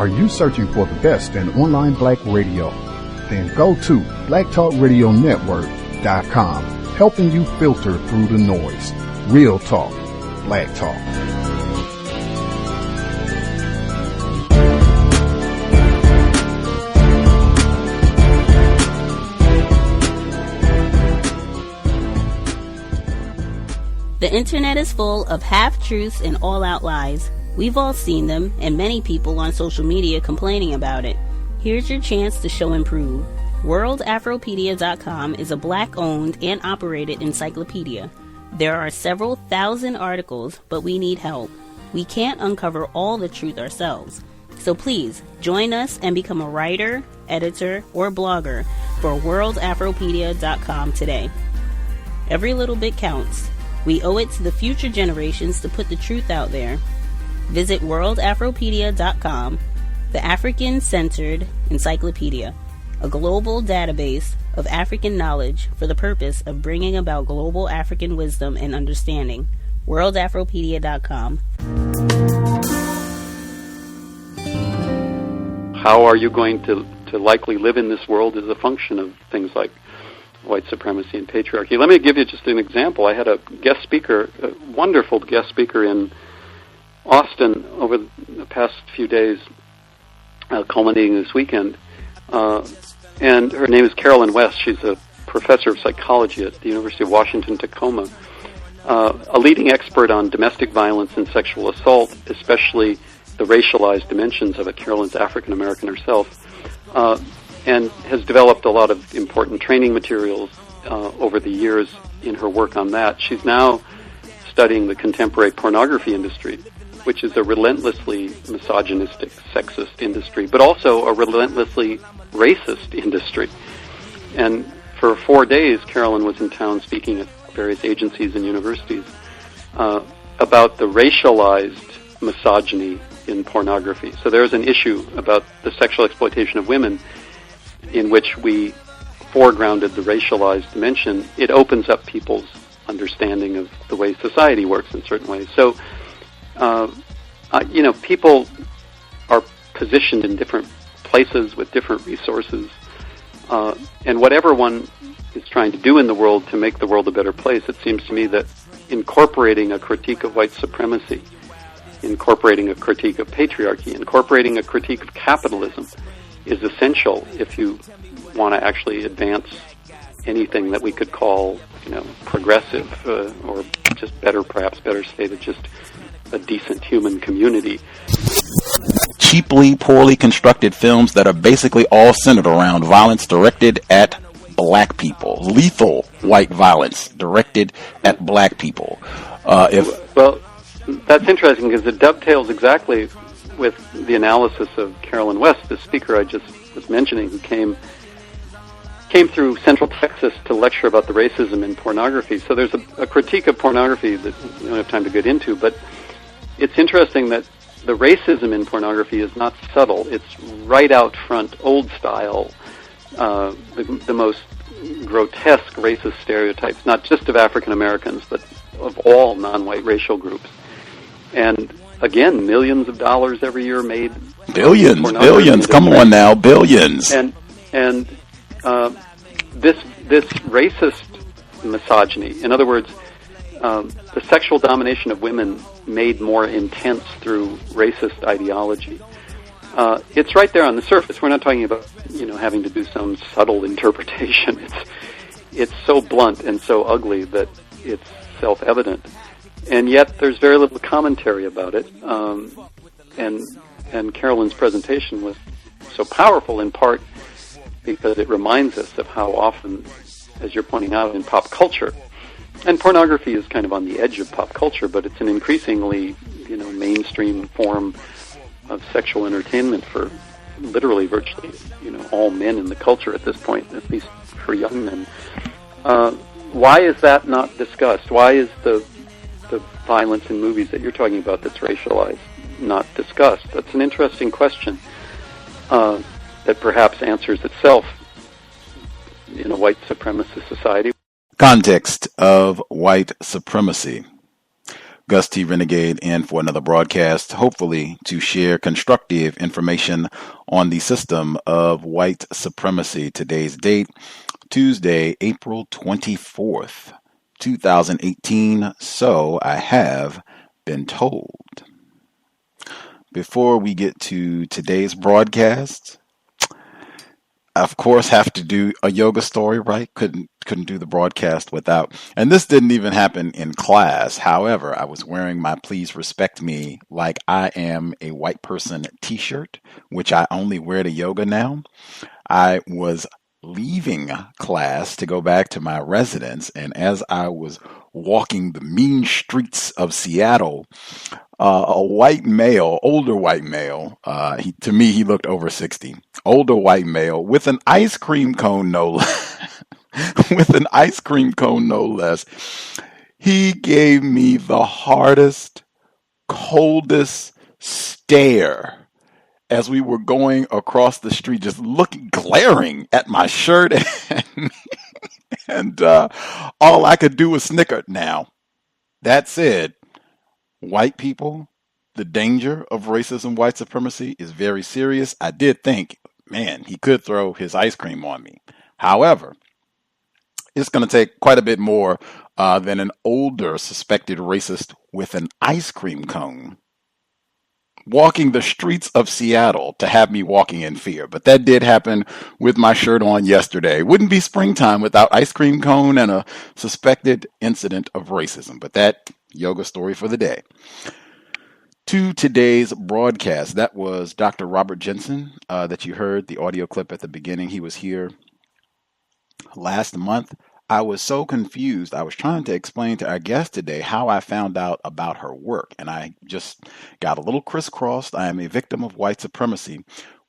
Are you searching for the best in online black radio? Then go to blacktalkradionetwork.com, helping you filter through the noise. Real talk, black talk. The internet is full of half-truths and all-out lies. We've all seen them, and many people on social media complaining about it. Here's your chance to show and prove. WorldAfropedia.com is a black-owned and operated encyclopedia. There are several thousand articles, but we need help. We can't uncover all the truth ourselves. So please, join us and become a writer, editor, or blogger for WorldAfropedia.com today. Every little bit counts. We owe it to the future generations to put the truth out there. Visit WorldAfropedia.com, the African-centered encyclopedia, a global database of African knowledge for the purpose of bringing about global African wisdom and understanding. WorldAfropedia.com. How are you going to likely live in this world is a function of things like white supremacy and patriarchy. Let me give you just an example. I had a guest speaker, a wonderful guest speaker in Austin over the past few days, culminating this weekend. And her name is Carolyn West. She's a professor of psychology at the University of Washington, Tacoma, a leading expert on domestic violence and sexual assault, especially the racialized dimensions of it. Carolyn's African American herself. And has developed a lot of important training materials over the years in her work on that. She's now studying the contemporary pornography industry, which is a relentlessly misogynistic, sexist industry, but also a relentlessly racist industry. And for 4 days, Carolyn was in town speaking at various agencies and universities about the racialized misogyny in pornography. So there's an issue about the sexual exploitation of women in which we foregrounded the racialized dimension. It opens up people's understanding of the way society works in certain ways. So, people are positioned in different places with different resources, and whatever one is trying to do in the world to make the world a better place, it seems to me that incorporating a critique of white supremacy, incorporating a critique of patriarchy, incorporating a critique of capitalism is essential if you want to actually advance anything that we could call, progressive, or just perhaps better stated, just a decent human community. Cheaply, poorly constructed films that are basically all centered around violence directed at black people. Lethal white violence directed at black people. Well, that's interesting because it dovetails exactly with the analysis of Carolyn West, the speaker I just was mentioning, who came through Central Texas to lecture about the racism in pornography. So there's a critique of pornography that we don't have time to get into, but it's interesting that the racism in pornography is not subtle. It's right out front, old style, the most grotesque racist stereotypes, not just of African Americans, but of all non-white racial groups. And again, millions of dollars every year made. Billions. Come on now, billions. And this racist misogyny, in other words, the sexual domination of women made more intense through racist ideology. It's right there on the surface. We're not talking about having to do some subtle interpretation. It's so blunt and so ugly that it's self-evident. And yet there's very little commentary about it. And Carolyn's presentation was so powerful in part because it reminds us of how often, as you're pointing out, in pop culture, and pornography is kind of on the edge of pop culture, but it's an increasingly, mainstream form of sexual entertainment for literally virtually, all men in the culture at this point, at least for young men. Why is that not discussed? Why is the violence in movies that you're talking about that's racialized not discussed? That's an interesting question that perhaps answers itself in a white supremacist society. Context of White Supremacy. Gus T Renegade in for another broadcast, hopefully to share constructive information on the system of white supremacy. Today's date, Tuesday, April 24th, 2018. So I have been told. Before we get to today's broadcast, of course, have to do a yoga story, right? Couldn't do the broadcast without. And this didn't even happen in class. However, I was wearing my "Please Respect Me Like I Am a White Person" t-shirt, which I only wear to yoga now. I was leaving class to go back to my residence, and as I was walking the mean streets of Seattle, a white male, older white male, to me he looked over 60, older white male with an ice cream cone no less, with an ice cream cone no less. He gave me the hardest, coldest stare as we were going across the street, just looking, glaring at my shirt, and all I could do was snicker. Now, that said, white people, the danger of racism, white supremacy is very serious. I did think, man, he could throw his ice cream on me. However, it's going to take quite a bit more than an older suspected racist with an ice cream cone walking the streets of Seattle to have me walking in fear. But that did happen with my shirt on yesterday. Wouldn't be springtime without ice cream cone and a suspected incident of racism. But that yoga story for the day. To today's broadcast, that was Dr. Robert Jensen that you heard the audio clip at the beginning. He was here last month. I was so confused. I was trying to explain to our guest today how I found out about her work, and I just got a little crisscrossed. I am a victim of white supremacy.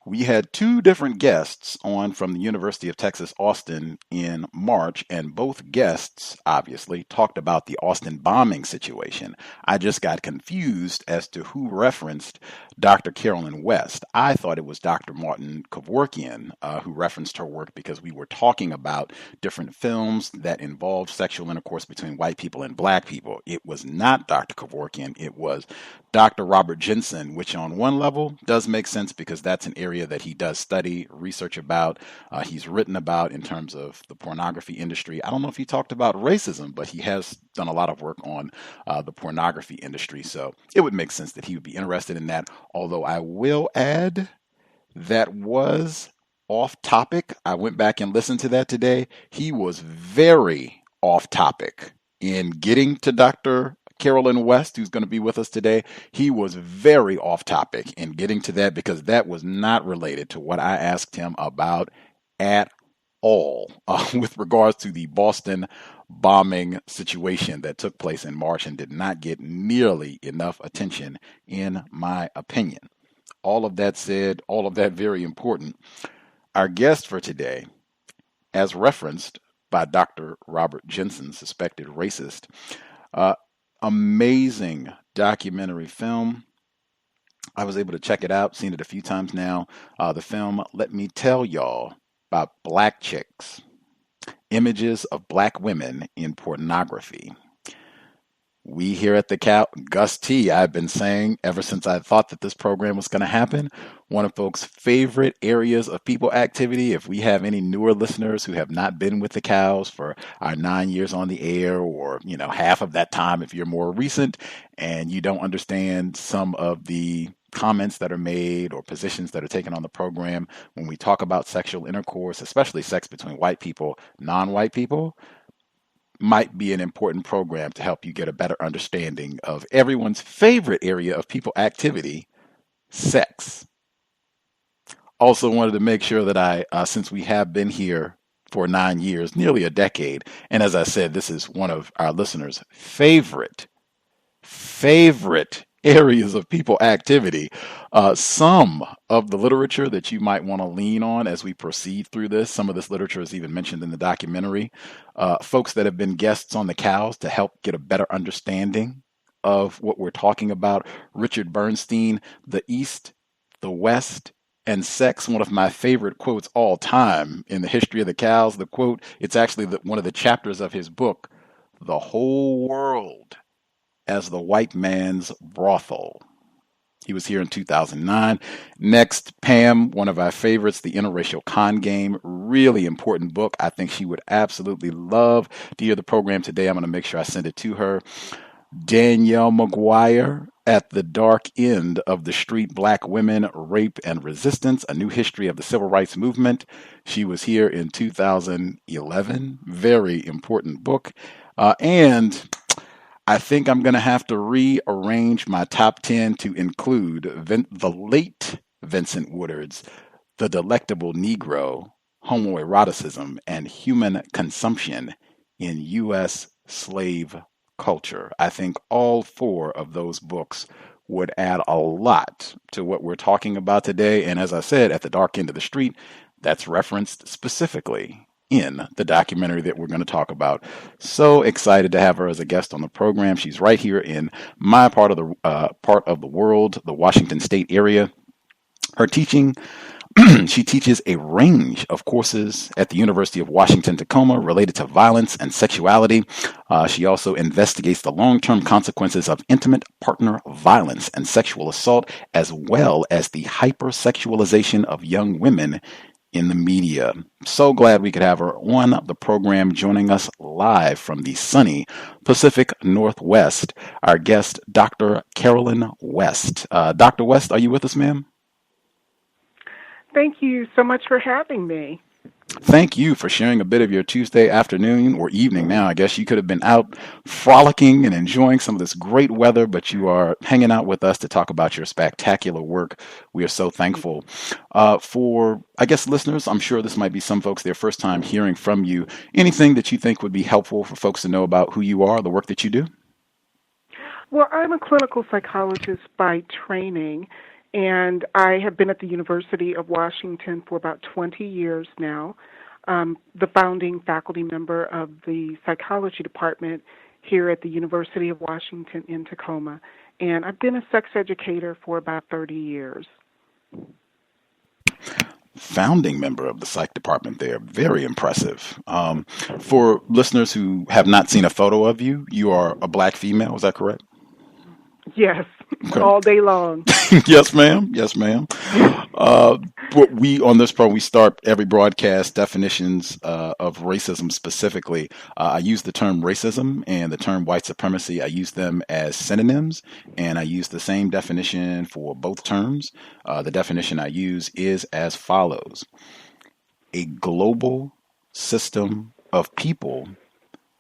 We had two different guests on from the University of Texas, Austin in March, and both guests obviously talked about the Austin bombing situation. I just got confused as to who referenced Dr. Carolyn West. I thought it was Dr. Martin Kevorkian who referenced her work because we were talking about different films that involved sexual intercourse between white people and black people. It was not Dr. Kevorkian. It was Dr. Robert Jensen, which on one level does make sense because that's an area that he does study, research about. He's written about in terms of the pornography industry. I don't know if he talked about racism, but he has done a lot of work on the pornography industry. So it would make sense that he would be interested in that. Although I will add, that was off topic. I went back and listened to that today. He was very off topic in getting to Dr. Carolyn West, who's going to be with us today. He was very off topic in getting to that because that was not related to what I asked him about at all with regards to the Boston bombing situation that took place in March and did not get nearly enough attention, in my opinion. All of that said, all of that very important. Our guest for today, as referenced by Dr. Robert Jensen, suspected racist, amazing documentary film. I was able to check it out, seen it a few times now. The film, Let Me Tell Y'all About Black Chics, Images of Black Women in Pornography. We here at the Gus T, I've been saying ever since I thought that this program was going to happen, one of folks' favorite areas of people activity. If we have any newer listeners who have not been with the cows for our 9 years on the air, or, half of that time if you're more recent and you don't understand some of the comments that are made or positions that are taken on the program when we talk about sexual intercourse, especially sex between white people, non-white people, might be an important program to help you get a better understanding of everyone's favorite area of people activity, sex. Also wanted to make sure that I, since we have been here for 9 years, nearly a decade, and as I said, this is one of our listeners' favorite areas of people activity, some of the literature that you might want to lean on as we proceed through this. Some of this literature is even mentioned in the documentary. Folks that have been guests on the cows to help get a better understanding of what we're talking about. Richard Bernstein, The East, the West, and Sex, one of my favorite quotes all time in the history of the cows. The quote, it's actually one of the chapters of his book, The Whole World as the white man's brothel. He was here in 2009. Next, Pam, one of our favorites, The Interracial Con Game. Really important book. I think she would absolutely love to hear the program today. I'm going to make sure I send it to her. Danielle McGuire, At the Dark End of the Street, Black Women, Rape and Resistance, A New History of the Civil Rights Movement. She was here in 2011. Very important book. And I think I'm going to have to rearrange my top 10 to include the late Vincent Woodard's The Delectable Negro, Homoeroticism, and Human Consumption in U.S. Slave Culture. I think all four of those books would add a lot to what we're talking about today. And as I said, At the Dark End of the Street, that's referenced specifically in the documentary that we're going to talk about. So excited to have her as a guest on the program. She's right here in my part of the world, the Washington State area. Her teaching, she teaches a range of courses at the University of Washington, Tacoma related to violence and sexuality. She also investigates the long-term consequences of intimate partner violence and sexual assault, as well as the hypersexualization of young women in the media. So glad we could have her on the program, joining us live from the sunny Pacific Northwest. Our guest, Dr. Carolyn West. Dr. West, are you with us, ma'am? Thank you so much for having me. Thank you for sharing a bit of your Tuesday afternoon or evening now. I guess you could have been out frolicking and enjoying some of this great weather, but you are hanging out with us to talk about your spectacular work. We are so thankful. For, I guess, listeners, I'm sure this might be some folks their first time hearing from you. Anything that you think would be helpful for folks to know about who you are, the work that you do? Well, I'm a clinical psychologist by training, and I have been at the University of Washington for about 20 years now. The founding faculty member of the psychology department here at the University of Washington in Tacoma. And I've been a sex educator for about 30 years. Founding member of the psych department there. Very impressive. For listeners who have not seen a photo of you, you are a black female, is that correct? Yes, okay. All day long. Yes, ma'am. Yes, ma'am. We on this program, we start every broadcast definitions of racism specifically. I use the term racism and the term white supremacy. I use them as synonyms, and I use the same definition for both terms. The definition I use is as follows: a global system of people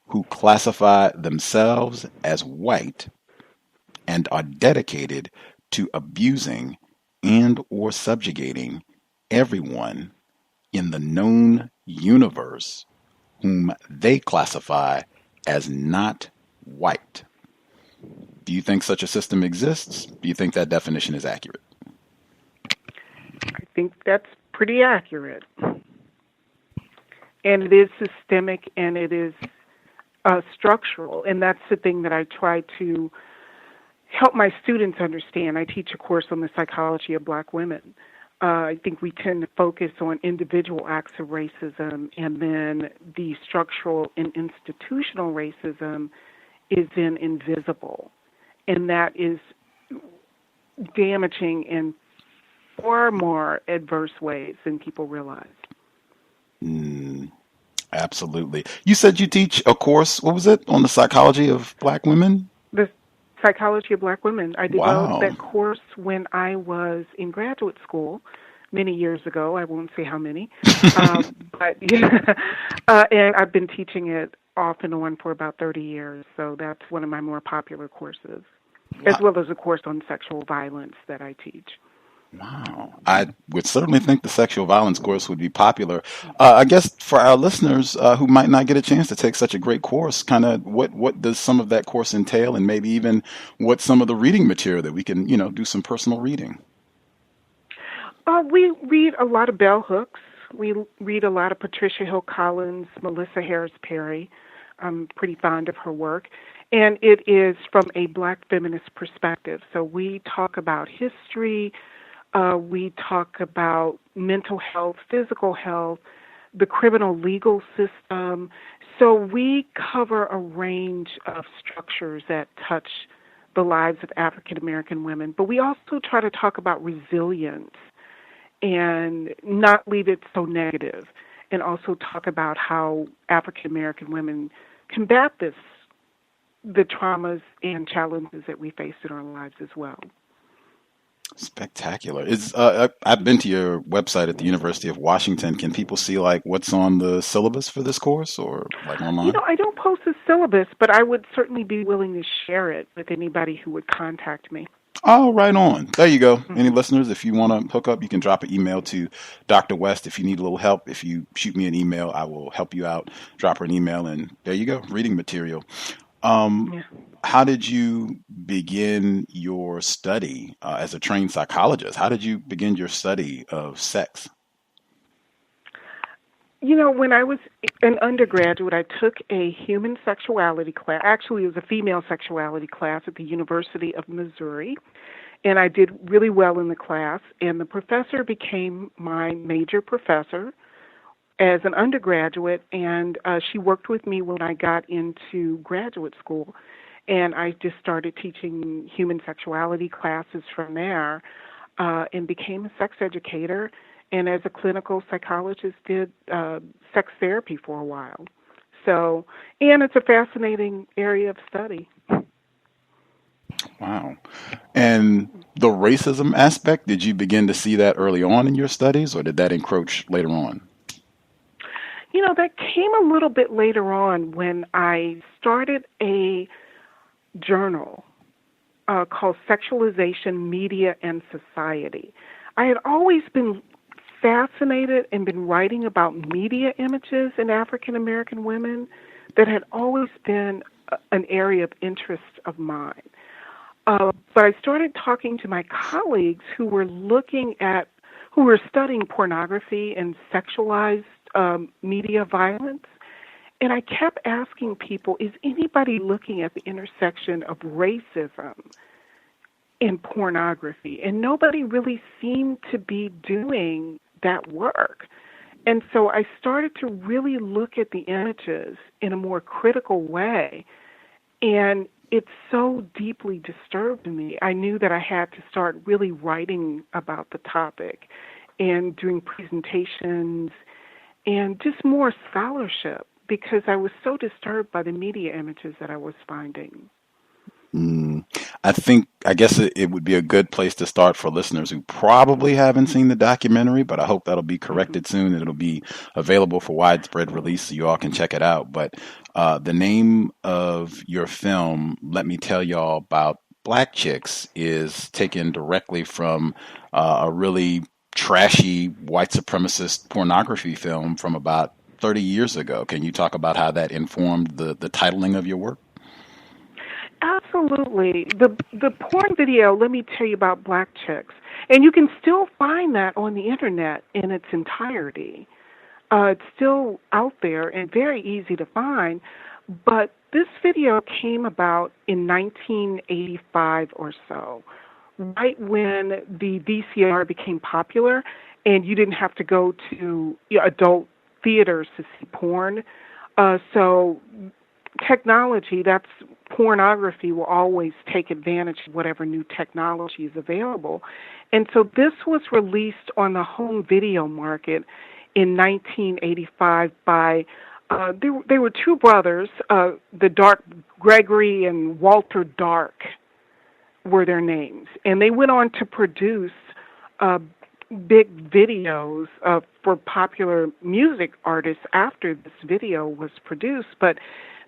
who classify themselves as white and are dedicated to abusing and or subjugating everyone in the known universe whom they classify as not white. Do you think such a system exists? Do you think that definition is accurate? I think that's pretty accurate. And it is systemic, and it is structural, and that's the thing that I try to help my students understand. I teach a course on the psychology of black women. I think we tend to focus on individual acts of racism, and then the structural and institutional racism is then invisible. And that is damaging in far more adverse ways than people realize. Absolutely. You said you teach a course, what was it, on the psychology of black women? The Psychology of Black Women. I developed that course when I was in graduate school many years ago. I won't say how many. But and I've been teaching it off and on for about 30 years. So that's one of my more popular courses, as well as a course on sexual violence that I teach. Wow. I would certainly think the sexual violence course would be popular. I guess for our listeners who might not get a chance to take such a great course, kind of what does some of that course entail, and maybe even what some of the reading material that we can, do some personal reading? We read a lot of bell hooks. We read a lot of Patricia Hill Collins, Melissa Harris Perry. I'm pretty fond of her work. And it is from a black feminist perspective. So we talk about history. We talk about mental health, physical health, the criminal legal system, So we cover a range of structures that touch the lives of African American women, but we also try to talk about resilience and not leave it so negative, and also talk about how African American women combat the traumas and challenges that we face in our lives as well. Spectacular. I've been to your website at the University of Washington. Can people see like what's on the syllabus for this course, or like online? I don't post the syllabus, but I would certainly be willing to share it with anybody who would contact me. Oh, right on. There you go. Any listeners, if you want to hook up, you can drop an email to Dr. West. If you need a little help, if you shoot me an email, I will help you out. Drop her an email, and there you go. Reading material. How did you begin your study as a trained psychologist? How did you begin your study of sex? When I was an undergraduate, I took a human sexuality class. Actually, it was a female sexuality class at the University of Missouri, and I did really well in the class, and the professor became my major professor as an undergraduate, and she worked with me when I got into graduate school, and I just started teaching human sexuality classes from there and became a sex educator, and as a clinical psychologist did sex therapy for a while. So, and it's a fascinating area of study. Wow. And the racism aspect, did you begin to see that early on in your studies, or did that encroach later on? That came a little bit later on when I started a journal called Sexualization, Media, and Society. I had always been fascinated and been writing about media images in African American women. That had always been an area of interest of mine. But I started talking to my colleagues who were studying pornography and sexualized media violence. And I kept asking people, is anybody looking at the intersection of racism and pornography? And nobody really seemed to be doing that work. And so I started to really look at the images in a more critical way. And it so deeply disturbed me. I knew that I had to start really writing about the topic and doing presentations and just more scholarship, because I was so disturbed by the media images that I was finding. I guess it would be a good place to start for listeners who probably haven't seen the documentary, but I hope that'll be corrected soon and it'll be available for widespread release so you all can check it out. But the name of your film, Let Me Tell Y'all About Black Chics, is taken directly from a really trashy white supremacist pornography film from about 30 years ago. Can you talk about how that informed the titling of your work? Absolutely. The porn video, Let Me Tell You About Black Chics, and you can still find that on the internet in its entirety. It's still out there and very easy to find, but this video came about in 1985 or so, right when the VCR became popular and you didn't have to go to adult theaters to see porn. So technology, that's pornography, will always take advantage of whatever new technology is available. And so this was released on the home video market in 1985 by, they were two brothers, the Dark, Gregory and Walter Dark were their names. And they went on to produce big videos for popular music artists after this video was produced. But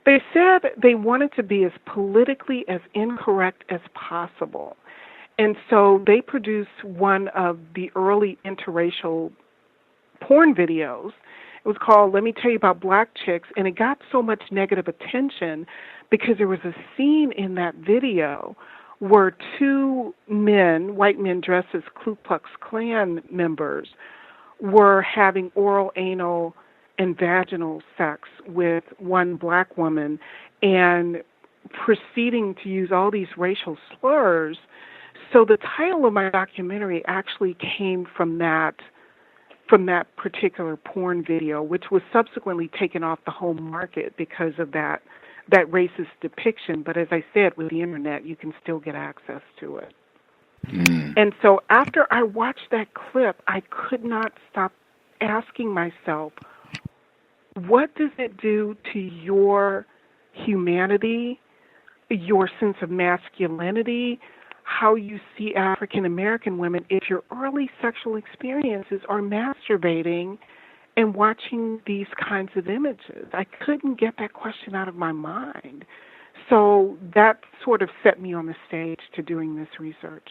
they said they wanted to be as politically as incorrect as possible. And so they produced one of the early interracial porn videos. It was called Let Me Tell You About Black Chics, and it got so much negative attention because there was a scene in that video where two men, white men dressed as Ku Klux Klan members, were having oral, anal, and vaginal sex with one black woman and proceeding to use all these racial slurs. So the title of my documentary actually came from that from that particular porn video, which was subsequently taken off the home market because of that racist depiction. But as I said, with the internet, you can still get access to it. And so after I watched that clip, I could not stop asking myself, what does it do to your humanity, your sense of masculinity, how you see African American women if your early sexual experiences are masturbating and watching these kinds of images? I couldn't get that question out of my mind. So that sort of set me on the stage to doing this research.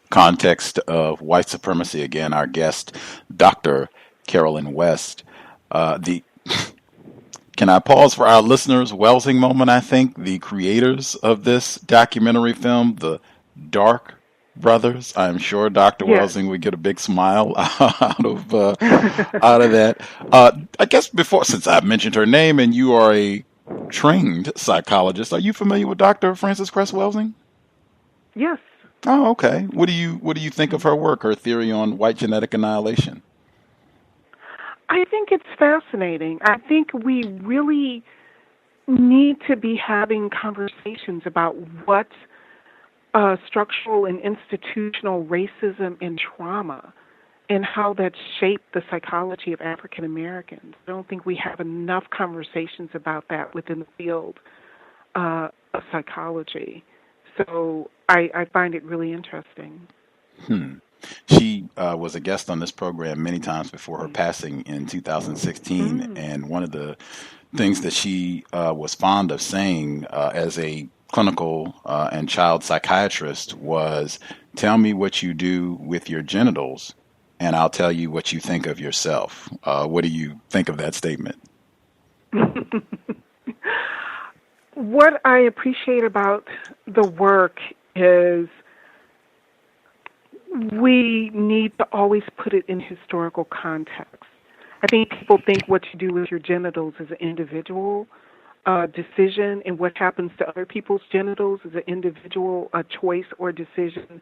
Context of White Supremacy. Again, our guest, Dr. Carolyn West. Can I pause for our listeners' Welsing moment? I think the creators of this documentary film, the Dark Brothers. I'm sure Dr. Welsing would get a big smile out of that. I guess since I've mentioned her name, and you are a trained psychologist, are you familiar with Dr. Frances Cress Welsing? Yes. Oh, okay. What do you think of her work, her theory on white genetic annihilation? I think it's fascinating. I think we really need to be having conversations about what structural and institutional racism and trauma and how that shaped the psychology of African Americans. I don't think we have enough conversations about that within the field of psychology. So I find it really interesting. She was a guest on this program many times before her passing in 2016, and one of the things that she was fond of saying as a clinical and child psychiatrist was, tell me what you do with your genitals, and I'll tell you what you think of yourself. What do you think of that statement? What I appreciate about the work is we need to always put it in historical context. I think people think what you do with your genitals is an individual decision, and what happens to other people's genitals is an individual choice or decision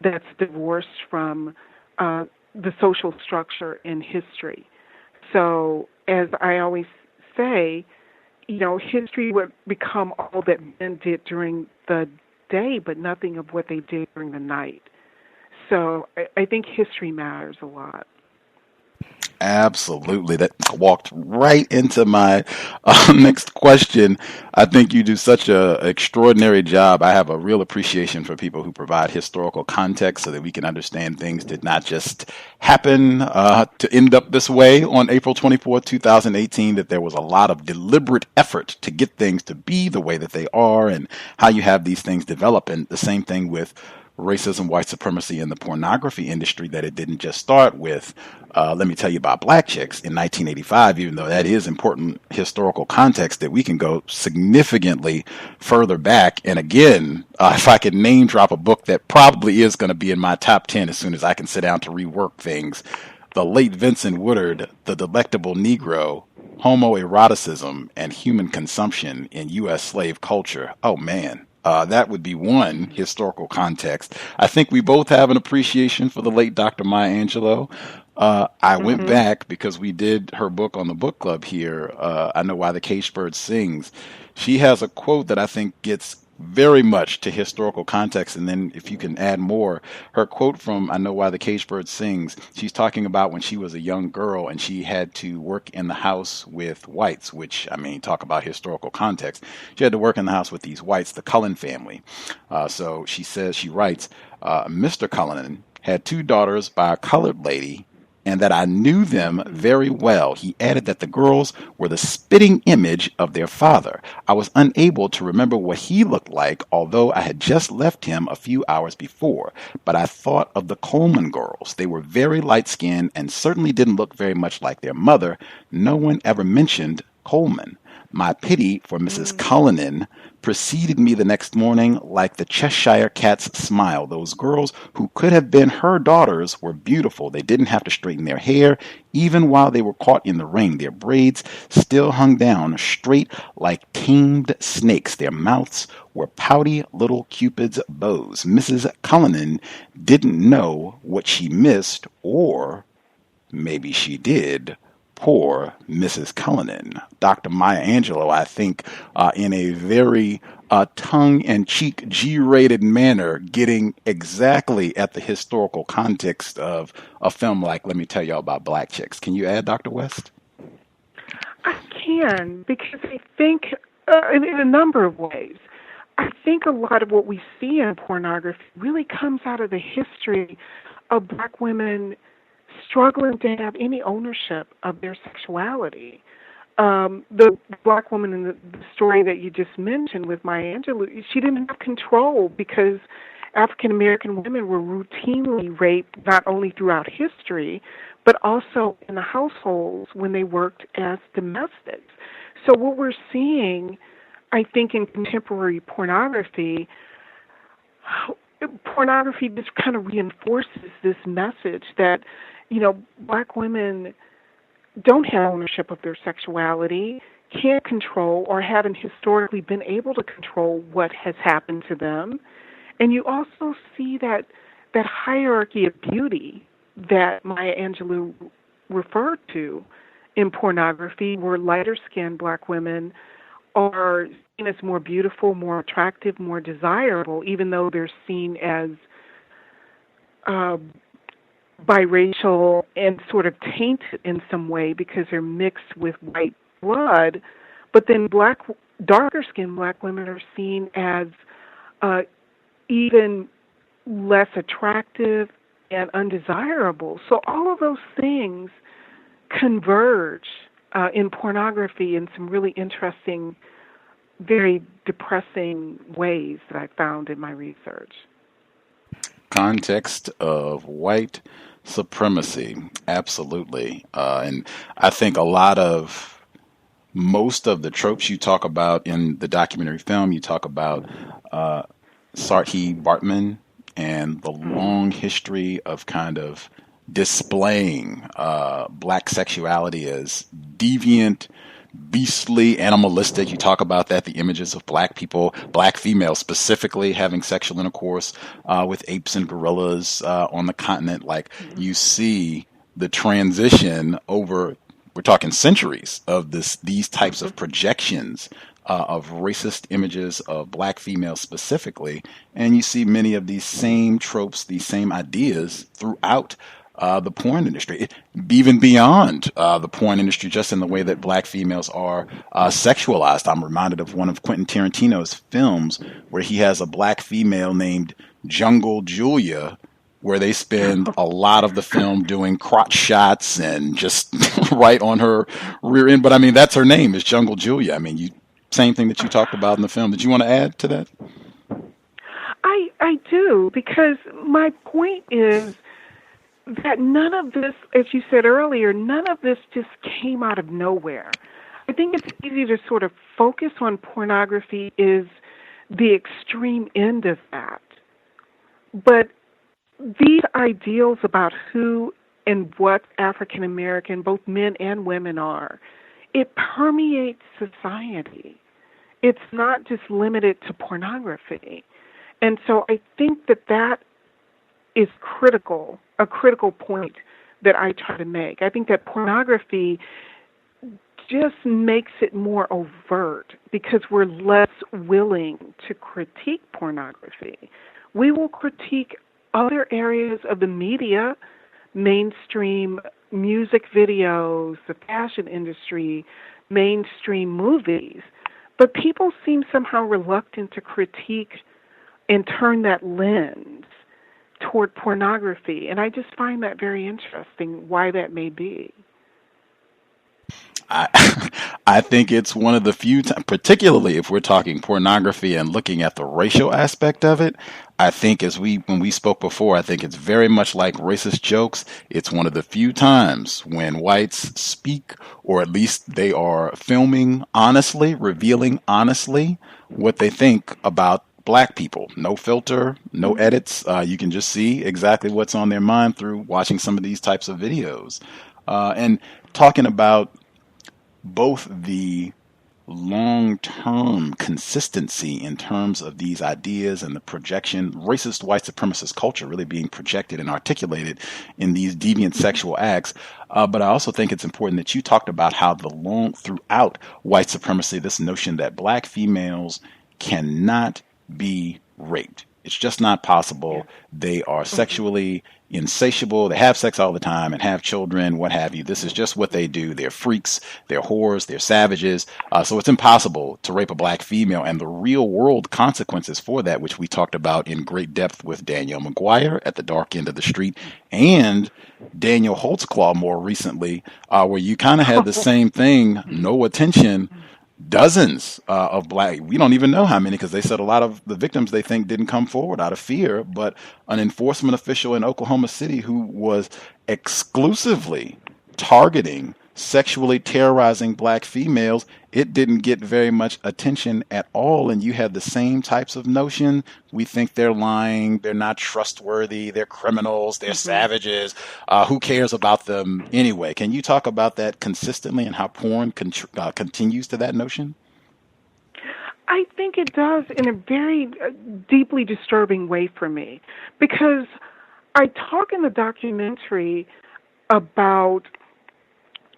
that's divorced from the social structure and history. So, as I always say, history would become all that men did during the day, but nothing of what they did during the night. So I think history matters a lot. Absolutely. That walked right into my next question. I think you do such an extraordinary job. I have a real appreciation for people who provide historical context so that we can understand things did not just happen to end up this way on April 24th, 2018, that there was a lot of deliberate effort to get things to be the way that they are and how you have these things develop. And the same thing with racism, white supremacy, and the pornography industry, that it didn't just start with, let me tell you about Black Chics in 1985, even though that is important historical context, that we can go significantly further back. And again, if I could name drop a book that probably is going to be in my top 10 as soon as I can sit down to rework things, the late Vincent Woodard, The Delectable Negro, Homoeroticism and Human Consumption in U.S. Slave Culture. Oh, man. That would be one historical context. I think we both have an appreciation for the late Dr. Maya Angelou. I went back because we did her book on the book club here. I Know Why the Caged Bird Sings. She has a quote that I think gets very much to historical context. And then if you can add more, her quote from I Know Why the Caged Bird Sings, she's talking about when she was a young girl and she had to work in the house with whites, which, I mean, talk about historical context. She had to work in the house with these whites, the Cullen family. So she writes, Mr. Cullen had 2 daughters by a colored lady, and that I knew them very well. He added that the girls were the spitting image of their father. I was unable to remember what he looked like, although I had just left him a few hours before. But I thought of the Coleman girls. They were very light-skinned and certainly didn't look very much like their mother. No one ever mentioned Coleman. My pity for Mrs. Cullinan preceded me the next morning like the Cheshire Cat's smile. Those girls who could have been her daughters were beautiful. They didn't have to straighten their hair, even while they were caught in the ring. Their braids still hung down straight like tamed snakes. Their mouths were pouty little Cupid's bows. Mrs. Cullinan didn't know what she missed, or maybe she did. Poor Mrs. Cullinan. Dr. Maya Angelou, I think, in a very tongue-in-cheek, G-rated manner, getting exactly at the historical context of a film like Let Me Tell Y'all About Black Chicks. Can you add, Dr. West? I can, because I think in a number of ways. I think a lot of what we see in pornography really comes out of the history of black women struggling to have any ownership of their sexuality. The black woman in the story that you just mentioned with Maya Angelou, she didn't have control because African American women were routinely raped not only throughout history, but also in the households when they worked as domestics. So what we're seeing, I think, in contemporary pornography just kind of reinforces this message that, you know, black women don't have ownership of their sexuality, can't control or haven't historically been able to control what has happened to them. And you also see that hierarchy of beauty that Maya Angelou referred to in pornography, where lighter-skinned black women are seen as more beautiful, more attractive, more desirable, even though they're seen as biracial and sort of tainted in some way because they're mixed with white blood. But then darker-skinned black women are seen as even less attractive and undesirable. So all of those things converge in pornography in some really interesting, very depressing ways that I found in my research. Context of white supremacy, absolutely. And I think most of the tropes you talk about in the documentary film, you talk about Saartjie Baartman and the long history of kind of displaying black sexuality as deviant, beastly, animalistic. You talk about that, the images of black people, black females specifically having sexual intercourse with apes and gorillas on the continent. Like, you see the transition over, we're talking centuries of these types of projections of racist images of black females specifically, and you see many of these same tropes, these same ideas throughout the porn industry, even beyond the porn industry, just in the way that black females are sexualized. I'm reminded of one of Quentin Tarantino's films where he has a black female named Jungle Julia, where they spend a lot of the film doing crotch shots and just right on her rear end. But I mean, that's her name, is Jungle Julia. I mean, same thing that you talked about in the film. Did you want to add to that? I do, because my point is that none of this, as you said earlier, none of this just came out of nowhere. I think it's easy to sort of focus on pornography is the extreme end of that. But these ideals about who and what African American, both men and women, are, it permeates society. It's not just limited to pornography. And so I think that is critical, a critical point that I try to make. I think that pornography just makes it more overt because we're less willing to critique pornography. We will critique other areas of the media, mainstream music videos, the fashion industry, mainstream movies, but people seem somehow reluctant to critique and turn that lens toward pornography. And I just find that very interesting, why that may be. I I think it's one of the few times, particularly if we're talking pornography and looking at the racial aspect of it. I think when we spoke before, I think it's very much like racist jokes. It's one of the few times when whites speak, or at least they are filming honestly, revealing honestly what they think about black people. No filter, no edits. You can just see exactly what's on their mind through watching some of these types of videos. And talking about both the long-term consistency in terms of these ideas and the projection, racist white supremacist culture really being projected and articulated in these deviant sexual acts. But I also think it's important that you talked about how throughout white supremacy, this notion that black females cannot be raped. It's just not possible. They are sexually insatiable. They have sex all the time and have children, what have you. This is just what they do. They're freaks, they're whores, they're savages. So it's impossible to rape a black female. And the real world consequences for that, which we talked about in great depth with Danielle McGuire at the Dark End of the Street and Daniel Holtzclaw more recently, where you kind of had the same thing, no attention. Dozens of black, we don't even know how many, because they said a lot of the victims they think didn't come forward out of fear, but an enforcement official in Oklahoma City who was exclusively targeting sexually terrorizing black females, it didn't get very much attention at all. And you had the same types of notion. We think they're lying, they're not trustworthy, they're criminals, they're savages. Who cares about them anyway? Can you talk about that consistently and how porn continues to that notion? I think it does in a very deeply disturbing way for me, because I talk in the documentary about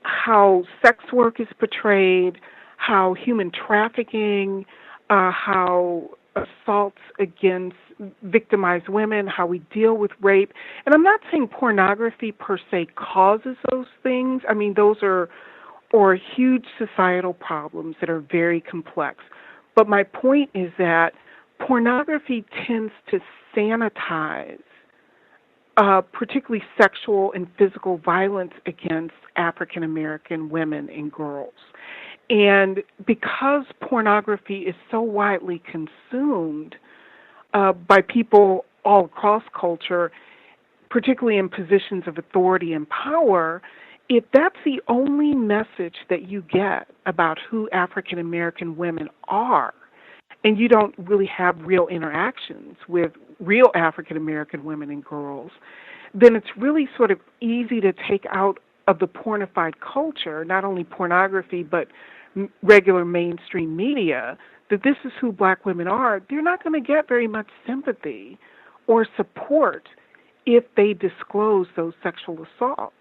how sex work is portrayed, how human trafficking, how assaults against victimized women, how we deal with rape. And I'm not saying pornography per se causes those things. I mean, those are huge societal problems that are very complex. But my point is that pornography tends to sanitize particularly sexual and physical violence against African American women and girls. And because pornography is so widely consumed by people all across culture, particularly in positions of authority and power, if that's the only message that you get about who African American women are, and you don't really have real interactions with real African American women and girls, then it's really sort of easy to take out of the pornified culture, not only pornography, but regular mainstream media, that this is who black women are. They're not going to get very much sympathy or support if they disclose those sexual assaults.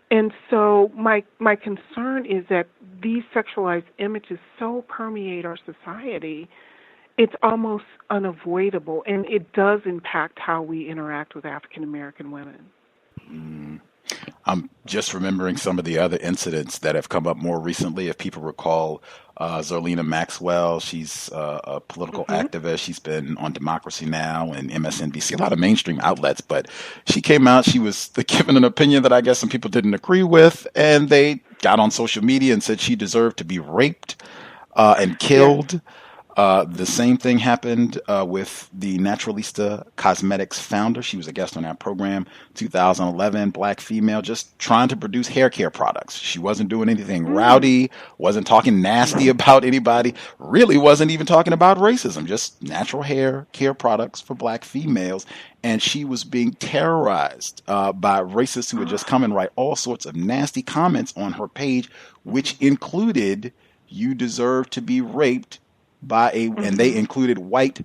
And so my concern is that these sexualized images so permeate our society, it's almost unavoidable, and it does impact how we interact with African American women. I'm just remembering some of the other incidents that have come up more recently. If people recall, Zerlina Maxwell, she's a political activist. She's been on Democracy Now! And MSNBC, a lot of mainstream outlets. But she came out, she was given an opinion that I guess some people didn't agree with, and they got on social media and said she deserved to be raped and killed. Yeah. The same thing happened with the Naturalista Cosmetics founder. She was a guest on our program, 2011, black female, just trying to produce hair care products. She wasn't doing anything rowdy, wasn't talking nasty about anybody, really wasn't even talking about racism, just natural hair care products for black females. And she was being terrorized by racists who would just come and write all sorts of nasty comments on her page, which included, "You deserve to be raped by and they included white,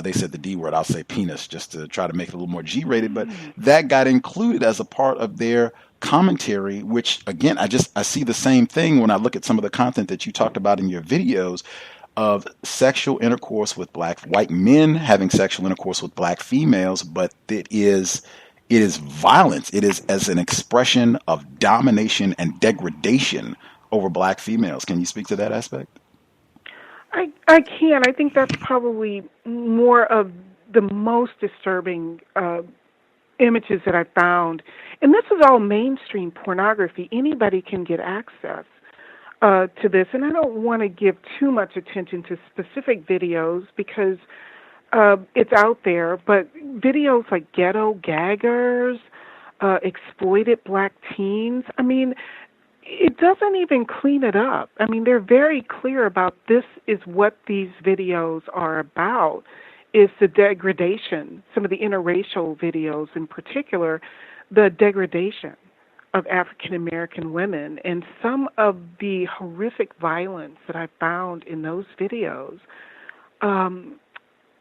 they said the D word, I'll say penis, just to try to make it a little more G-rated, but that got included as a part of their commentary, which, again, I see the same thing when I look at some of the content that you talked about in your videos of sexual intercourse with white men having sexual intercourse with black females, but it is violence. It is as an expression of domination and degradation over black females. Can you speak to that aspect? I can. I think that's probably more of the most disturbing images that I found. And this is all mainstream pornography. Anybody can get access to this, and I don't want to give too much attention to specific videos because it's out there, but videos like ghetto gaggers, exploited black teens, I mean, it doesn't even clean it up. I mean, they're very clear about this is what these videos are about, is the degradation, some of the interracial videos in particular, the degradation of African American women, and some of the horrific violence that I found in those videos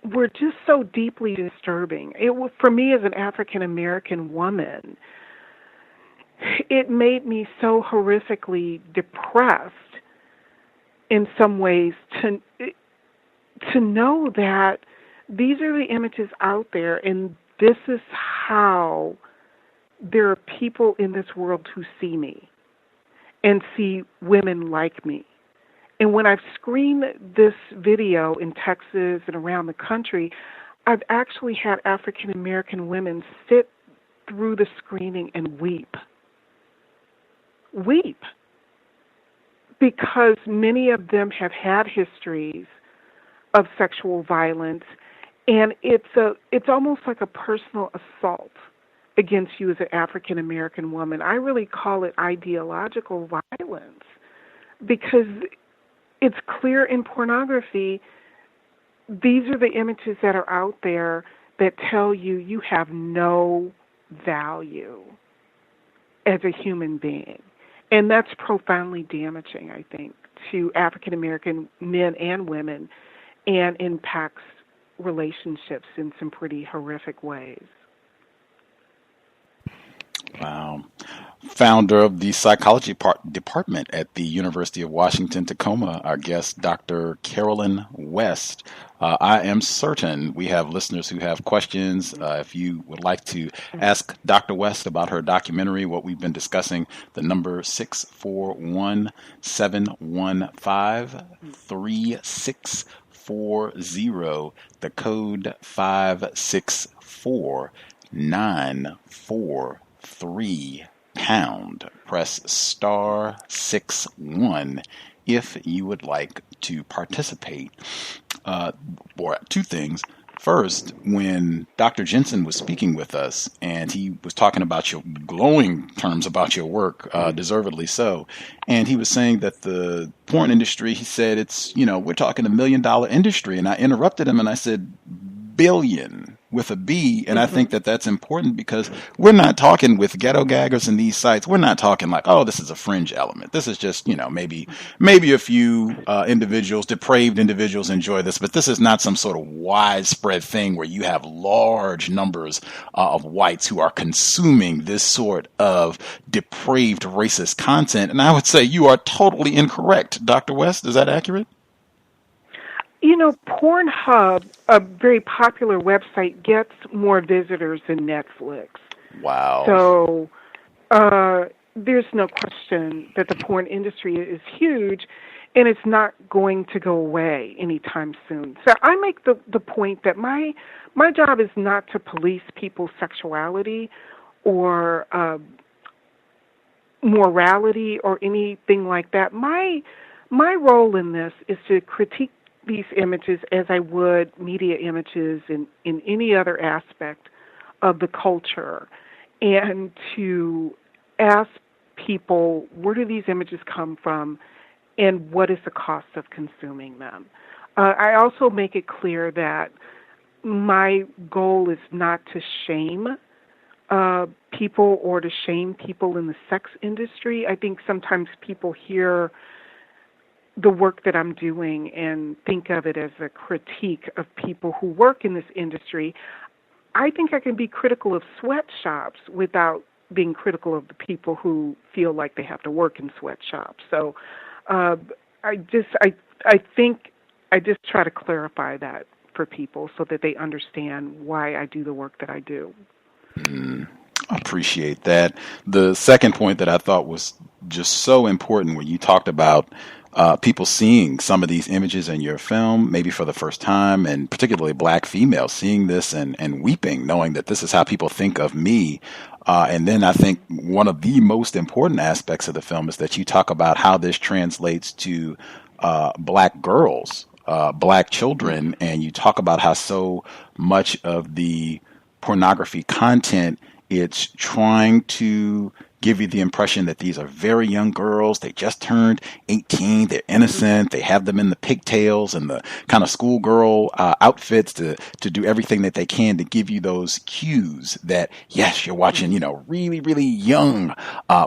were just so deeply disturbing. For me as an African American woman, it made me so horrifically depressed in some ways to know that these are the images out there, and this is how there are people in this world who see me and see women like me. And when I've screened this video in Texas and around the country, I've actually had African American women sit through the screening and weep. Weep. Because many of them have had histories of sexual violence, and it's almost like a personal assault against you as an African American woman. I really call it ideological violence because it's clear in pornography, these are the images that are out there that tell you you have no value as a human being. And that's profoundly damaging, I think, to African American men and women, and impacts relationships in some pretty horrific ways. Wow. Founder of the psychology department at the University of Washington, Tacoma, our guest, Dr. Carolyn West. I am certain we have listeners who have questions. If you would like to ask Dr. West about her documentary, what we've been discussing, the number 641-715-3640, the code 564-943. Pound. Press *61 if you would like to participate. Or two things. First, when Dr. Jensen was speaking with us and he was talking about your glowing terms about your work, deservedly so, and he was saying that the porn industry, he said it's, we're talking $1 million industry, and I interrupted him and I said, billion with a B, and I think that that's important because we're not talking with ghetto gaggers in these sites. We're not talking like, oh, this is a fringe element. This is just, maybe a few depraved individuals enjoy this, but this is not some sort of widespread thing where you have large numbers of whites who are consuming this sort of depraved racist content. And I would say you are totally incorrect. Dr. West, is that accurate? Pornhub, a very popular website, gets more visitors than Netflix. Wow. So there's no question that the porn industry is huge, and it's not going to go away anytime soon. So I make the point that my job is not to police people's sexuality or morality or anything like that. My role in this is to critique these images as I would media images in any other aspect of the culture, and to ask people, where do these images come from and what is the cost of consuming them? I also make it clear that my goal is not to shame people or to shame people in the sex industry. I think sometimes people hear the work that I'm doing and think of it as a critique of people who work in this industry. I think I can be critical of sweatshops without being critical of the people who feel like they have to work in sweatshops. So I think I just try to clarify that for people so that they understand why I do the work that I do. I appreciate that. The second point that I thought was just so important when you talked about people seeing some of these images in your film, maybe for the first time, and particularly black females seeing this and weeping, knowing that this is how people think of me. And then I think one of the most important aspects of the film is that you talk about how this translates to black girls, black children, and you talk about how so much of the pornography content, it's trying to give you the impression that these are very young girls. They just turned 18. They're innocent. They have them in the pigtails and the kind of schoolgirl outfits to do everything that they can to give you those cues that, yes, you're watching, really, really young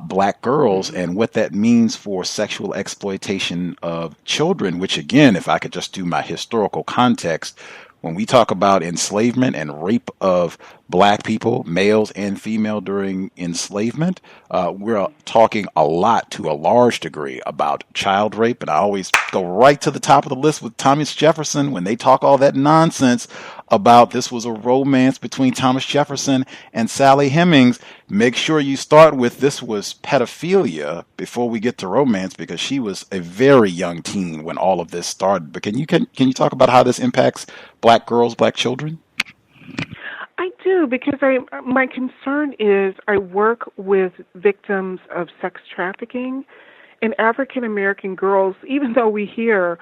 black girls, and what that means for sexual exploitation of children, which, again, if I could just do my historical context, when we talk about enslavement and rape of black people, males and female during enslavement, we're talking a lot to a large degree about child rape. And I always go right to the top of the list with Thomas Jefferson when they talk all that nonsense about this was a romance between Thomas Jefferson and Sally Hemings. Make sure you start with this was pedophilia before we get to romance, because she was a very young teen when all of this started. But can you talk about how this impacts black girls, black children? I do, because my concern is I work with victims of sex trafficking, and African American girls, even though we hear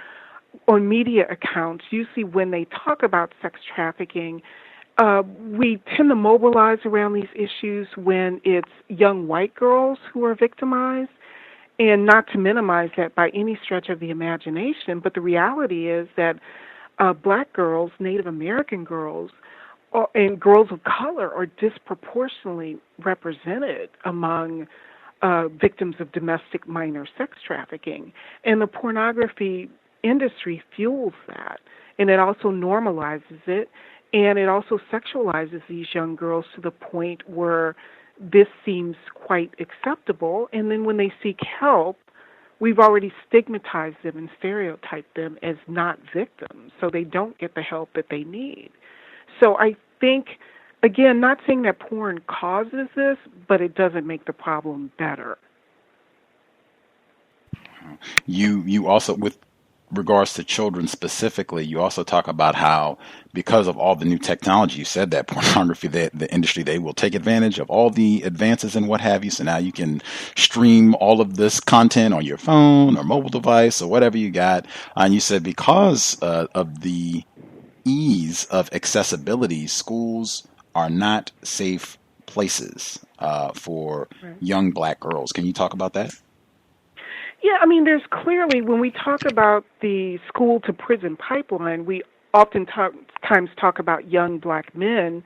on media accounts, usually when they talk about sex trafficking, we tend to mobilize around these issues when it's young white girls who are victimized, and not to minimize that by any stretch of the imagination, but the reality is that black girls, Native American girls, and girls of color are disproportionately represented among victims of domestic minor sex trafficking. And the pornography industry fuels that, and it also normalizes it, and it also sexualizes these young girls to the point where this seems quite acceptable. And then when they seek help, we've already stigmatized them and stereotyped them as not victims, so they don't get the help that they need. So I think, again, not saying that porn causes this, but it doesn't make the problem better. You also, with regards to children specifically, you also talk about how, because of all the new technology, you said that pornography, the industry, they will take advantage of all the advances and what have you. So now you can stream all of this content on your phone or mobile device or whatever you got. And you said because of the ease of accessibility, schools are not safe places for young black girls. Can you talk about that? Yeah, I mean, there's clearly, when we talk about the school to prison pipeline, we oftentimes talk about young black men,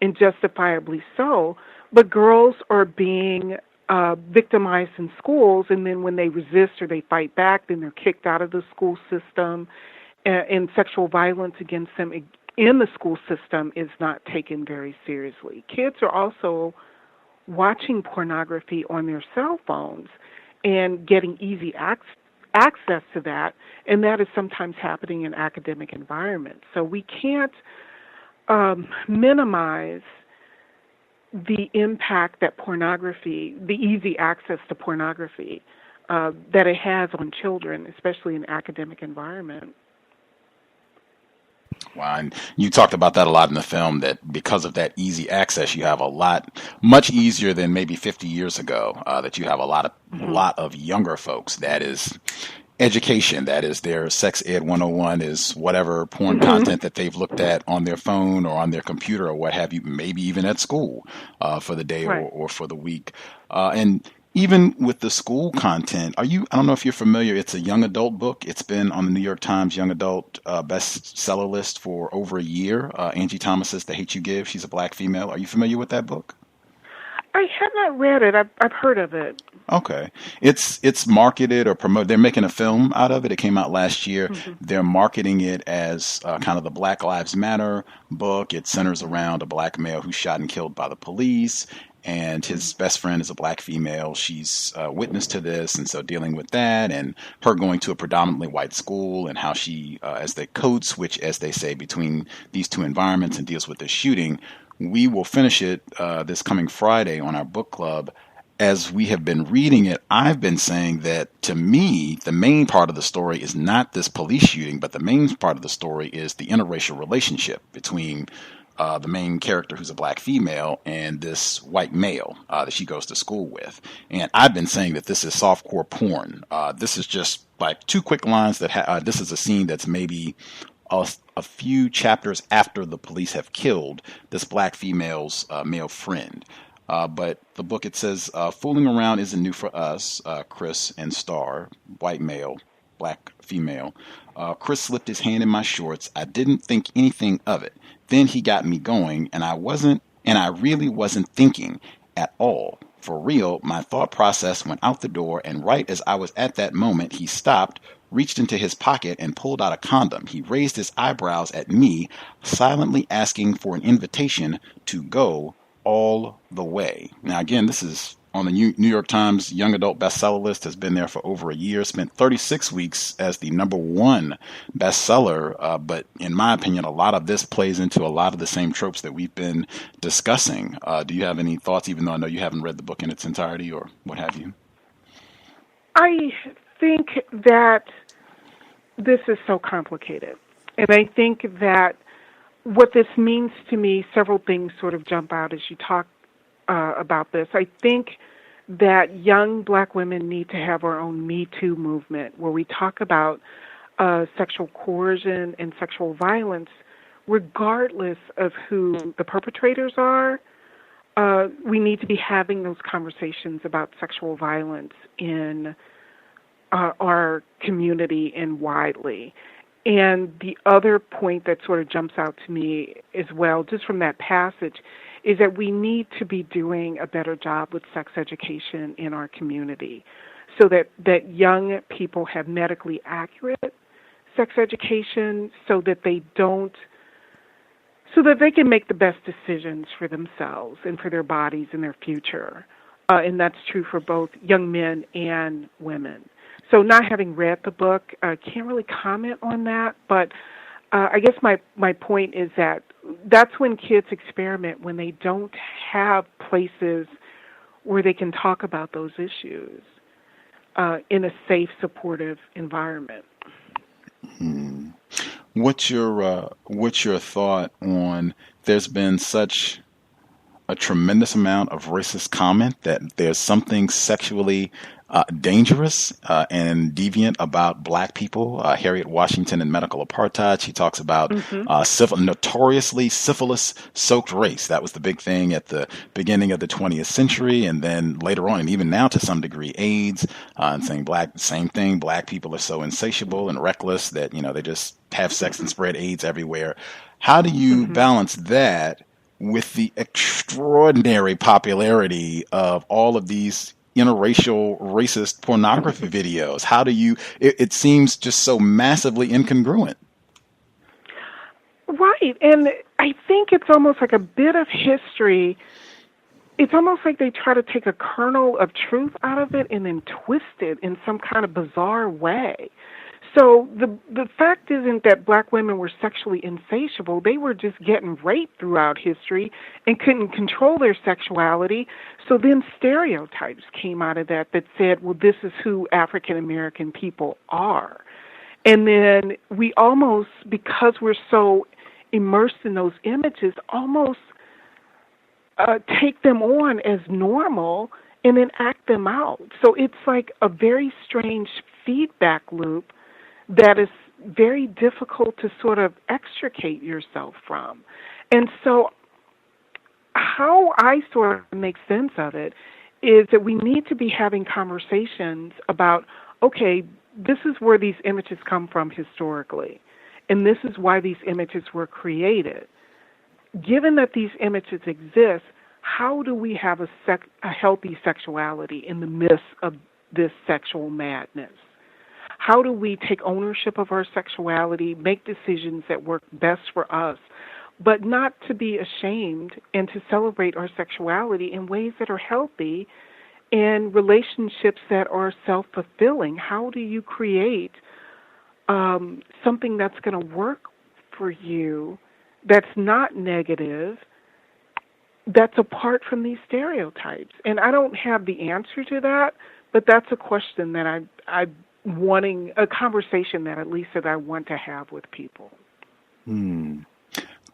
and justifiably so, but girls are being victimized in schools, and then when they resist or they fight back, then they're kicked out of the school system, and sexual violence against them in the school system is not taken very seriously. Kids are also watching pornography on their cell phones and getting easy access to that, and that is sometimes happening in academic environments. So we can't minimize the impact that pornography, the easy access to pornography, that it has on children, especially in academic environments. Wow, and you talked about that a lot in the film, that because of that easy access, you have a lot, much easier than maybe 50 years ago, that you have a lot of younger folks. That is education. That is their sex ed 101 is whatever porn content that they've looked at on their phone or on their computer or what have you, maybe even at school for the day or for the week. And even with the school content, I don't know if you're familiar, it's a young adult book. It's been on the New York Times young adult bestseller list for over a year. Angie Thomas's The Hate You Give. She's a black female. Are you familiar with that book? I have not read it. I've heard of it. Okay. It's marketed or promoted. They're making a film out of it. It came out last year. They're marketing it as kind of the Black Lives Matter book. It centers around a black male who's shot and killed by the police, and his best friend is a black female. She's witness to this, and so dealing with that, and her going to a predominantly white school, and how she, as the code switch, as they say, between these two environments and deals with this shooting. We will finish it this coming Friday on our book club. As we have been reading it, I've been saying that, to me, the main part of the story is not this police shooting, but the main part of the story is the interracial relationship between the main character who's a black female and this white male that she goes to school with. And I've been saying that this is softcore porn. This is just like two quick lines that this is a scene that's maybe a few chapters after the police have killed this black female's male friend. But the book, it says, fooling around isn't new for us, Chris and Star, white male, black female. Chris slipped his hand in my shorts. I didn't think anything of it. Then he got me going, and I really wasn't thinking at all. For real, my thought process went out the door, and right as I was at that moment, he stopped, reached into his pocket, and pulled out a condom. He raised his eyebrows at me, silently asking for an invitation to go all the way. Now, again, this is on the New York Times Young Adult Bestseller list, has been there for over a year, spent 36 weeks as the #1 bestseller. But in my opinion, a lot of this plays into a lot of the same tropes that we've been discussing. Do you have any thoughts, even though I know you haven't read the book in its entirety or what have you? I think that this is so complicated. And I think that what this means to me, several things sort of jump out as you talk about this. I think that young black women need to have our own Me Too movement where we talk about sexual coercion and sexual violence regardless of who the perpetrators are. We need to be having those conversations about sexual violence in our community and widely. And the other point that sort of jumps out to me as well, just from that passage, is that we need to be doing a better job with sex education in our community so that young people have medically accurate sex education so that they can make the best decisions for themselves and for their bodies and their future. And that's true for both young men and women. So not having read the book, I can't really comment on that, but I guess my point is that that's when kids experiment, when they don't have places where they can talk about those issues in a safe, supportive environment. Hmm. What's your thought on, there's been such a tremendous amount of racist comment that there's something sexually dangerous and deviant about black people. Harriet Washington in Medical Apartheid, she talks about notoriously syphilis-soaked race. That was the big thing at the beginning of the 20th century, and then later on, and even now to some degree, AIDS, and saying same thing, black people are so insatiable and reckless that, they just have sex and spread AIDS everywhere. How do you balance that with the extraordinary popularity of all of these interracial racist pornography videos? How do you, it seems just so massively incongruent. Right, and I think it's almost like a bit of history. It's almost like they try to take a kernel of truth out of it and then twist it in some kind of bizarre way. So the fact isn't that black women were sexually insatiable. They were just getting raped throughout history and couldn't control their sexuality. So then stereotypes came out of that said, well, this is who African American people are. And then we almost, because we're so immersed in those images, almost take them on as normal and then act them out. So it's like a very strange feedback loop that is very difficult to sort of extricate yourself from. And so how I sort of make sense of it is that we need to be having conversations about, okay, this is where these images come from historically, and this is why these images were created. Given that these images exist, how do we have a healthy sexuality in the midst of this sexual madness? How do we take ownership of our sexuality, make decisions that work best for us, but not to be ashamed and to celebrate our sexuality in ways that are healthy and relationships that are self-fulfilling? How do you create something that's going to work for you, that's not negative, that's apart from these stereotypes? And I don't have the answer to that, but that's a question that I wanting a conversation that at least that I want to have with people.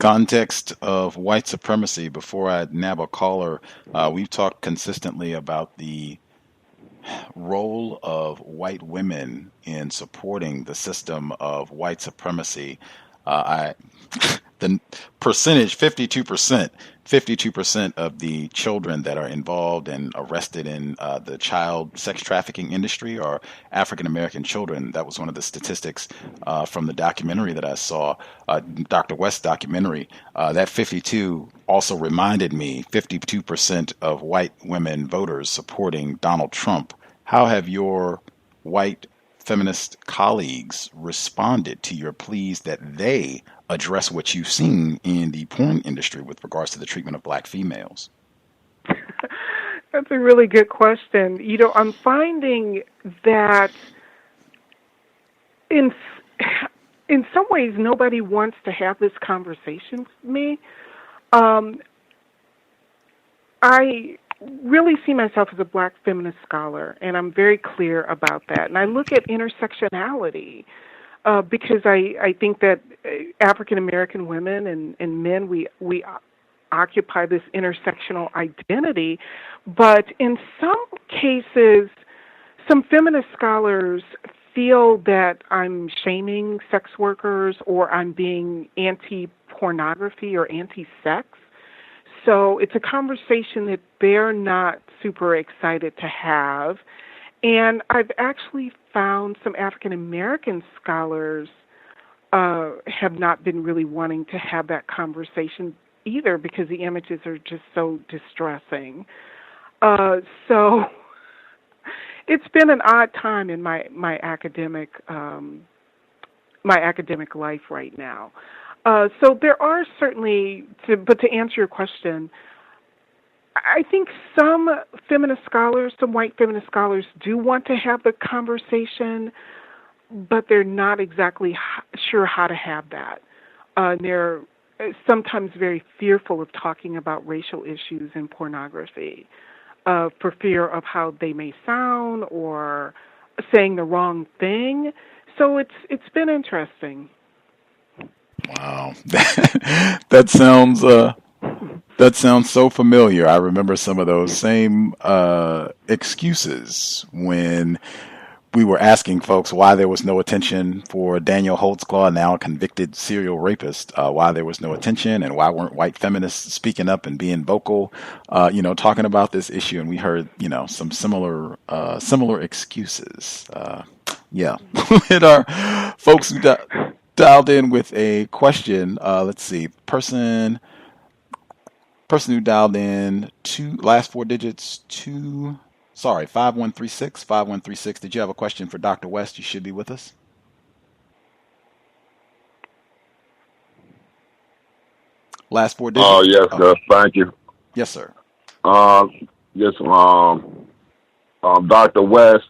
Context of White Supremacy. Before I nab a caller, we've talked consistently about the role of white women in supporting the system of white supremacy. I the percentage 52% of the children that are involved and arrested in the child sex trafficking industry are African American children. That was one of the statistics from the documentary that I saw, Dr. West documentary. That 52 also reminded me 52% of white women voters supporting Donald Trump. How have your white feminist colleagues responded to your pleas that they address what you've seen in the porn industry with regards to the treatment of black females? That's a really good question. I'm finding that in some ways nobody wants to have this conversation with me. I really see myself as a black feminist scholar, and I'm very clear about that. And I look at intersectionality because I think that African American women and men, we occupy this intersectional identity. But in some cases, some feminist scholars feel that I'm shaming sex workers or I'm being anti-pornography or anti-sex. So it's a conversation that they're not super excited to have. And I've actually found some African American scholars have not been really wanting to have that conversation either because the images are just so distressing. So it's been an odd time in my academic life right now. So there are certainly, but to answer your question, I think some feminist scholars, some white feminist scholars do want to have the conversation, but they're not exactly sure how to have that. They're sometimes very fearful of talking about racial issues in pornography for fear of how they may sound or saying the wrong thing. So it's been interesting. Wow, that sounds so familiar. I remember some of those same excuses when we were asking folks why there was no attention for Daniel Holtzclaw, now a convicted serial rapist, why there was no attention and why weren't white feminists speaking up and being vocal, talking about this issue. And we heard, some similar excuses. Yeah, and our folks who dialed in with a question. Let's see, person who dialed in last four digits 5136. Did you have a question for Dr. West? You should be with us. Last four digits. Oh yes, sir. Thank you. Yes, sir. Yes, Dr. West,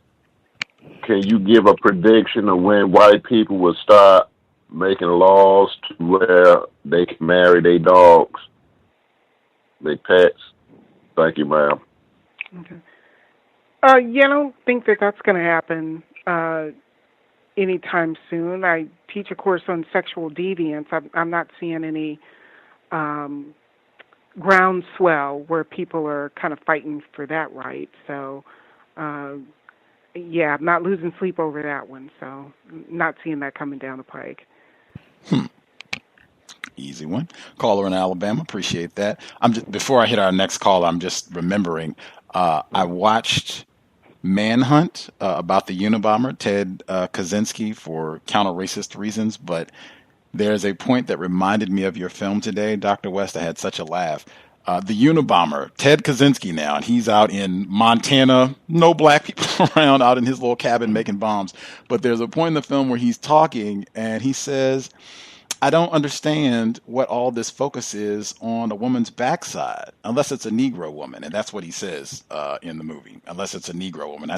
can you give a prediction of when white people will start making laws to where they can marry their dogs, their pets? Thank you, ma'am. Okay. I don't think that's going to happen anytime soon. I teach a course on sexual deviance. I'm not seeing any groundswell where people are kind of fighting for that right. So, I'm not losing sleep over that one. So, not seeing that coming down the pike. Easy one. Caller in Alabama. Appreciate that. Before I hit our next call, I'm just remembering I watched Manhunt about the Unabomber, Ted Kaczynski, for counter-racist reasons, but there's a point that reminded me of your film today, Dr. West. I had such a laugh. The Unabomber, Ted Kaczynski now, and he's out in Montana, no black people around, out in his little cabin making bombs. But there's a point in the film where he's talking, and he says, I don't understand what all this focus is on a woman's backside, unless it's a Negro woman. And that's what he says in the movie, unless it's a Negro woman.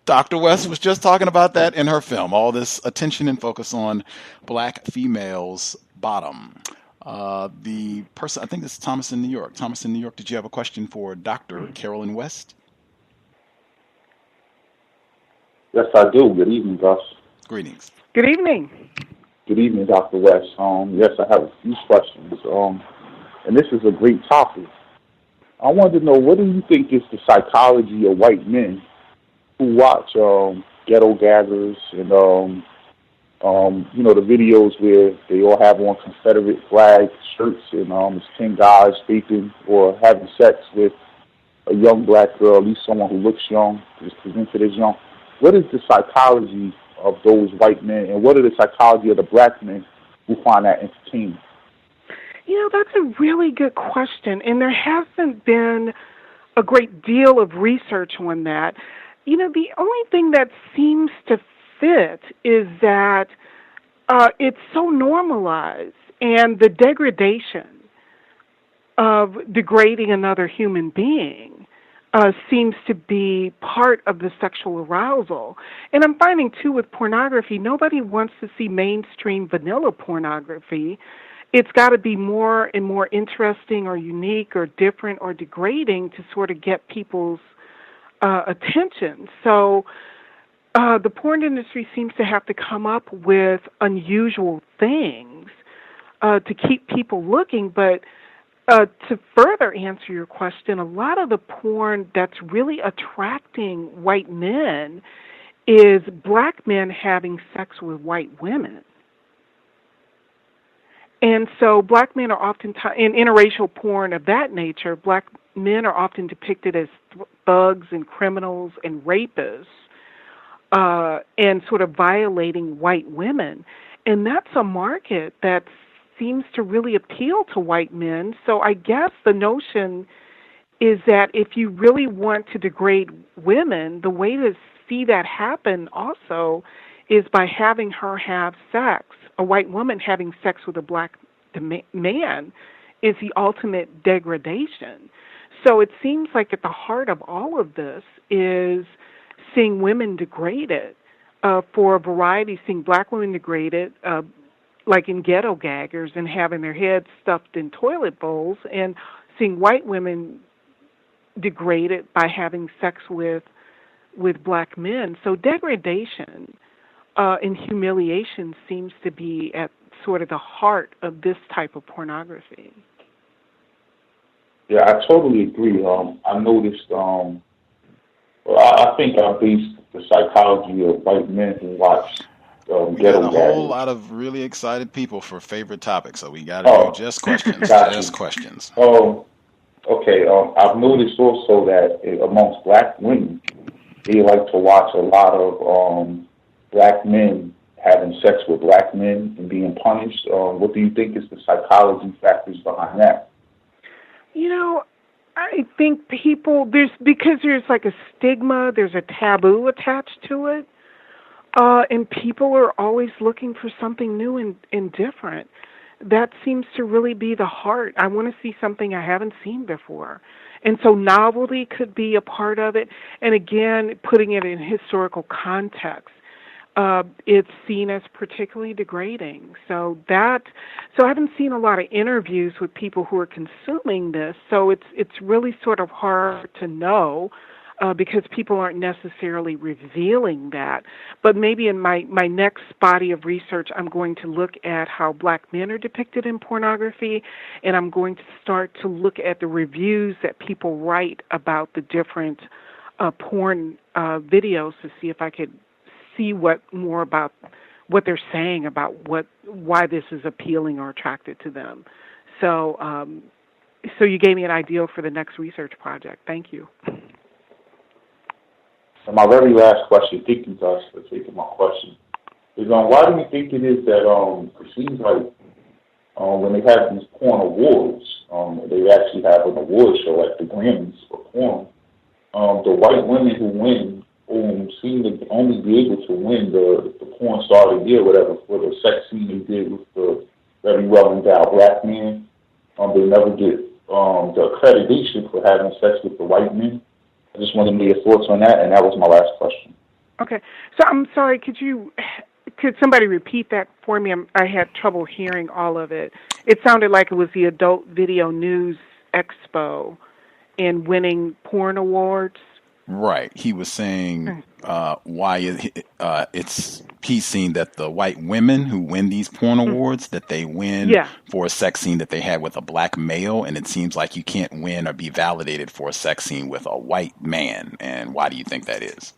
Dr. West was just talking about that in her film, all this attention and focus on black females' bottom. The person, I think this is Thomas in New York. Thomas in New York, did you have a question for Dr. Carolyn West? Yes, I do. Good evening, Gus. Greetings. Good evening. Good evening, Dr. West. Yes, I have a few questions. And this is a great topic. I wanted to know, what do you think is the psychology of white men who watch ghetto gaggers and the videos where they all have on Confederate flag shirts and it's 10 guys vaping or having sex with a young black girl, at least someone who looks young, is presented as young. What is the psychology of those white men, and what are the psychology of the black men who find that entertaining? That's a really good question, and there hasn't been a great deal of research on that. The only thing that seems to fit is that it's so normalized, and the degradation of degrading another human being seems to be part of the sexual arousal. And I'm finding, too, with pornography, nobody wants to see mainstream vanilla pornography. It's got to be more and more interesting or unique or different or degrading to sort of get people's attention. So the porn industry seems to have to come up with unusual things to keep people looking. But to further answer your question, a lot of the porn that's really attracting white men is black men having sex with white women. And so black men are often, in interracial porn of that nature, black men are often depicted as thugs and criminals and rapists and sort of violating white women. And that's a market that seems to really appeal to white men. So I guess the notion is that if you really want to degrade women, the way to see that happen also is by having her have sex. A white woman having sex with a black man is the ultimate degradation. So it seems like at the heart of all of this is seeing women degraded for a variety, seeing black women degraded, like in ghetto gaggers and having their heads stuffed in toilet bowls, and seeing white women degraded by having sex with black men. So degradation and humiliation seems to be at sort of the heart of this type of pornography. Yeah, I totally agree. I noticed, I think I based the psychology of white men who watch we ghetto got a gaggers. whole lot of really excited people for favorite topics, so we got to do just questions. Just questions. Oh, okay. I've noticed also that amongst black women, they like to watch a lot of black men having sex with black men and being punished. What do you think is the psychology factors behind that? I think because there's like a stigma, there's a taboo attached to it, and people are always looking for something new and different. That seems to really be the heart. I want to see something I haven't seen before. And so novelty could be a part of it. And again, putting it in historical context, it's seen as particularly degrading. So I haven't seen a lot of interviews with people who are consuming this. So it's really sort of hard to know because people aren't necessarily revealing that. But maybe in my next body of research, I'm going to look at how black men are depicted in pornography, and I'm going to start to look at the reviews that people write about the different porn videos to see if I could see more about what they're saying about why this is appealing or attracted to them. So you gave me an idea for the next research project. Thank you. And my very last question, thank you guys for taking my question, is why do you think it is that it seems like when they have these porn awards, they actually have an award show like the Grammys for porn, the white women who win seem to only be able to win the porn star of the year, whatever, for the sex scene they did with the very well endowed black man. They never get the accreditation for having sex with the white men. I just wanted to know your thoughts on that, and that was my last question. Okay. So I'm sorry, could somebody repeat that for me? I had trouble hearing all of it. It sounded like it was the Adult Video News Expo and winning porn awards. Right. He was saying he's seen that the white women who win these porn awards, that they win for a sex scene that they had with a black male, and it seems like you can't win or be validated for a sex scene with a white man. And why do you think that is?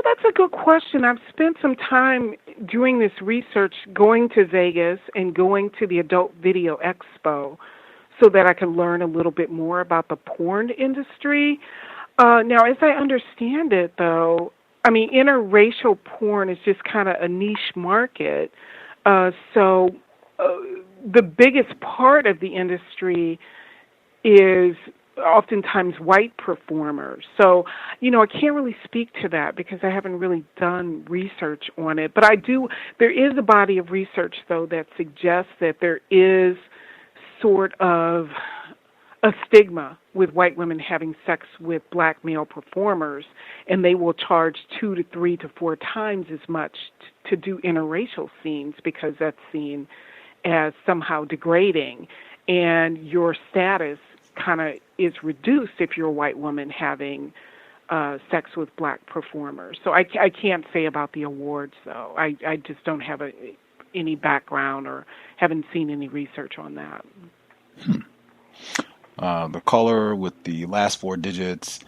That's a good question. I've spent some time doing this research, going to Vegas and going to the Adult Video Expo so that I can learn a little bit more about the porn industry. Now, as I understand it, though, I mean, interracial porn is just kind of a niche market. So the biggest part of the industry is oftentimes white performers. So, I can't really speak to that because I haven't really done research on it. But there is a body of research, though, that suggests that there is sort of a stigma with white women having sex with black male performers, and they will charge 2 to 3 to 4 times as much to do interracial scenes because that's seen as somehow degrading, and your status kind of is reduced if you're a white woman having sex with black performers. So I can't say about the awards, though. I just don't have any background or haven't seen any research on that. The caller with the last 4 digits,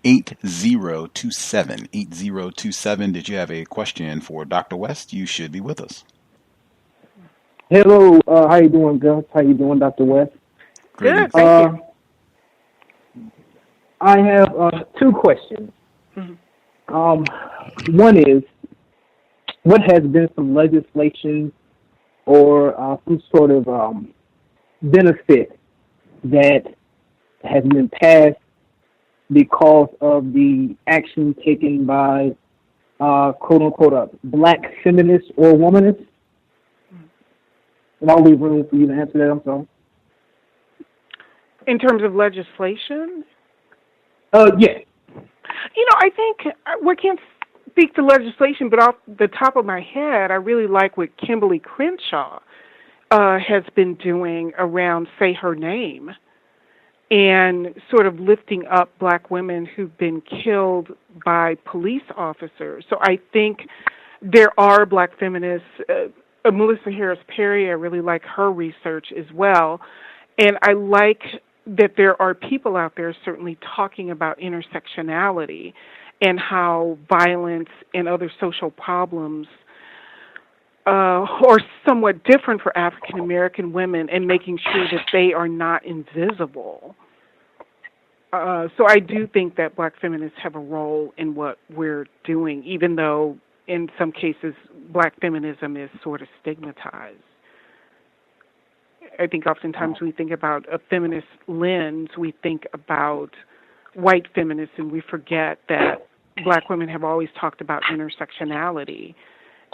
8027. 8027. Did you have a question for Dr. West? You should be with us. Hello. How you doing, Gus? How you doing, Dr. West? Good, thank you. I have 2 questions. Mm-hmm. One is, what has been some legislation or some sort of benefit that has been passed because of the action taken by quote-unquote a black feminist or womanist? And I'll leave room for you to answer that. I'm sorry. In terms of legislation? Yes. I think we can't speak to legislation, but off the top of my head, I really like what Kimberly Crenshaw has been doing around Say Her Name and sort of lifting up black women who've been killed by police officers. So I think there are black feminists. Melissa Harris Perry, I really like her research as well. And I like that there are people out there certainly talking about intersectionality and how violence and other social problems are somewhat different for African American women, and making sure that they are not invisible. So I do think that black feminists have a role in what we're doing, even though in some cases black feminism is sort of stigmatized. I think oftentimes we think about a feminist lens, we think about white feminists, and we forget that black women have always talked about intersectionality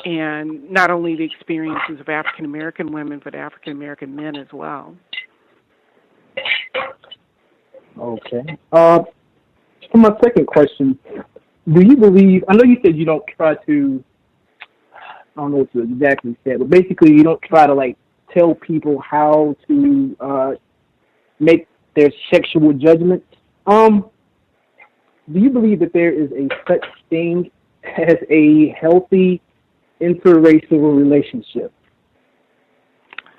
and not only the experiences of African American women, but African American men as well. Okay. For my second question, do you believe, I know you said you don't try to, I don't know what you exactly said, but basically you don't try to tell people how to make their sexual judgments. Do you believe that there is a such thing as a healthy interracial relationship?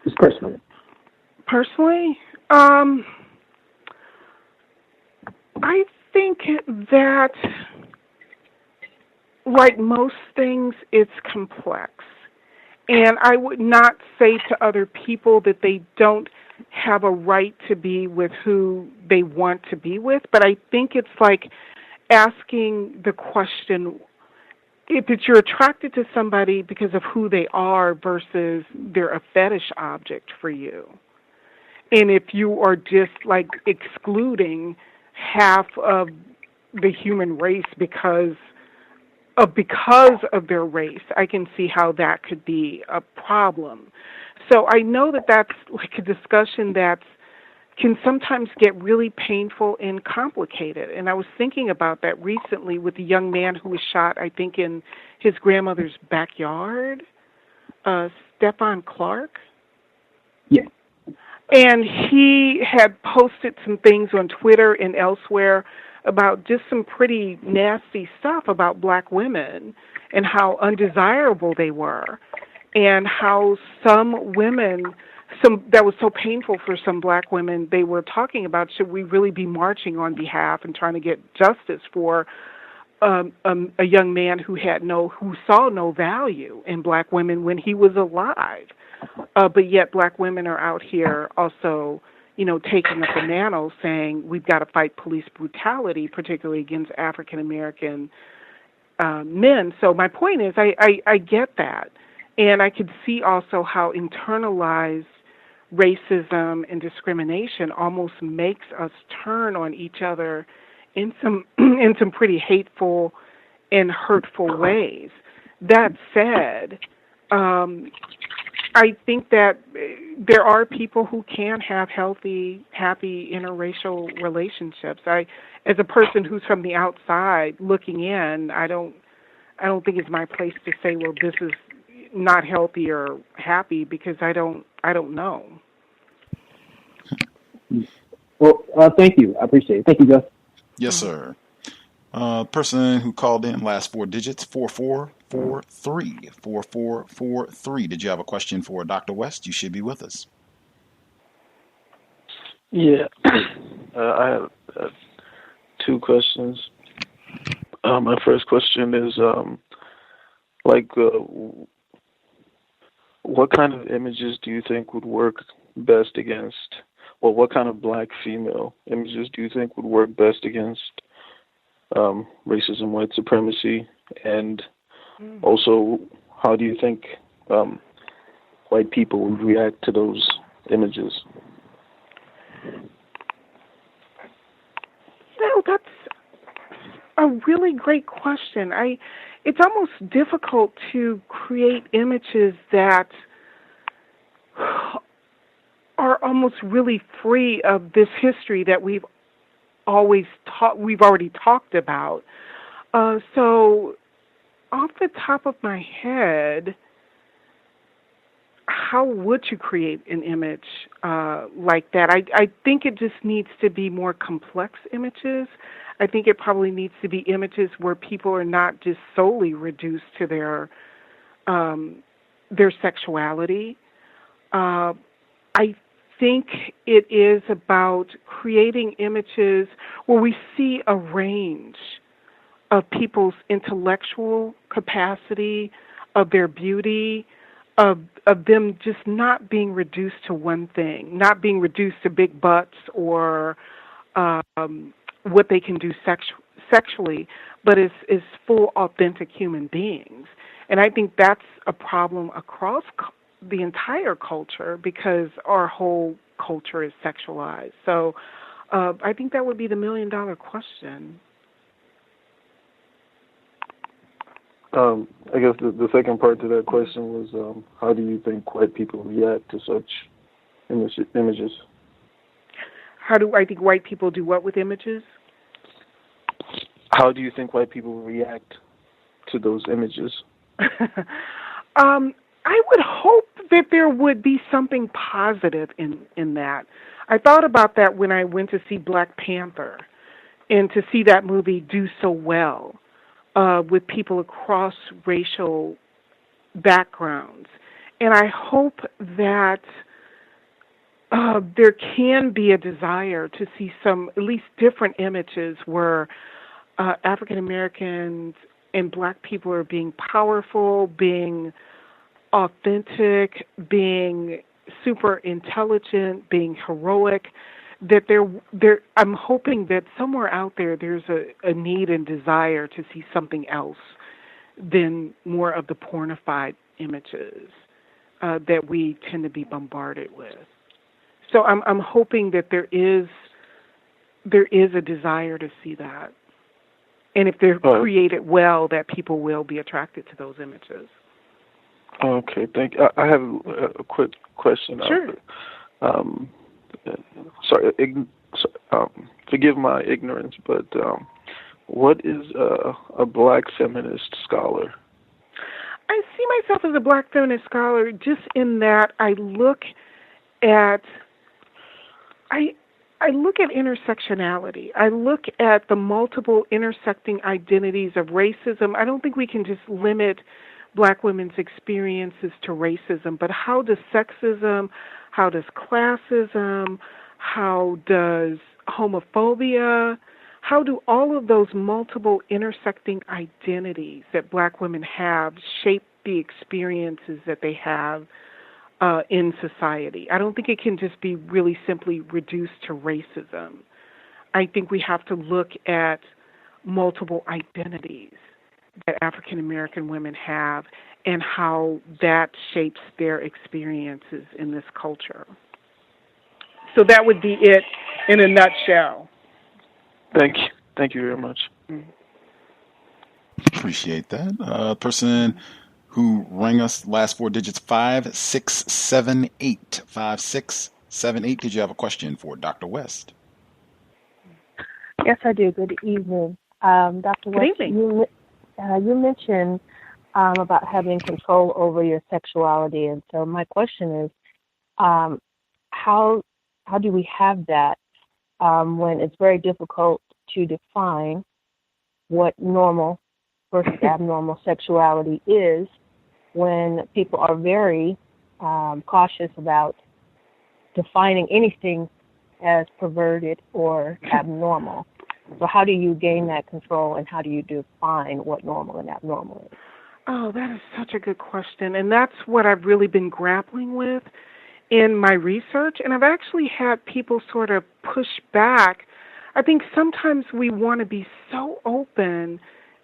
Just personally. Personally, I think that, like most things, it's complex. And I would not say to other people that they don't have a right to be with who they want to be with, but I think it's like asking the question, if you're attracted to somebody because of who they are versus they're a fetish object for you. And if you are just excluding half of the human race because of their race, I can see how that could be a problem. So I know that that's a discussion that can sometimes get really painful and complicated. And I was thinking about that recently with a young man who was shot, I think, in his grandmother's backyard, Stephon Clark. Yeah. And he had posted some things on Twitter and elsewhere about just some pretty nasty stuff about black women and how undesirable they were, and how some women, that was so painful for some black women, they were talking about, should we really be marching on behalf and trying to get justice for a young man who saw no value in black women when he was alive, but yet black women are out here also, taking up the mantle, saying we've got to fight police brutality, particularly against African American men. So my point is, I get that, and I could see also how internalized racism and discrimination almost makes us turn on each other in some pretty hateful and hurtful ways. That said, I think that there are people who can have healthy, happy interracial relationships. As a person who's from the outside looking in, I don't think it's my place to say, well, this is not healthy or happy, because I don't know. Well, thank you. I appreciate it. Thank you, Gus. Yes, sir. Person who called in, last four digits, 4443. 4443. Did you have a question for Dr. West? You should be with us. Yeah. I have two questions. My first question is, what kind of images do you think would work best against, or what kind of black female images do you think would work best against racism, white supremacy, and also how do you think white people would react to those images? That's a really great question. It's almost difficult to create images that are almost really free of this history that we've already talked about. So off the top of my head, how would you create an image like that? I think it just needs to be more complex images. I think it probably needs to be images where people are not just solely reduced to their sexuality. I think it is about creating images where we see a range of people's intellectual capacity, of their beauty, of them just not being reduced to one thing, not being reduced to big butts or what they can do sexually, but is full, authentic human beings. And I think that's a problem across the entire culture, because our whole culture is sexualized. So I think that would be the million-dollar question. I guess the second part to that question was, how do you think white people react to such images? How do I think white people do what with images? How do you think white people react to those images? I would hope that there would be something positive in that. I thought about that when I went to see Black Panther, and to see that movie do so well with people across racial backgrounds. And I hope that there can be a desire to see some, at least different images where African Americans and black people are being powerful, being authentic, being super intelligent, being heroic. That I'm hoping that somewhere out there's a need and desire to see something else than more of the pornified images that we tend to be bombarded with. So I'm hoping that there is a desire to see that, and if they're created well, that people will be attracted to those images. Okay, thank you. I have a quick question. Sure. Forgive my ignorance, but what is a black feminist scholar? I see myself as a black feminist scholar just in that I look at, I I look at intersectionality. I look at the multiple intersecting identities of racism. I don't think we can just limit Black women's experiences to racism, but how does sexism, how does classism, how does homophobia, how do all of those multiple intersecting identities that Black women have shape the experiences that they have in society? I don't think it can just be really simply reduced to racism. I think we have to look at multiple identities that African American women have and how that shapes their experiences in this culture. So that would be it in a nutshell. Thank you. Thank you very much. Appreciate that. Person who rang us last four digits 5678. 5678. Did you have a question for Dr. West? Yes, I do. Good evening. Dr. West, you mentioned about having control over your sexuality, and so my question is, how do we have that when it's very difficult to define what normal versus abnormal sexuality is, when people are very cautious about defining anything as perverted or abnormal? So how do you gain that control, and how do you define what normal and abnormal is? Oh, that is such a good question, and that's what I've really been grappling with in my research, and I've actually had people sort of push back. I think sometimes we want to be so open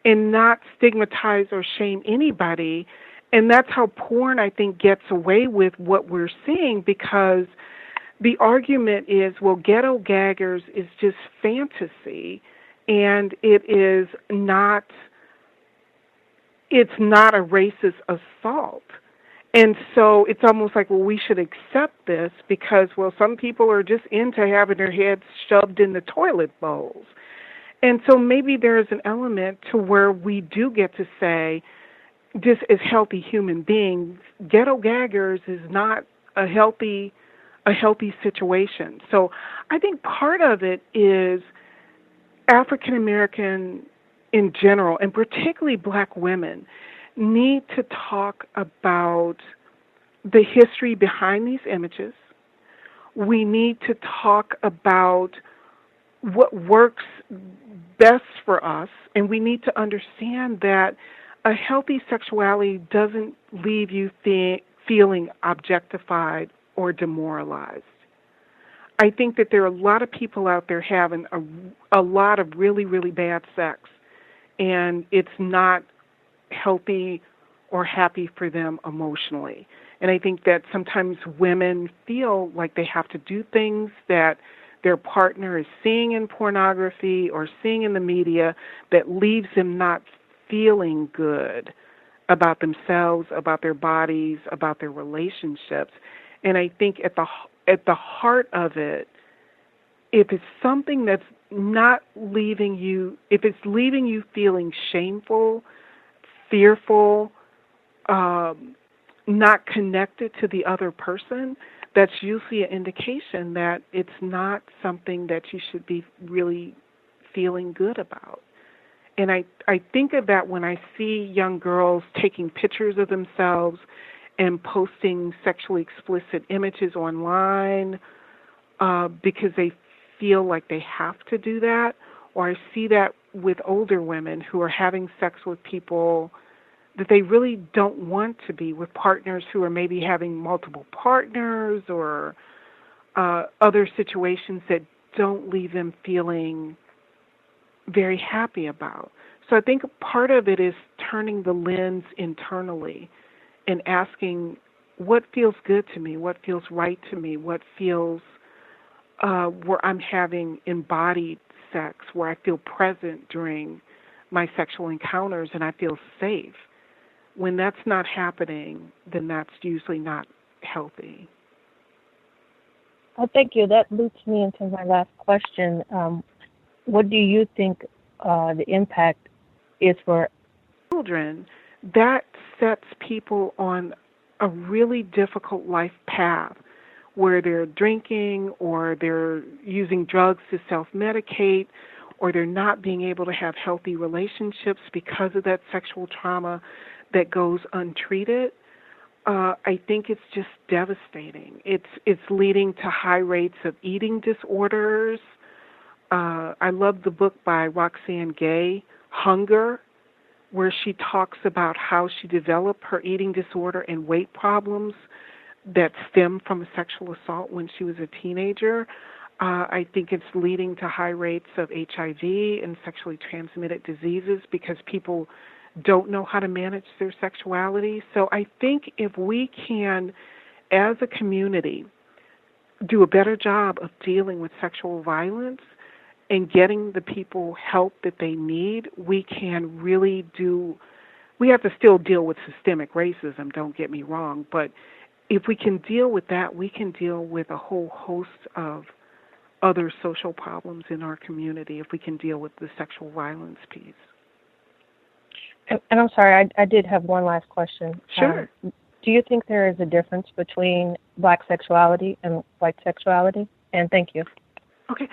and not stigmatize or shame anybody, and that's how porn, I think, gets away with what we're seeing, because the argument is, well, ghetto gaggers is just fantasy, and it's not a racist assault. And so it's almost like, well, we should accept this because, well, some people are just into having their heads shoved in the toilet bowls. And so maybe there is an element to where we do get to say, just as healthy human beings, ghetto gaggers is not a healthy situation. So I think part of it is African American in general, and particularly Black women, need to talk about the history behind these images. We need to talk about what works best for us, and we need to understand that a healthy sexuality doesn't leave you feeling objectified or demoralized. I think that there are a lot of people out there having a lot of really, really bad sex, and it's not healthy or happy for them emotionally. And I think that sometimes women feel like they have to do things that their partner is seeing in pornography or seeing in the media that leaves them not feeling good about themselves, about their bodies, about their relationships. And I think at the heart of it, if it's something that's not leaving you, if it's leaving you feeling shameful, fearful, not connected to the other person, that's usually an indication that it's not something that you should be really feeling good about. And I think of that when I see young girls taking pictures of themselves and posting sexually explicit images online because they feel like they have to do that. Or I see that with older women who are having sex with people that they really don't want to be with, partners who are maybe having multiple partners or other situations that don't leave them feeling very happy about. So I think part of it is turning the lens internally and asking what feels good to me, what feels right to me, what feels where I'm having embodied sex, where I feel present during my sexual encounters and I feel safe. When that's not happening, then that's usually not healthy. Oh, thank you. That leads me into my last question. What do you think the impact is for children? That sets people on a really difficult life path where they're drinking or they're using drugs to self-medicate or they're not being able to have healthy relationships because of that sexual trauma that goes untreated, I think it's just devastating. It's leading to high rates of eating disorders. I love the book by Roxane Gay, Hunger, where she talks about how she developed her eating disorder and weight problems that stem from a sexual assault when she was a teenager. I think it's leading to high rates of HIV and sexually transmitted diseases because people don't know how to manage their sexuality. So I think if we can, as a community, do a better job of dealing with sexual violence and getting the people help that they need, we can really do, we have to still deal with systemic racism, don't get me wrong, but if we can deal with that, we can deal with a whole host of other social problems in our community if we can deal with the sexual violence piece. And I'm sorry, I did have one last question. Sure. Do you think there is a difference between black sexuality and white sexuality? And thank you. Okay.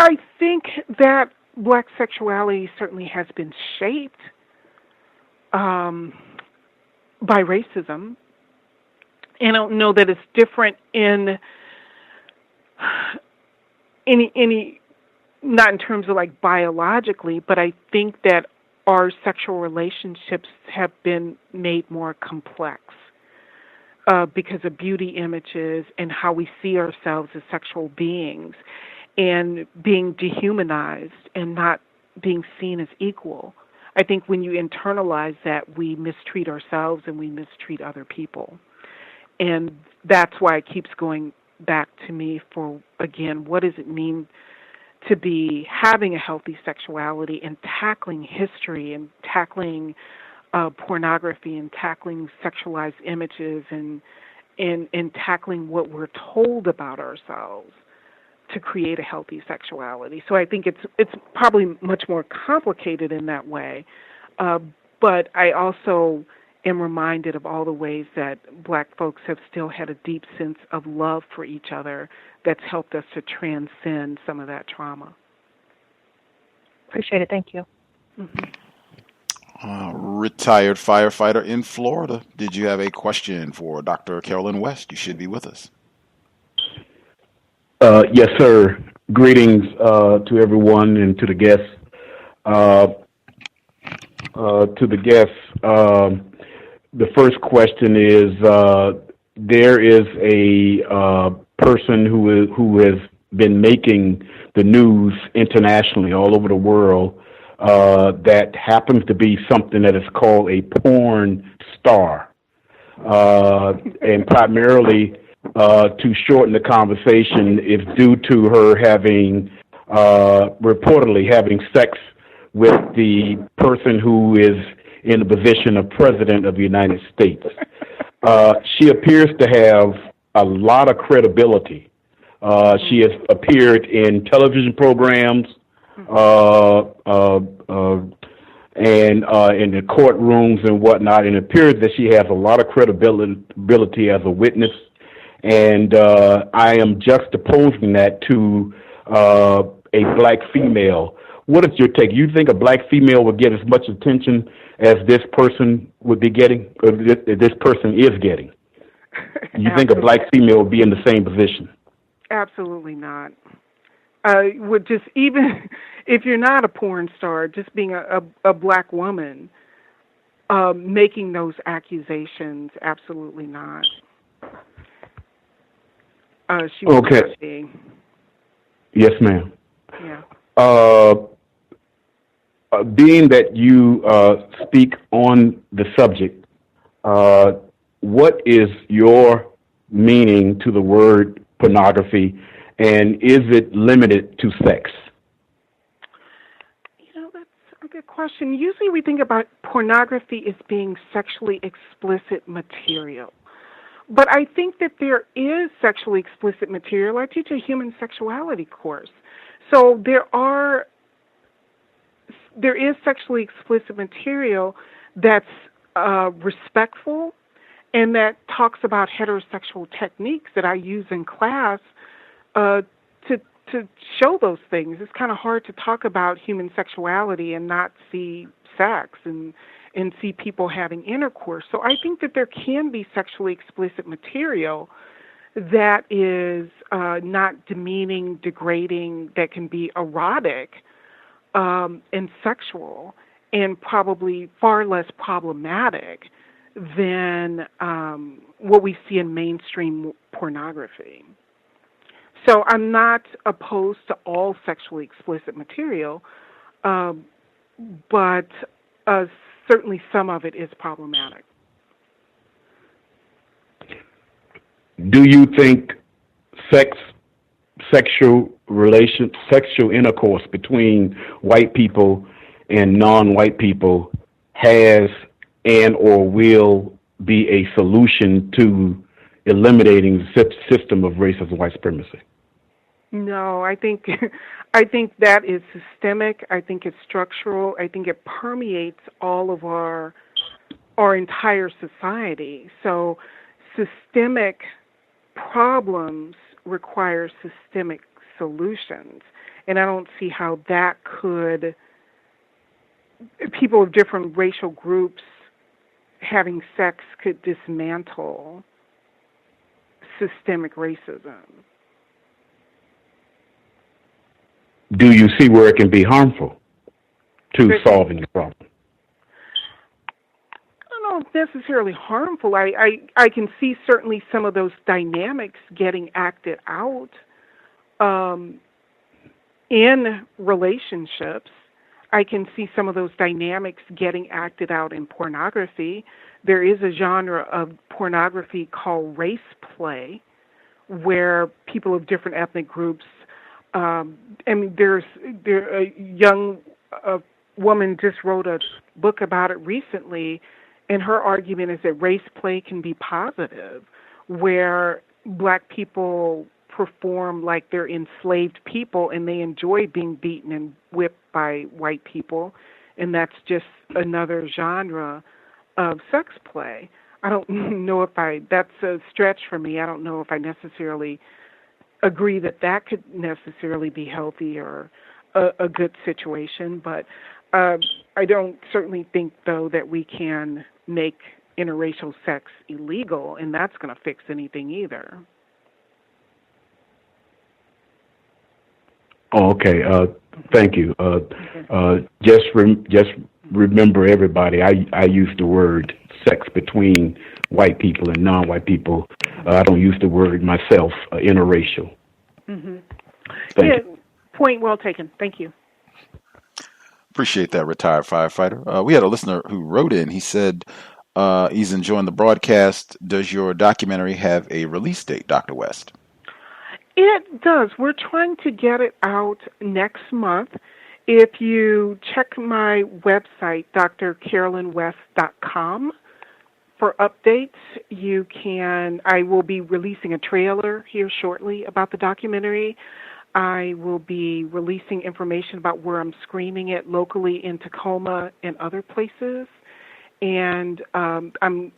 I think that black sexuality certainly has been shaped by racism. And I don't know that it's different in any not in terms of like biologically, but I think that our sexual relationships have been made more complex because of beauty images and how we see ourselves as sexual beings and being dehumanized and not being seen as equal. I think when you internalize that, we mistreat ourselves and we mistreat other people. And that's why it keeps going back to me for, again, what does it mean to be having a healthy sexuality and tackling history and tackling pornography and tackling sexualized images and tackling what we're told about ourselves to create a healthy sexuality. So I think it's probably much more complicated in that way. But I also am reminded of all the ways that black folks have still had a deep sense of love for each other that's helped us to transcend some of that trauma. Appreciate it. Thank you. Mm-hmm. Retired firefighter in Florida. Did you have a question for Dr. Carolyn West? You should be with us. Yes, sir. Greetings to everyone and to the guests. The first question is, there is a person who has been making the news internationally all over the world that happens to be something that is called a porn star. And primarily, to shorten the conversation, it's due to her reportedly having sex with the person who is in the position of President of the United States. She appears to have a lot of credibility. She has appeared in television programs and in the courtrooms and whatnot, and it appears that she has a lot of credibility as a witness. And I am juxtaposing that to a black female. What is your take? You think a black female would get as much attention as this person would be getting, or this person is getting? You think a black female would be in the same position? Absolutely not. Would just, even if you're not a porn star, just being a black woman, making those accusations, absolutely not. She was okay. Yes, ma'am. Yeah. Being that you speak on the subject, what is your meaning to the word pornography, and is it limited to sex? That's a good question. Usually we think about pornography as being sexually explicit material. But I think that there is sexually explicit material. I teach a human sexuality course. So there is sexually explicit material that's respectful and that talks about heterosexual techniques that I use in class to show those things. It's kind of hard to talk about human sexuality and not see sex and see people having intercourse. So I think that there can be sexually explicit material that is not demeaning, degrading, that can be erotic and sexual, and probably far less problematic than what we see in mainstream pornography. So I'm not opposed to all sexually explicit material, but certainly some of it is problematic. Do you think sexual intercourse between white people and non-white people has and or will be a solution to eliminating the system of racism and white supremacy? No, I think that is systemic. I think it's structural. I think it permeates all of our entire society. So systemic problems require systemic solutions. And I don't see how that could, people of different racial groups having sex could dismantle systemic racism. Do you see where it can be harmful to solving the problem? I don't necessarily harmful. I can see certainly some of those dynamics getting acted out in relationships. I can see some of those dynamics getting acted out in pornography. There is a genre of pornography called race play, where people of different ethnic groups, there's a young woman just wrote a book about it recently, and her argument is that race play can be positive, where black people perform like they're enslaved people and they enjoy being beaten and whipped by white people, and that's just another genre of sex play. I don't know that's a stretch for me. I don't know if I necessarily agree that could necessarily be healthy or a good situation, but I don't certainly think, though, that we can make interracial sex illegal, and that's going to fix anything either. Oh, okay. Thank you. Just remember, everybody, I use the word sex between white people and non-white people. I don't use the word myself, interracial. Mm-hmm. Thank you. Point well taken. Thank you. Appreciate that, retired firefighter. We had a listener who wrote in. He said he's enjoying the broadcast. Does your documentary have a release date, Dr. West? It does. We're trying to get it out next month. If you check my website, drcarolynwest.com, for updates, I will be releasing a trailer here shortly about the documentary. I will be releasing information about where I'm screening it locally in Tacoma and other places. And I'm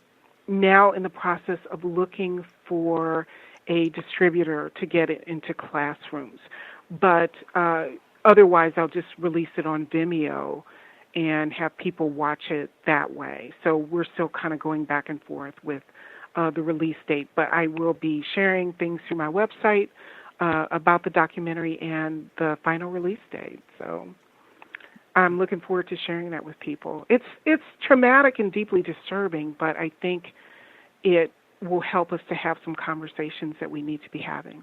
now in the process of looking for a distributor to get it into classrooms. But otherwise, I'll just release it on Vimeo and have people watch it that way. So we're still kind of going back and forth with the release date. But I will be sharing things through my website about the documentary and the final release date. So I'm looking forward to sharing that with people. It's traumatic and deeply disturbing, but I think it will help us to have some conversations that we need to be having.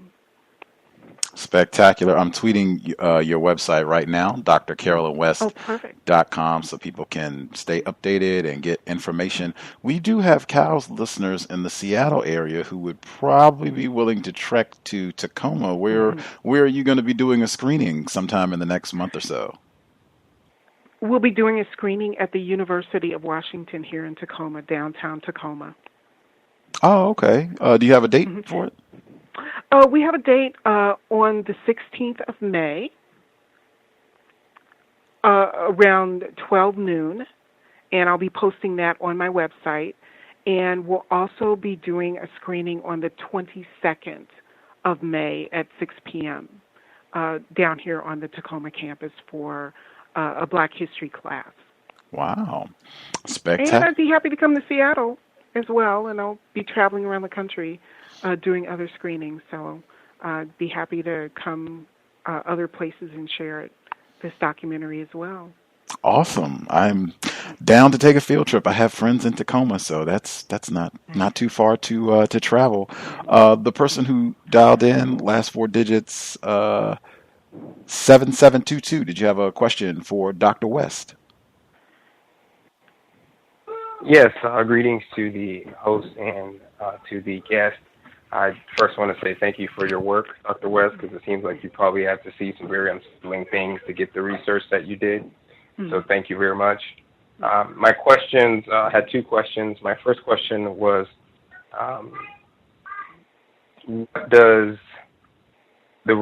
Spectacular. I'm tweeting your website right now, drcarolynwest.com, so people can stay updated and get information. We do have COWS listeners in the Seattle area who would probably be willing to trek to Tacoma. Where are you going to be doing a screening sometime in the next month or so? We'll be doing a screening at the University of Washington here in Tacoma, downtown Tacoma. Oh, okay. Do you have a date for it? We have a date on the 16th of May around 12 noon, and I'll be posting that on my website. And we'll also be doing a screening on the 22nd of May at 6 p.m. Down here on the Tacoma campus for a Black History class. Wow. And Spectacular. I'd be happy to come to Seattle as well, and I'll be traveling around the country doing other screenings. So I'd be happy to come other places and share this documentary as well. Awesome. I'm down to take a field trip. I have friends in Tacoma, so that's not too far to travel. The person who dialed in, last four digits, 7722. Did you have a question for Dr. West? Yes, greetings to the host and to the guest. I first want to say thank you for your work, Dr. West, because it seems like you probably have to see some very unsettling things to get the research that you did. So thank you very much. My questions, I had two questions. My first question was, what is the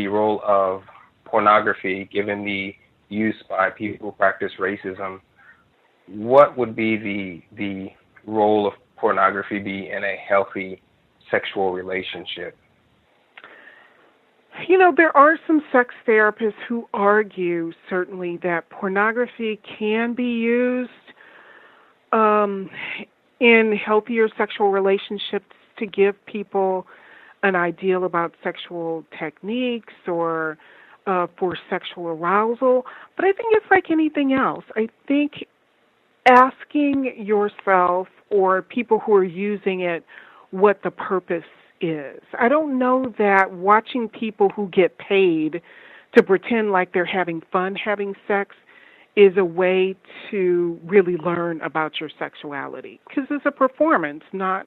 role of pornography given the use by people who practice racism? What would be the role of pornography be in a healthy sexual relationship? You know, there are some sex therapists who argue, certainly, that pornography can be used in healthier sexual relationships to give people an ideal about sexual techniques or for sexual arousal. But I think it's like anything else. I think asking yourself or people who are using it what the purpose is. I don't know that watching people who get paid to pretend like they're having fun having sex is a way to really learn about your sexuality, because it's a performance, not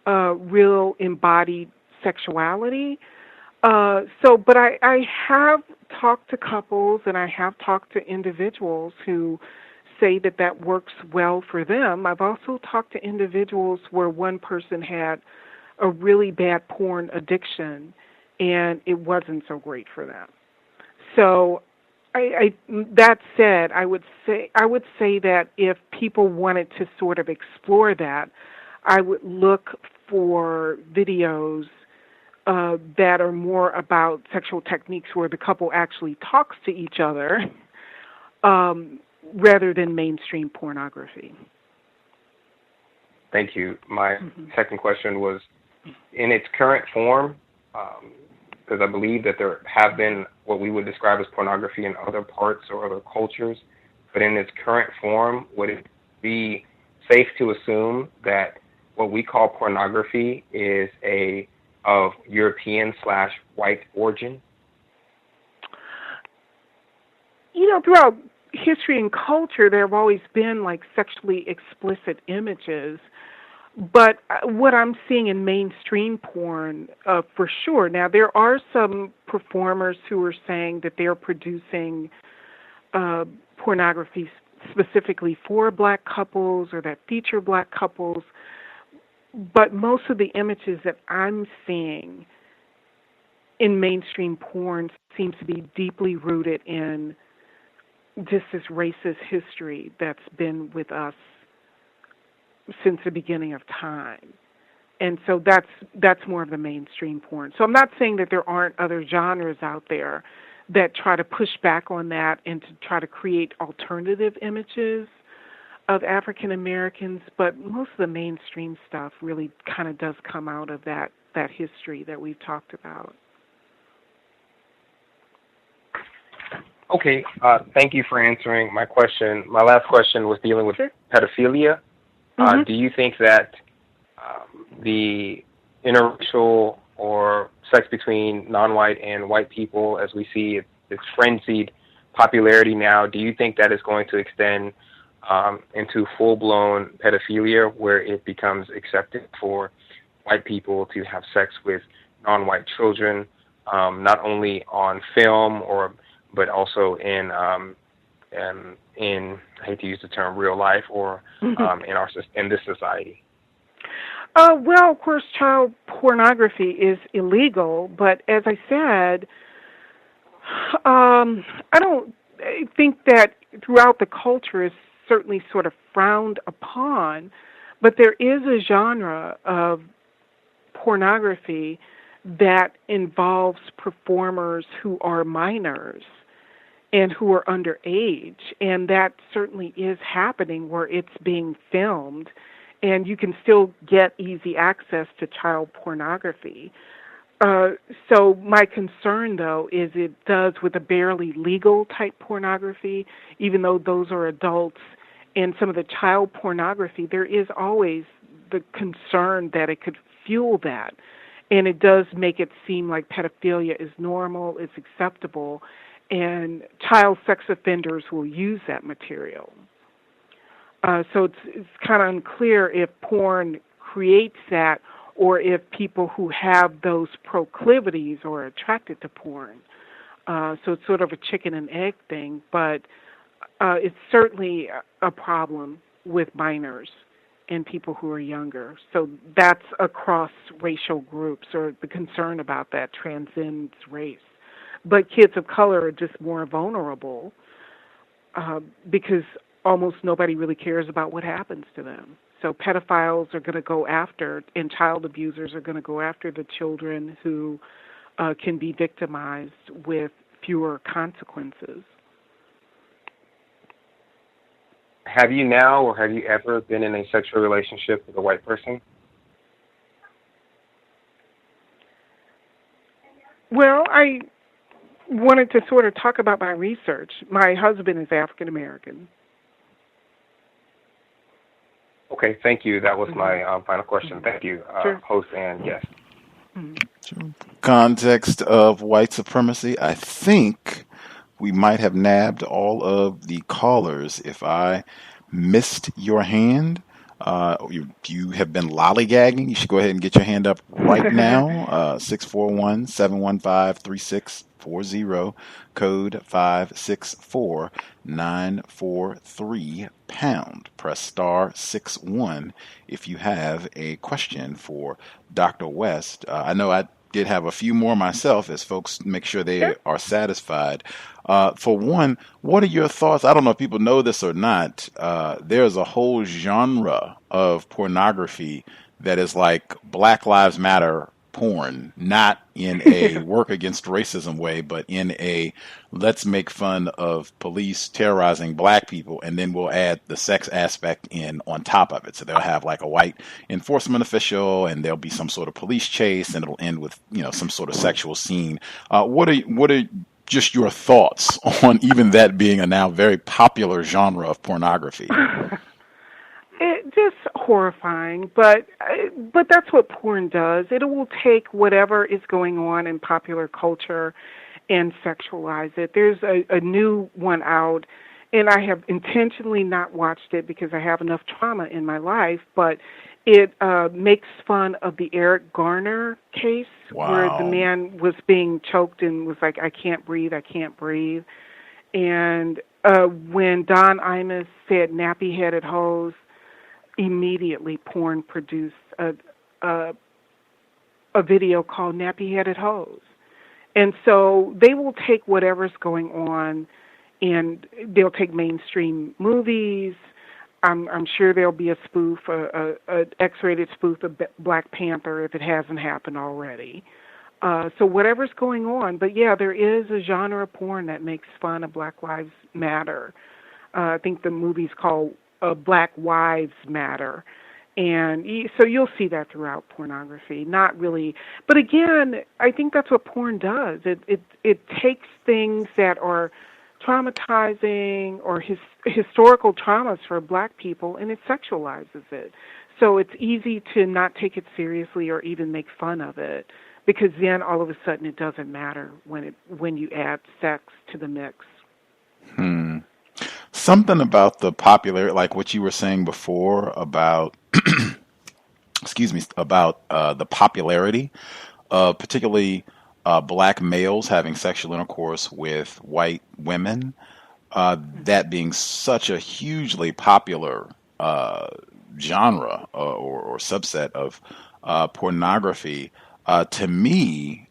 real embodied sexuality. But I have talked to couples and I have talked to individuals who say that works well for them. I've also talked to individuals where one person had a really bad porn addiction and it wasn't so great for them. So that said, I would say that if people wanted to sort of explore that, I would look for videos that are more about sexual techniques where the couple actually talks to each other rather than mainstream pornography. Thank you. My second question was, in its current form, because I believe that there have been what we would describe as pornography in other parts or other cultures, but in its current form, would it be safe to assume that what we call pornography is of European/white origin? You know, throughout history and culture, there have always been like sexually explicit images. But what I'm seeing in mainstream porn, for sure. Now, there are some performers who are saying that they're producing pornography specifically for black couples or that feature black couples. But most of the images that I'm seeing in mainstream porn seems to be deeply rooted in just this racist history that's been with us since the beginning of time. And so that's more of the mainstream porn. So I'm not saying that there aren't other genres out there that try to push back on that and to try to create alternative images of African Americans, but most of the mainstream stuff really kind of does come out of that history that we've talked about. Okay, thank you for answering my question. My last question was dealing with pedophilia. Do you think that the interracial or sex between non-white and white people, as we see its frenzied popularity now, do you think that is going to extend into full-blown pedophilia, where it becomes accepted for white people to have sex with non-white children, not only on film but also in I hate to use the term real life or in this society? Well, of course, child pornography is illegal, but as I said, I don't think that throughout the culture is certainly sort of frowned upon, But there is a genre of pornography that involves performers who are minors and who are underage, and that certainly is happening where it's being filmed, and you can still get easy access to child pornography. So my concern, though, is it does with a barely legal type pornography, even though those are adults, and some of the child pornography, there is always the concern that it could fuel that. And it does make it seem like pedophilia is normal, it's acceptable, and child sex offenders will use that material. So it's kind of unclear if porn creates that or if people who have those proclivities are attracted to porn. So it's sort of a chicken and egg thing, but it's certainly a problem with minors and people who are younger. So that's across racial groups, or the concern about that transcends race. But kids of color are just more vulnerable because almost nobody really cares about what happens to them. So pedophiles are going to go after, and child abusers are going to go after the children who can be victimized with fewer consequences. Have you now or have you ever been in a sexual relationship with a white person? Well, I wanted to sort of talk about my research. My husband is African American. Okay, thank you. That was my final question. Thank you, Sure. host and guest. Context of white supremacy. I think we might have nabbed all of the callers. If I missed your hand, you have been lollygagging. You should go ahead and get your hand up right now. 641-715-3640, code 564-943#. Press star 61 if you have a question for Dr. West. I know I did have a few more myself as folks make sure they are satisfied. For one, what are your thoughts? I don't know if people know this or not. There's a whole genre of pornography that is like Black Lives Matter porn, not in a work against racism way, but in a let's make fun of police terrorizing black people, and then we'll add the sex aspect in on top of it. So they'll have like a white enforcement official, and there'll be some sort of police chase, and it'll end with, you know, some sort of sexual scene. What are just your thoughts on even that being a now very popular genre of pornography? It just horrifying, but that's what porn does. It will take whatever is going on in popular culture and sexualize it. There's a new one out, and I have intentionally not watched it because I have enough trauma in my life, but it makes fun of the Eric Garner case. Wow. Where the man was being choked and was like, I can't breathe. And when Don Imus said nappy-headed hose, immediately porn produced a video called Nappy-Headed Hose. And so they will take whatever's going on, and they'll take mainstream movies. I'm sure there'll be a spoof, a X-rated spoof of Black Panther if it hasn't happened already. So whatever's going on. But yeah, there is a genre of porn that makes fun of Black Lives Matter. I think the movie's called Black Wives Matter. And so you'll see that throughout pornography. Not really. But again, I think that's what porn does. It takes things that are traumatizing or historical traumas for black people, and it sexualizes it. So it's easy to not take it seriously or even make fun of it, because then all of a sudden it doesn't matter when you add sex to the mix. Something about the popularity, like what you were saying before about, the popularity of particularly black males having sexual intercourse with white women, that being such a hugely popular genre or subset of pornography. To me,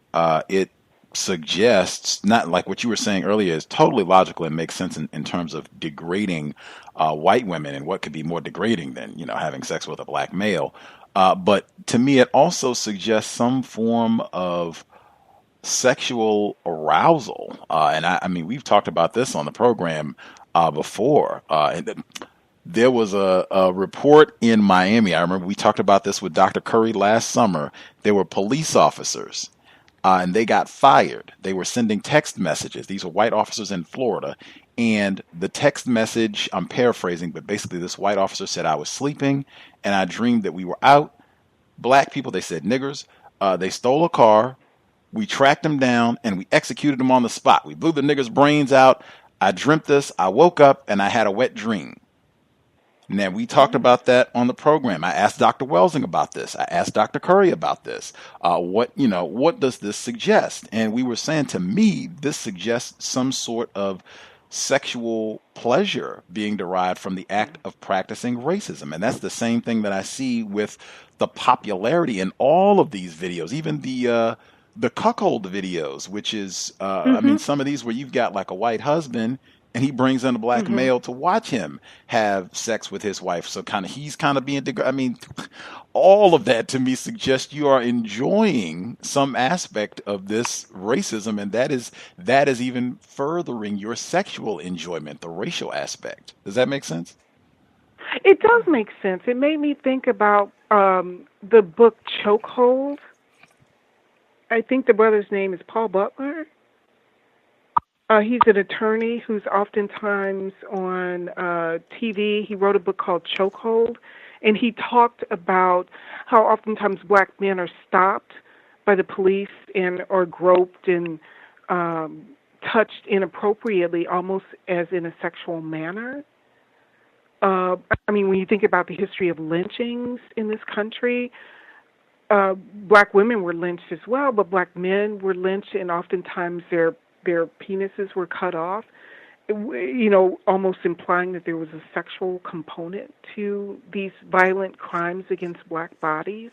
it suggests, not like what you were saying earlier, is totally logical and makes sense in terms of degrading white women, and what could be more degrading than, having sex with a black male. But to me, it also suggests some form of sexual arousal. And I mean, we've talked about this on the program before. And there was a report in Miami. I remember we talked about this with Dr. Curry last summer. There were police officers, and they got fired. They were sending text messages. These were white officers in Florida. And the text message, I'm paraphrasing, but basically this white officer said, "I was sleeping and I dreamed that we were out. Black people," they said, "niggers. They stole a car. We tracked them down and we executed them on the spot. We blew the niggers' brains out. I dreamt this. I woke up and I had a wet dream." Now, we talked about that on the program. I asked Dr. Welsing about this. I asked Dr. Curry about this. What does this suggest? And we were saying, to me, this suggests some sort of sexual pleasure being derived from the act of practicing racism. And that's the same thing that I see with the popularity in all of these videos, even the cuckold videos, which is, I mean, some of these where you've got like a white husband and he brings in a black male to watch him have sex with his wife. So he's kind of being, I mean, all of that to me suggests you are enjoying some aspect of this racism, and that is even furthering your sexual enjoyment, the racial aspect. Does that make sense? It does make sense. It made me think about the book Chokehold. I think the brother's name is Paul Butler. He's an attorney who's oftentimes on TV. He wrote a book called Chokehold, and he talked about how oftentimes black men are stopped by the police or groped and touched inappropriately, almost as in a sexual manner. I mean, when you think about the history of lynchings in this country, black women were lynched as well, but black men were lynched, and oftentimes their penises were cut off, almost implying that there was a sexual component to these violent crimes against black bodies.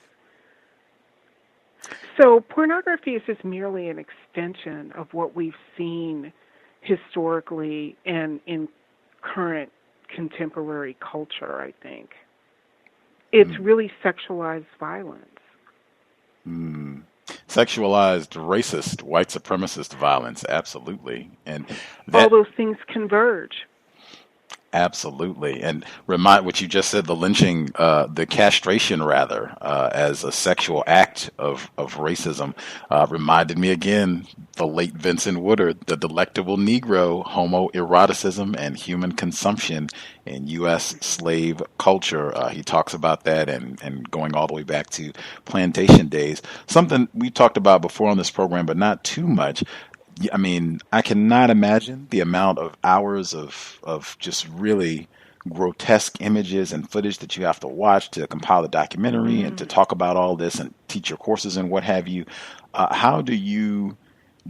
So pornography is just merely an extension of what we've seen historically and in current contemporary culture, I think. It's really sexualized violence. Sexualized, racist, white supremacist violence, absolutely. And all those things converge. Absolutely. And remind what you just said, the lynching, the castration rather, as a sexual act of racism, reminded me again, the late Vincent Woodard, The Delectable Negro, Homoeroticism and Human Consumption in U.S. Slave Culture. He talks about that and going all the way back to plantation days. Something we talked about before on this program, but not too much. I mean, I cannot imagine the amount of hours of just really grotesque images and footage that you have to watch to compile a documentary and to talk about all this and teach your courses and what have you. How do you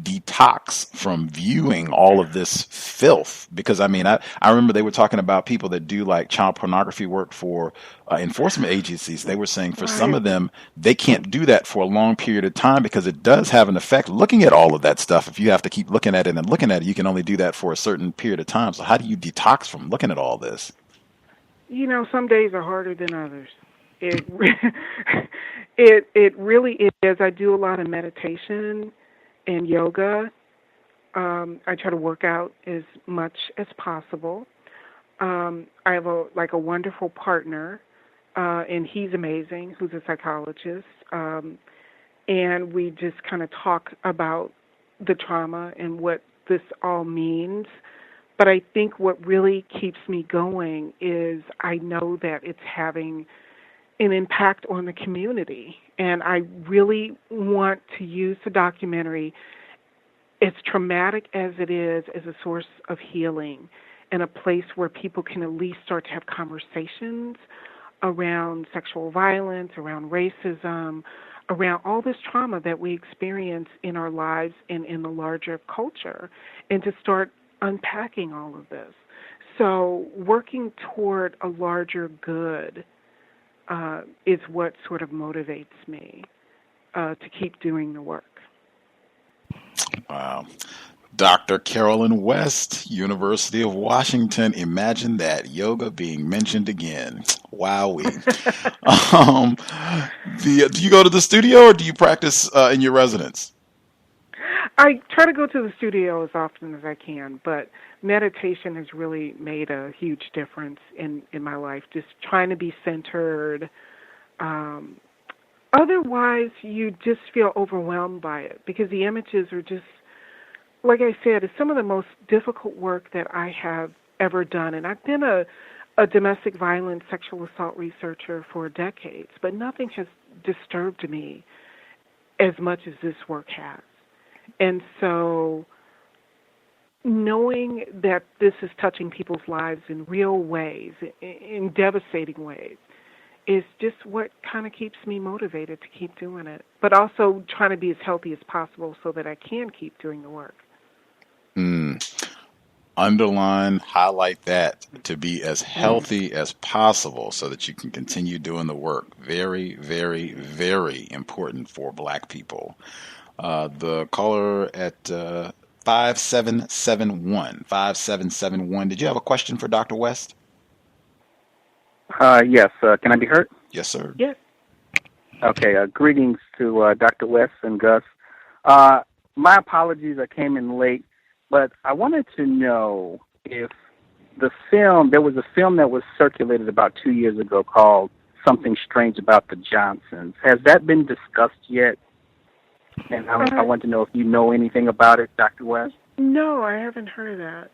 detox from viewing all of this filth? Because I mean, I remember they were talking about people that do like child pornography work for enforcement agencies. They were saying for some of them, they can't do that for a long period of time because it does have an effect. Looking at all of that stuff, if you have to keep looking at it and looking at it, you can only do that for a certain period of time. So how do you detox from looking at all this? Some days are harder than others. It really is. I do a lot of meditation and yoga. I try to work out as much as possible. I have a wonderful partner, and he's amazing, who's a psychologist. And we just kind of talk about the trauma and what this all means. But I think what really keeps me going is I know that it's having an impact on the community. And I really want to use the documentary, as traumatic as it is, as a source of healing and a place where people can at least start to have conversations around sexual violence, around racism, around all this trauma that we experience in our lives and in the larger culture, and to start unpacking all of this. So working toward a larger good is what sort of motivates me to keep doing the work. Wow. Dr. Carolyn West, University of Washington. Imagine that. Yoga being mentioned again. Wowee. um, do you go to the studio or do you practice in your residence? I try to go to the studio as often as I can, but meditation has really made a huge difference in my life, just trying to be centered. Otherwise, you just feel overwhelmed by it because the images are just, like I said, it's some of the most difficult work that I have ever done. And I've been a domestic violence, sexual assault researcher for decades, but nothing has disturbed me as much as this work has. And so knowing that this is touching people's lives in real ways, in devastating ways, is just what kind of keeps me motivated to keep doing it, but also trying to be as healthy as possible so that I can keep doing the work. Underline, highlight that, to be as healthy as possible so that you can continue doing the work. Very, very, very important for Black people. The caller at 5771. Did you have a question for Dr. West? Yes. Can I be heard? Yes, sir. Yes. Okay. Greetings to Dr. West and Gus. My apologies, I came in late, but I wanted to know if there was a film that was circulated about 2 years ago called Something Strange About the Johnsons. Has that been discussed yet? And I want to know if you know anything about it, Dr. West. No, I haven't heard of that.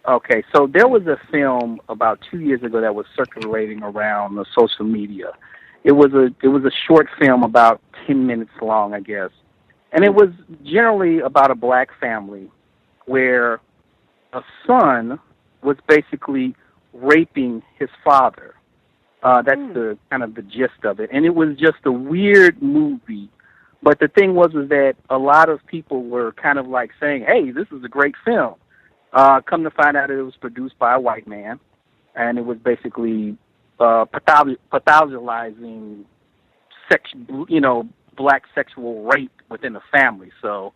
Okay, so there was a film about 2 years ago that was circulating around the social media. It was a short film about 10 minutes long, I guess. And it was generally about a Black family where a son was basically raping his father. That's the kind of the gist of it. And it was just a weird movie. But the thing was that a lot of people were kind of like saying, hey, this is a great film. Come to find out it was produced by a white man, and it was basically pathologizing Black sexual rape within a family. So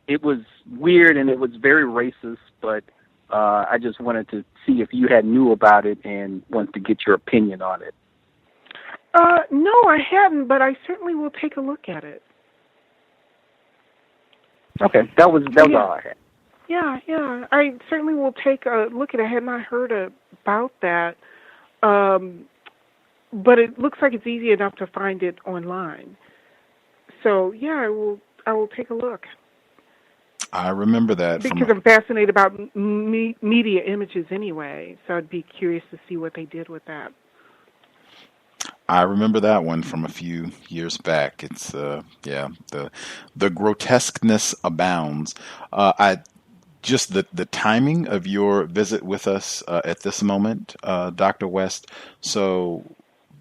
it was weird and it was very racist, but I just wanted to see if you had knew about it and wanted to get your opinion on it. No, I hadn't, but I certainly will take a look at it. Okay, that was all I had. Yeah, I certainly will take a look at it. I had not heard about that, but it looks like it's easy enough to find it online. So yeah, I will take a look. I remember that because I'm fascinated about media images anyway. So I'd be curious to see what they did with that. I remember that one from a few years back. It's the grotesqueness abounds. Just the timing of your visit with us at this moment, Dr. West. So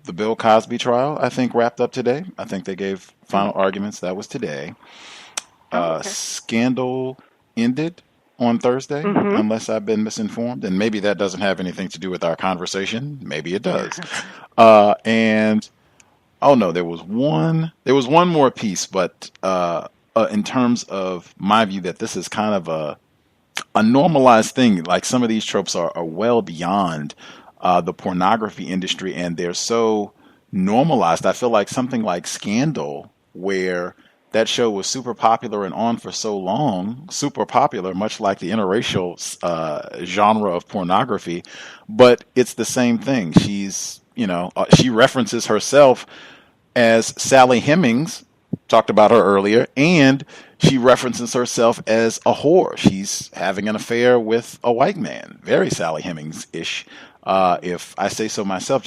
the Bill Cosby trial, I think, wrapped up today. I think they gave final arguments. That was today. Okay. Scandal ended on Thursday, unless I've been misinformed. And maybe that doesn't have anything to do with our conversation. Maybe it does. And there was one more piece, but in terms of my view that this is kind of a normalized thing. Like some of these tropes are well beyond the pornography industry, and they're so normalized. I feel like something like Scandal, where that show was super popular and on for so long, super popular, much like the interracial genre of pornography, but it's the same thing. She's, she references herself as Sally Hemings, talked about her earlier, and she references herself as a whore. She's having an affair with a white man. Very Sally Hemings-ish, if I say so myself.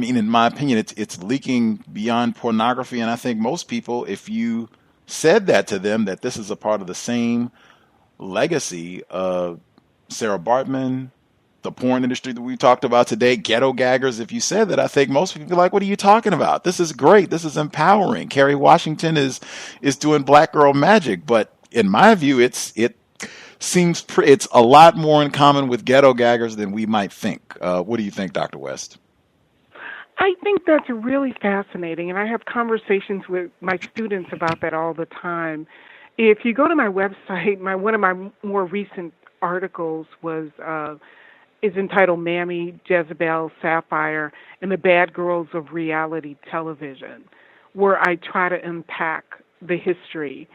In my opinion, it's leaking beyond pornography, and I think most people, if you said that to them, that this is a part of the same legacy of Sarah Bartman, the porn industry that we talked about today, ghetto gaggers, if you said that, I think most people be like, what are you talking about? This is great. This is empowering. Kerry Washington is doing black girl magic. But in my view, it seems it's a lot more in common with ghetto gaggers than we might think. What do you think, Dr. West? I think that's really fascinating, and I have conversations with my students about that all the time. if you go to my website, one of my more recent articles is entitled Mammy, Jezebel, Sapphire, and the Bad Girls of Reality Television, where I try to unpack the history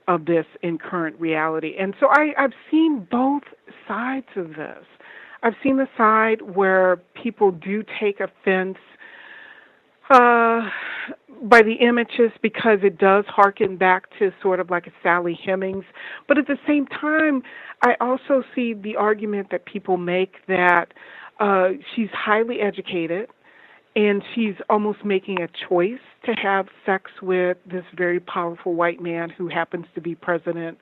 of this in current reality. And so I've seen both sides of this. I've seen the side where people do take offense by the images because it does harken back to sort of like a Sally Hemings. But at the same time, I also see the argument that people make that she's highly educated and she's almost making a choice to have sex with this very powerful white man who happens to be president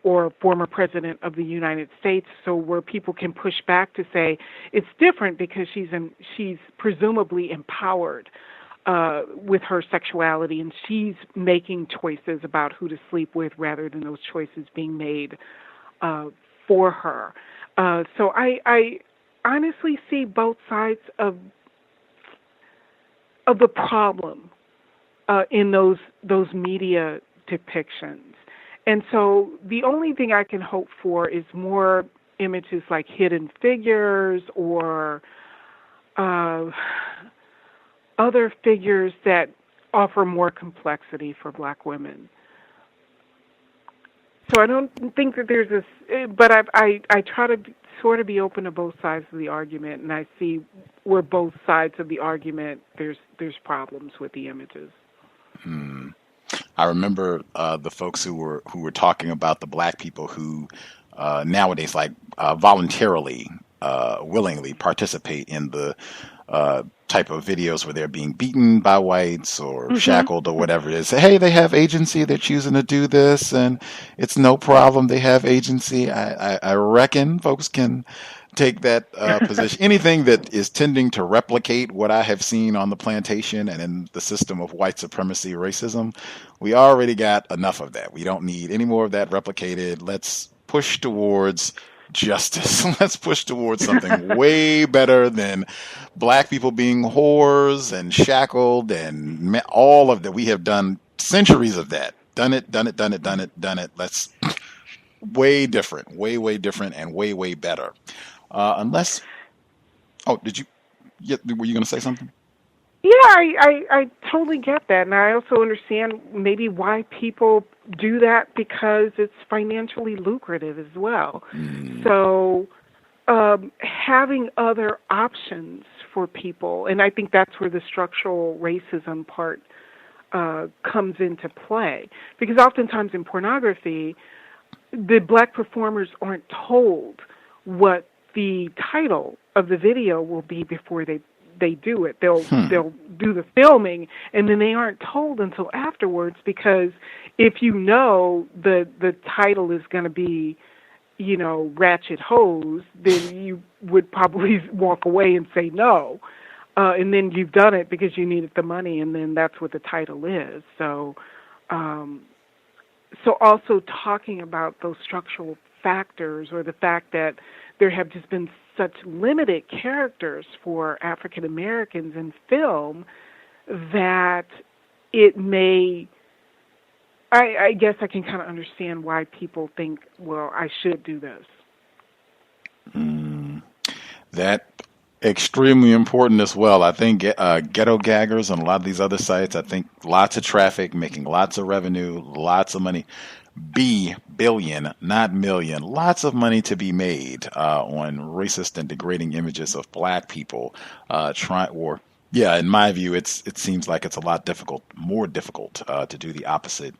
or former president of the United States. So where people can push back to say it's different because she's presumably empowered with her sexuality, and she's making choices about who to sleep with rather than those choices being made for her. So I honestly see both sides of the problem in those media depictions. And so the only thing I can hope for is more images like hidden figures or other figures that offer more complexity for black women. So I don't think that there's this, but I try to sort of be open to both sides of the argument, and I see where both sides of the argument there's problems with the images. I remember the folks who were talking about the black people who nowadays voluntarily, willingly participate in the type of videos where they're being beaten by whites or shackled or whatever it is. Say, hey, they have agency. They're choosing to do this, and it's no problem. They have agency. I reckon folks can take that position. Anything that is tending to replicate what I have seen on the plantation and in the system of white supremacy, racism, we already got enough of that. We don't need any more of that replicated. Let's push towards justice. Let's push towards something way better than black people being whores and shackled and all of that. We have done centuries of that. Done it. Let's way different, way different, and way better. Unless, were you going to say something? Yeah, I totally get that, and I also understand maybe why people do that, because it's financially lucrative as well. So having other options for people, and I think that's where the structural racism part comes into play, because oftentimes in pornography, the black performers aren't told what the title of the video will be before they do it. They'll do the filming, and then they aren't told until afterwards, because if you know the title is going to be, Ratchet Hose, then you would probably walk away and say no. And then you've done it because you needed the money, and then that's what the title is. So also talking about those structural factors, or the fact that there have just been such limited characters for African Americans in film that it may, I guess I can kind of understand why people think, well, I should do this. That extremely important as well. I think Ghetto Gaggers and a lot of these other sites, I think lots of traffic, making lots of revenue, lots of money. Billion, not million. Lots of money to be made on racist and degrading images of black people. In my view, it seems like it's a lot more difficult to do the opposite.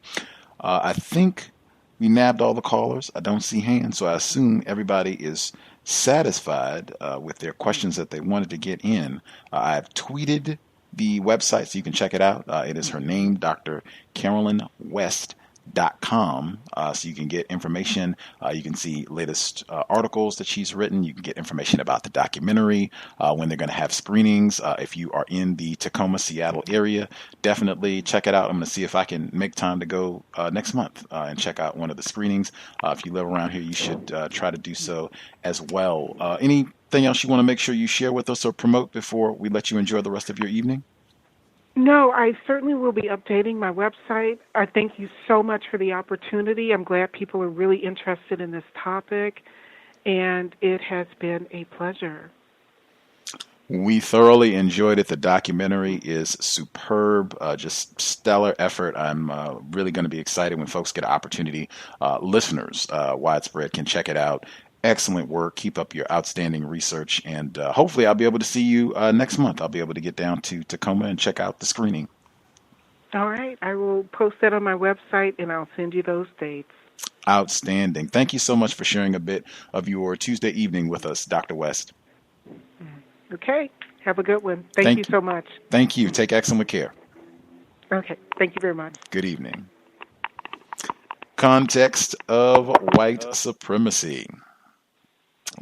I think we nabbed all the callers. I don't see hands, so I assume everybody is satisfied with their questions that they wanted to get in. I've tweeted the website so you can check it out. It is her name, Dr. Carolyn West. .com, so you can get information. You can see latest articles that she's written. You can get information about the documentary, when they're going to have screenings. If you are in the Tacoma, Seattle area, definitely check it out. I'm going to see if I can make time to go next month and check out one of the screenings. If you live around here, you should try to do so as well. Anything else you want to make sure you share with us or promote before we let you enjoy the rest of your evening? No, I certainly will be updating my website. I thank you so much for the opportunity. I'm glad people are really interested in this topic, and it has been a pleasure. We thoroughly enjoyed it. The documentary is superb, just stellar effort. I'm really going to be excited when folks get an opportunity. Listeners, widespread, can check it out. Excellent work. Keep up your outstanding research, and hopefully I'll be able to see you next month. I'll be able to get down to Tacoma and check out the screening. All right. I will post that on my website, and I'll send you those dates. Outstanding. Thank you so much for sharing a bit of your Tuesday evening with us, Dr. West. Okay. Have a good one. Thank you so much. Thank you. Take excellent care. Okay. Thank you very much. Good evening. Context of White Supremacy.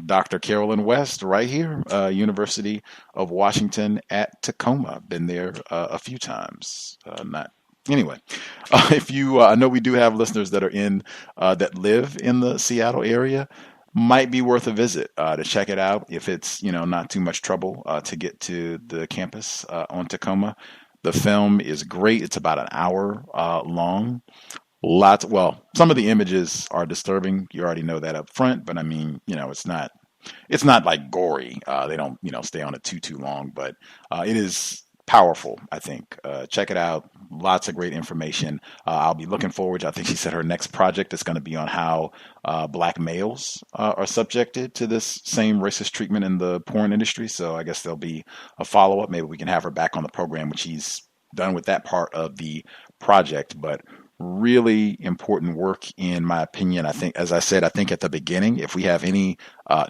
Dr. Carolyn West, right here, University of Washington at Tacoma. Been there a few times. Anyway, if you, I know we do have listeners that are that live in the Seattle area. Might be worth a visit to check it out if it's not too much trouble to get to the campus on Tacoma. The film is great. It's about an hour long. Some of the images are disturbing. You already know that up front, but I mean, it's not like gory. They don't, stay on it too long, but it is powerful, I think. Check it out. Lots of great information. I'll be looking forward to, I think she said her next project is going to be on how black males are subjected to this same racist treatment in the porn industry. So I guess there'll be a follow-up. Maybe we can have her back on the program when she's done with that part of the project. But really important work, in my opinion. I think, as I said, I think at the beginning, if we have any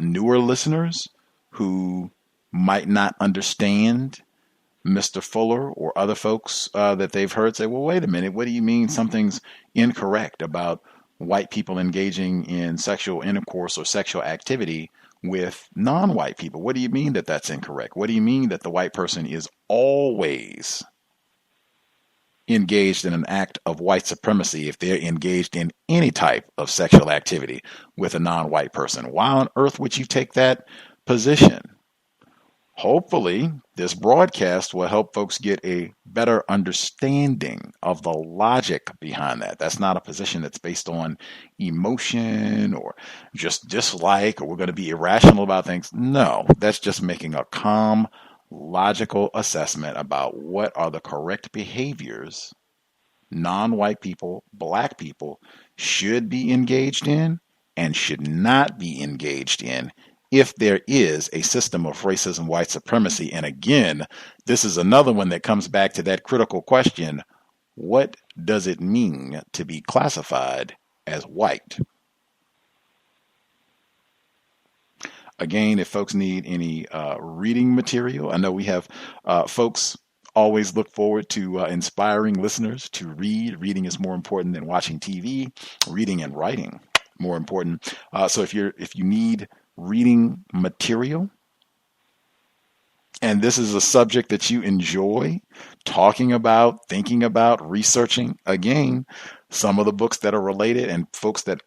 newer listeners who might not understand Mr. Fuller or other folks that they've heard say, well, wait a minute, what do you mean something's incorrect about white people engaging in sexual intercourse or sexual activity with non-white people? What do you mean that that's incorrect? What do you mean that the white person is always engaged in an act of white supremacy if they're engaged in any type of sexual activity with a non-white person? Why on earth would you take that position? Hopefully, this broadcast will help folks get a better understanding of the logic behind that. That's not a position that's based on emotion or just dislike, or we're going to be irrational about things. No, that's just making a calm, logical assessment about what are the correct behaviors non-white people, black people should be engaged in and should not be engaged in if there is a system of racism, white supremacy. And again, this is another one that comes back to that critical question: what does it mean to be classified as white? Again, if folks need any reading material, I know we have folks always look forward to inspiring listeners to read. Reading is more important than watching TV. Reading and writing more important. So if you need reading material, and this is a subject that you enjoy talking about, thinking about, researching, again, some of the books that are related and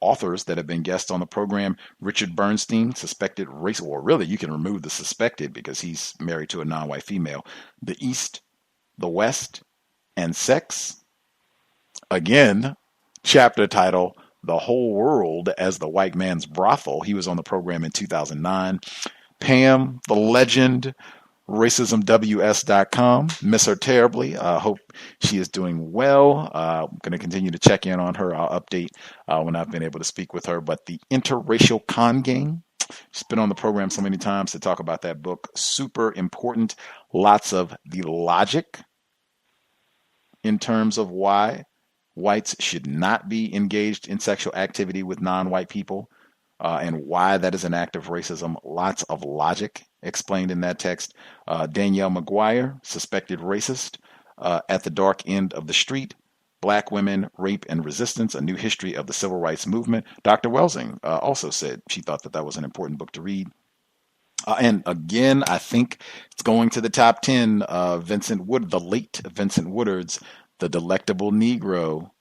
authors that have been guests on the program: Richard Bernstein, Suspected Race, or really you can remove the suspected because he's married to a non-white female. The East, the West, and Sex. Again, chapter title: The Whole World as the White Man's Brothel. He was on the program in 2009. Pam, the legend, racismws.com. Miss her terribly. Hope she is doing well. I'm going to continue to check in on her. I'll update when I've been able to speak with her. But the Interracial Con Game. She's been on the program so many times to talk about that book. Super important. Lots of the logic in terms of why whites should not be engaged in sexual activity with non-white people, and why that is an act of racism. Lots of logic explained in that text. Danielle McGuire, Suspected Racist, At the Dark End of the Street, Black Women, Rape and Resistance, A New History of the Civil Rights Movement. Dr. Welsing also said she thought that was an important book to read. And again, I think it's going to the top 10, the late Vincent Woodard's The Delectable Negro,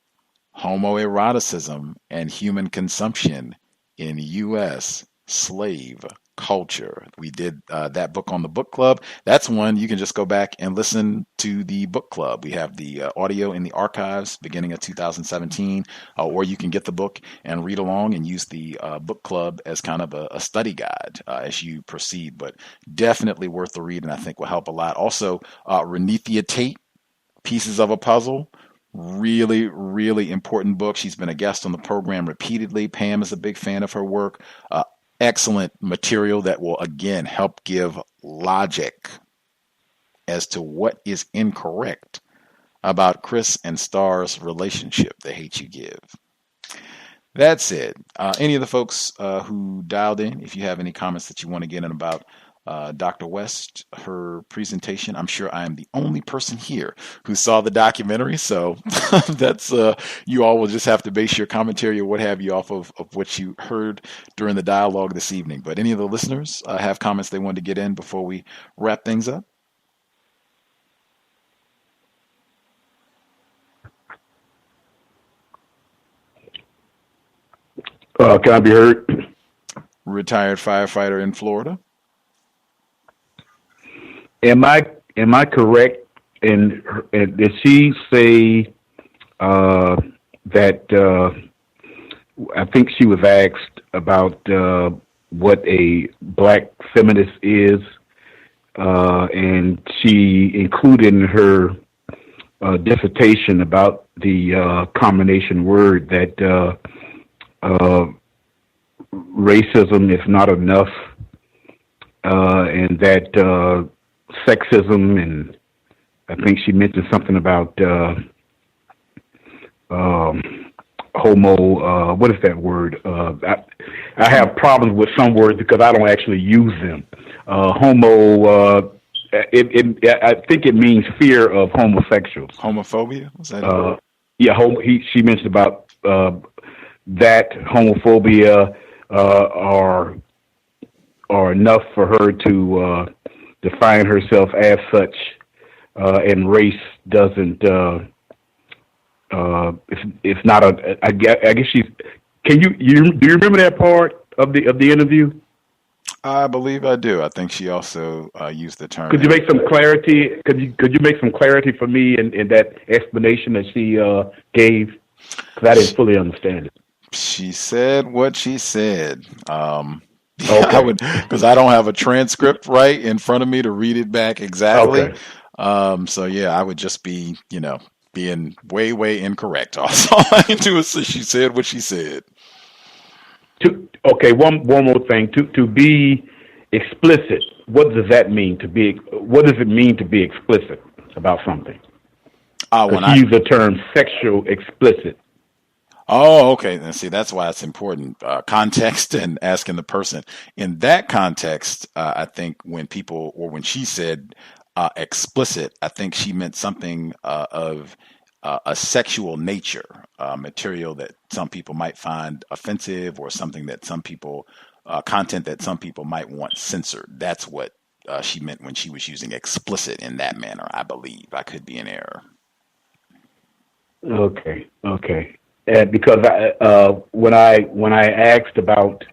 Homoeroticism and Human Consumption in U.S. Slave culture. We did that book on the book club. That's one you can just go back and listen to the book club. We have the audio in the archives beginning of 2017, or you can get the book and read along and use the book club as kind of a study guide as you proceed. But definitely worth the read, and I think will help a lot. Also, Renethia Tate, Pieces of a Puzzle. Really, really important book. She's been a guest on the program repeatedly. Pam is a big fan of her work. Excellent material that will, again, help give logic as to what is incorrect about Chris and Star's relationship, The Hate You Give. That's it. Any of the folks who dialed in, if you have any comments that you want to get in about Dr. West, her presentation. I'm sure I am the only person here who saw the documentary, so that's you all will just have to base your commentary or what have you off of what you heard during the dialogue this evening. But any of the listeners have comments they wanted to get in before we wrap things up? Can I be heard? Retired firefighter in Florida. Am I correct? And did she say that? I think she was asked about what a black feminist is, and she included in her dissertation about the combination word that racism is not enough, and that sexism, and I think she mentioned something about homo. What is that word? I have problems with some words because I don't actually use them. Homo. I think it means fear of homosexuals. Homophobia? Was that? Yeah. She mentioned about that homophobia are enough for her to define herself as such, and race doesn't. It's not a. I guess she's. Do you remember that part of the interview? I believe I do. I think she also used the term. Could you make some clarity? Could you make some clarity for me in that explanation that she gave? Because I didn't fully understand it. She said what she said. Okay. I would, because I don't have a transcript right in front of me to read it back exactly. Okay. So yeah, I would just be, being way incorrect. All I can do is say she said what she said. One more thing. To be explicit, what does that mean? What does it mean to be explicit about something? When you use the term sexual explicit. Oh, okay. And see, that's why it's important. Context and asking the person. In that context, I think when she said explicit, I think she meant something of a sexual nature, material that some people might find offensive, or something that some people, content that some people might want censored. That's what she meant when she was using explicit in that manner, I believe. I could be in error. Okay. Because when I asked about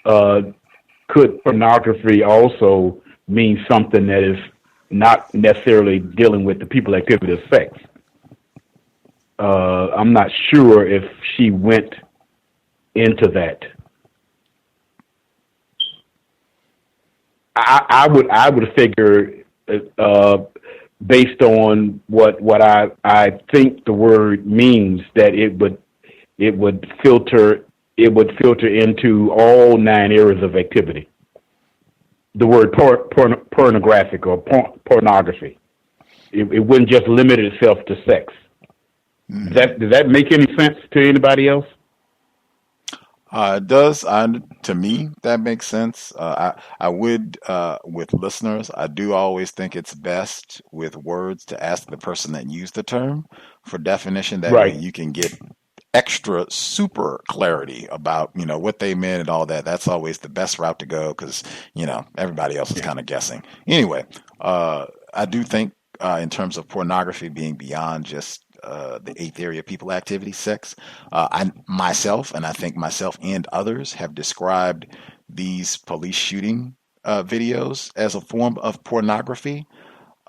could pornography also mean something that is not necessarily dealing with the people activity of sex, I'm not sure if she went into that. I would figure, based on what I think the word means, that it would filter into all 9 areas of activity. The word pornographic or pornography. It wouldn't just limit itself to sex. Mm-hmm. Does that make any sense to anybody else? It does. To me, that makes sense. I would, with listeners, I do always think it's best with words to ask the person that used the term for definition. That way you can get extra super clarity about, what they meant and all that. That's always the best route to go because, everybody else is kind of guessing. Anyway, I do think in terms of pornography being beyond just the 8th area of people activity, sex, I think myself and others have described these police shooting videos as a form of pornography,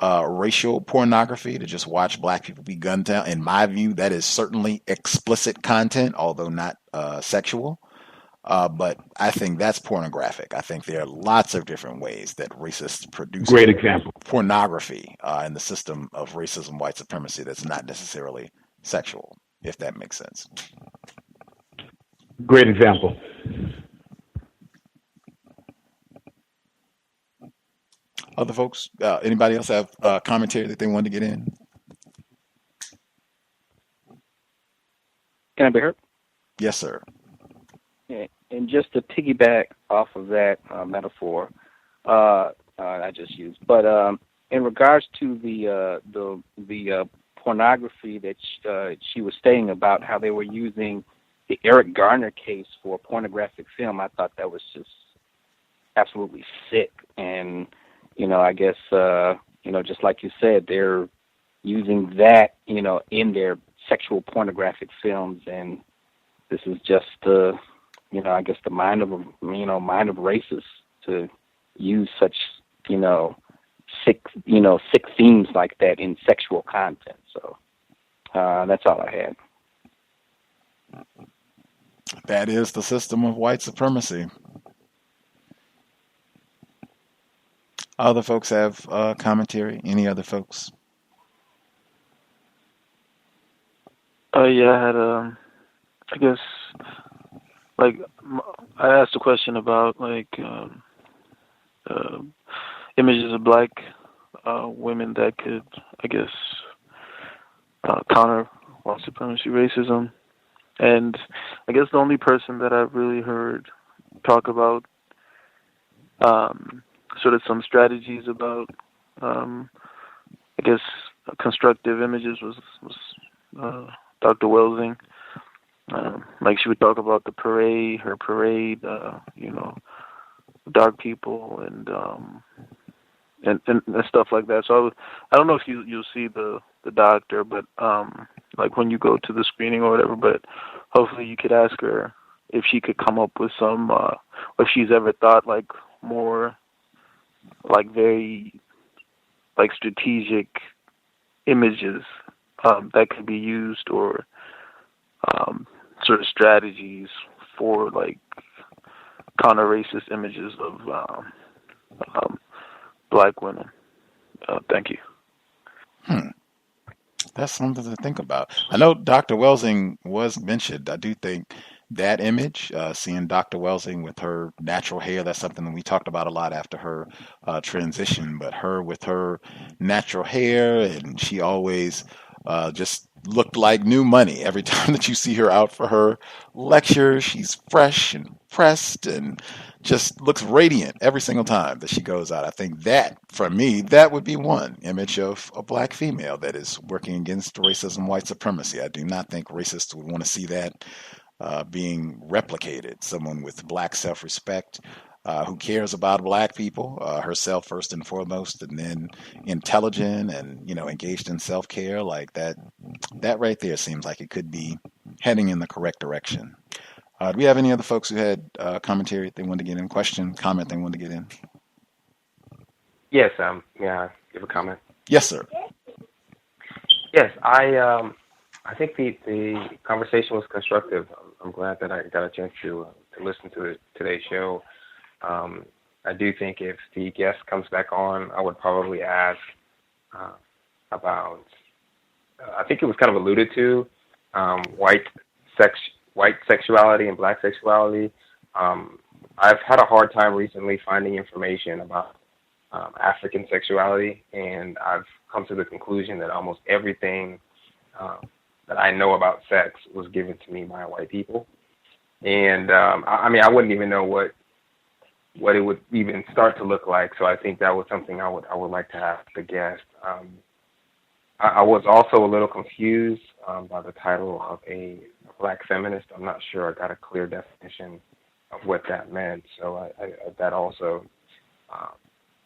racial pornography, to just watch black people be gunned down. In my view, that is certainly explicit content, although not sexual. But I think that's pornographic. I think there are lots of different ways that racists produce Great example. pornography in the system of racism, white supremacy that's not necessarily sexual, if that makes sense. Great example. Other folks, anybody else have commentary that they wanted to get in? Can I be heard? Yes, sir. Yeah, and just to piggyback off of that metaphor I just used, but in regards to the pornography that she was saying about how they were using the Eric Garner case for a pornographic film, I thought that was just absolutely sick. And I guess just like you said, they're using that in their sexual pornographic films, and this is just I guess the mind of racists to use such sick themes like that in sexual content. So that's all I had. That is the system of white supremacy. Other folks have commentary? Any other folks? Yeah, I had I guess, I asked a question about images of black women that could, I guess, counter white supremacy racism. And I guess the only person that I've really heard talk about sort of some strategies about, I guess, constructive images was Dr. Welsing. She would talk about her parade, dark people and stuff like that. So I don't know if you'll see the doctor, but when you go to the screening or whatever, but hopefully you could ask her if she could come up with some, if she's ever thought more very strategic images that could be used, or sort of strategies for counter-racist images of black women. Thank you. That's something to think about. I know Dr. Welsing was mentioned. I do think that image, seeing Dr. Welsing with her natural hair, that's something that we talked about a lot after her transition, but her with her natural hair, and she always just looked like new money. Every time that you see her out for her lecture, she's fresh and pressed and just looks radiant every single time that she goes out. I think that, for me, that would be one image of a black female that is working against racism, white supremacy. I do not think racists would want to see that being replicated. Someone with black self-respect, who cares about black people, herself first and foremost, and then intelligent and engaged in self-care, like that right there seems like it could be heading in the correct direction. Do we have any other folks who had commentary they wanted to get in, comment they wanted to get in? Yes, give a comment. Yes, sir. Yes, I think the conversation was constructive. I'm glad that I got a chance to listen to today's show. I do think if the guest comes back on, I would probably ask about, I think it was kind of alluded to, white sexuality and black sexuality. I've had a hard time recently finding information about African sexuality, and I've come to the conclusion that almost everything that I know about sex was given to me by white people. And I wouldn't even know what it would even start to look like. So I think that was something I would like to ask the guest. I was also a little confused by the title of a black feminist. I'm not sure I got a clear definition of what that meant. So I that also,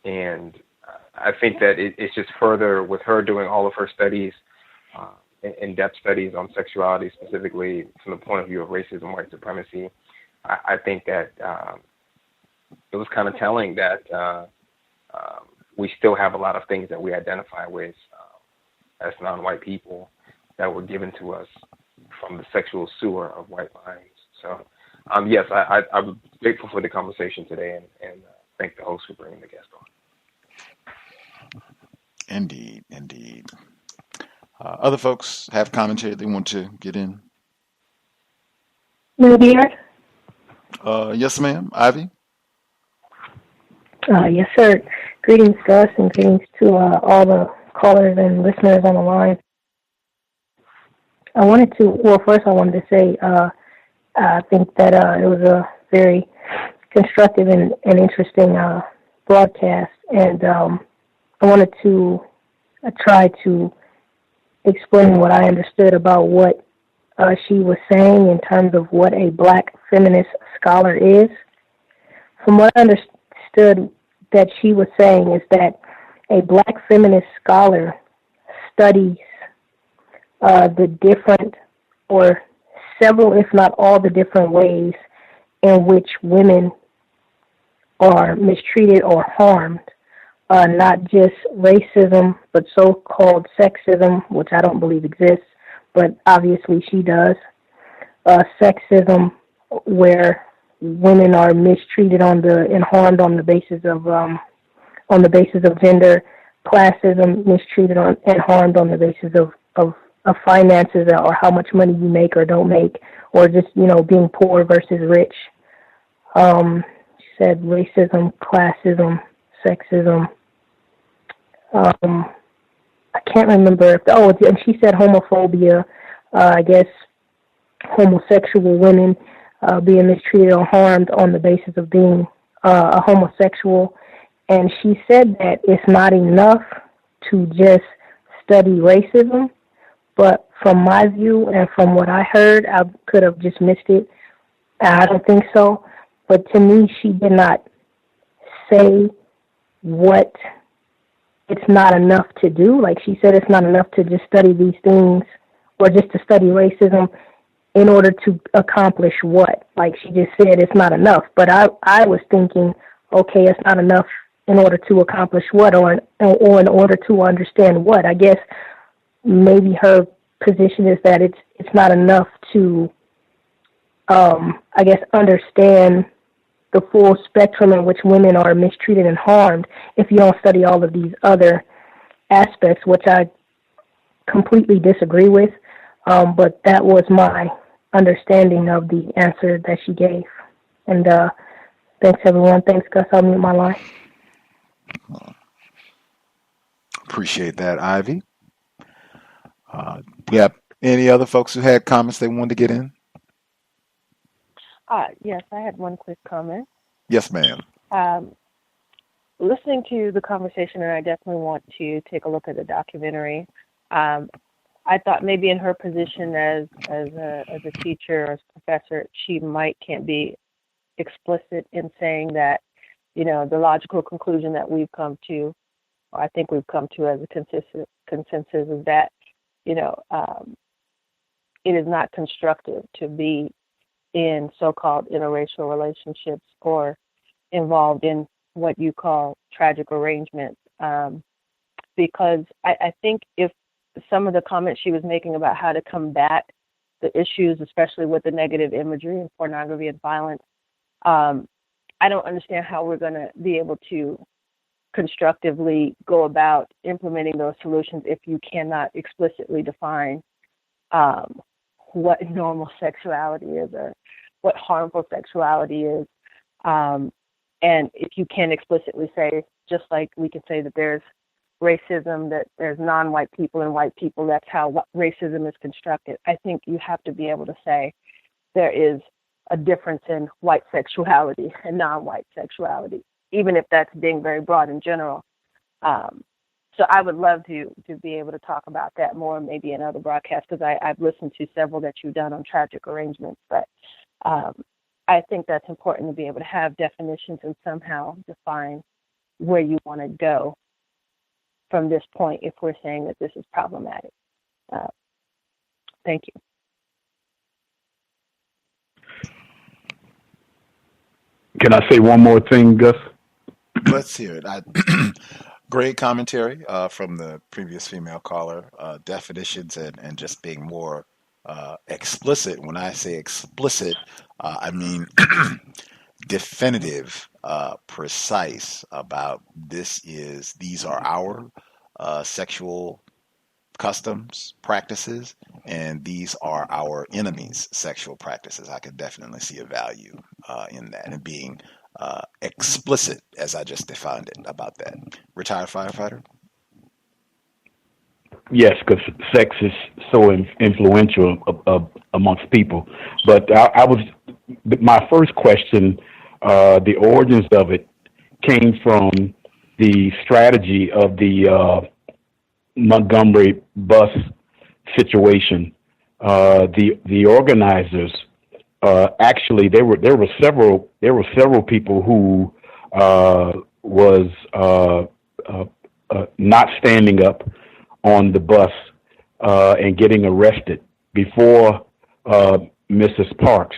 and I think that it's just further with her doing all of her studies, in-depth studies on sexuality, specifically from the point of view of racism, white supremacy. I think that it was kind of telling that we still have a lot of things that we identify with as non-white people that were given to us from the sexual sewer of white lines. So, yes, I'm grateful for the conversation today, and thank the host for bringing the guest on. Indeed, indeed. Other folks have commentary they want to get in? Maybe. Yes, ma'am. Ivy? Yes, sir. Greetings, Gus, and greetings to all the callers and listeners on the line. First I wanted to say I think that it was a very constructive and interesting broadcast, and I wanted to try to explain what I understood about what she was saying in terms of what a black feminist scholar is. From what I understood that she was saying is that a black feminist scholar studies the different or several, if not all, the different ways in which women are mistreated or harmed, not just racism, but so-called sexism, which I don't believe exists, but obviously she does. Sexism, where women are mistreated and harmed on the basis of gender. Classism, mistreated and harmed on the basis of finances or how much money you make or don't make, or just being poor versus rich. She said racism, classism, sexism. I can't remember and she said homophobia. I guess homosexual women being mistreated or harmed on the basis of being a homosexual. And she said that it's not enough to just study racism, but from my view and from what I heard, I could have just missed it. I don't think so. But to me, she did not say what it's not enough to do. Like she said, it's not enough to just study these things or just to study racism in order to accomplish what? Like she just said, it's not enough. But I was thinking, okay, it's not enough in order to accomplish what, or in order to understand what. I guess maybe her position is that it's not enough to, understand the full spectrum in which women are mistreated and harmed if you don't study all of these other aspects, which I completely disagree with. But that was my understanding of the answer that she gave. And thanks, everyone. Thanks, Gus. I'll mute my line. Appreciate that, Ivy. We have any other folks who had comments they wanted to get in? Yes, I had one quick comment. Yes, ma'am. Listening to the conversation, and I definitely want to take a look at the documentary. I thought maybe in her position as a teacher or as a professor, she can't be explicit in saying that, the logical conclusion that we've come to, or I think we've come to as a consensus is that, it is not constructive to be in so-called interracial relationships or involved in what you call tragic arrangements. Because I think if some of the comments she was making about how to combat the issues, especially with the negative imagery and pornography and violence, I don't understand how we're going to be able to constructively go about implementing those solutions if you cannot explicitly define what normal sexuality is or what harmful sexuality is. And if you can't explicitly say, just like we can say that there's racism, that there's non-white people and white people, that's how racism is constructed. I think you have to be able to say there is a difference in white sexuality and non-white sexuality, even if that's being very broad in general. So I would love to be able to talk about that more, maybe in other broadcasts, because I've listened to several that you've done on tragic arrangements. But I think that's important to be able to have definitions and somehow define where you want to go from this point if we're saying that this is problematic. Thank you. Can I say one more thing, Gus? Let's hear it. Great commentary from the previous female caller. Definitions and just being more explicit. When I say explicit, I mean definitive, precise about these are our sexual customs, practices, and these are our enemies' sexual practices. I could definitely see a value in that and being explicit, as I just defined it, about that. Retired firefighter? Yes, because sex is so influential amongst people. But my first question, the origins of it came from the strategy of the Montgomery bus situation. The organizers actually there were several people who was not standing up on the bus and getting arrested before Mrs. Parks,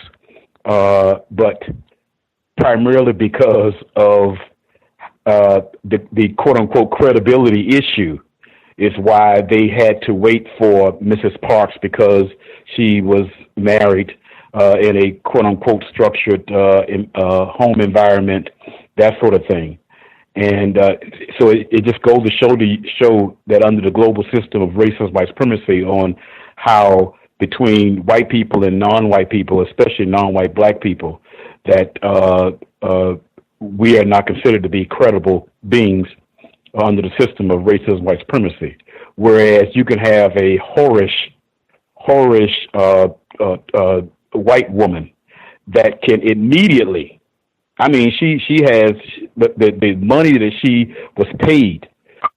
but primarily because of the quote-unquote credibility issue is why they had to wait for Mrs. Parks, because she was married in a quote-unquote structured home environment, that sort of thing. And so it just goes to show that under the global system of racist white supremacy, on how between white people and non-white people, especially non-white black people, that we are not considered to be credible beings under the system of racist white supremacy. Whereas you can have a whorish white woman that can immediately, I mean, she has the money that she was paid,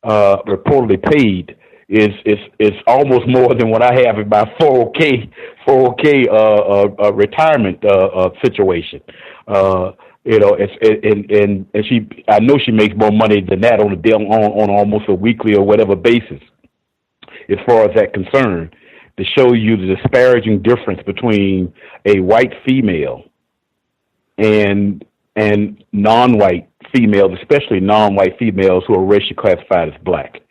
reportedly paid, is almost more than what I have in my 401k retirement situation. You know, and she, I know she makes more money than that on almost a weekly or whatever basis, as far as that concerned, to show you the disparaging difference between a white female and non-white females, especially non-white females who are racially classified as black.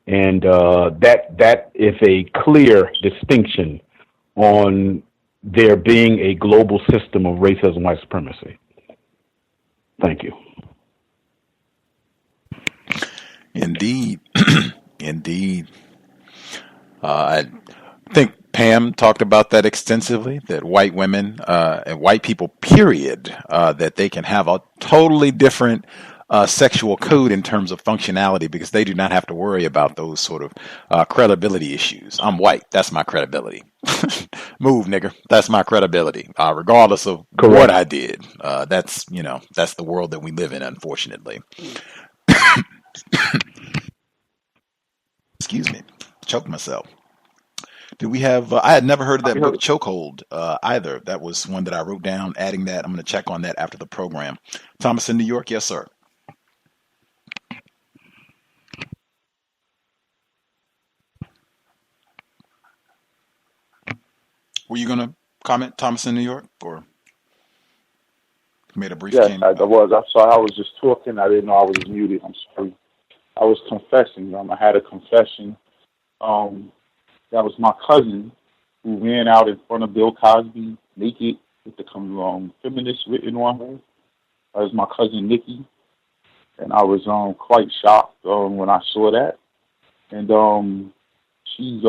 And that is a clear distinction on there being a global system of racism and white supremacy. Thank you. Indeed. Indeed. I think Pam talked about that extensively, that white women and white people, period, that they can have a totally different sexual code in terms of functionality, because they do not have to worry about those sort of credibility issues. I'm white. That's my credibility. Move, nigger. That's my credibility, regardless of what I did. That's the world that we live in, unfortunately. Excuse me. Choked myself. Do we have, I had never heard of that book, Chokehold, either. That was one that I wrote down, adding that. I'm going to check on that after the program. Thomas in New York. Yes, sir. Were you going to comment, Thomas in New York, or made a brief Yes, I was. I'm sorry. I was just talking. I didn't know I was muted. I'm sorry. I was confessing. I had a confession. That was my cousin who ran out in front of Bill Cosby naked with the feminist written on her. That was my cousin Nikki, and I was quite shocked when I saw that. And she's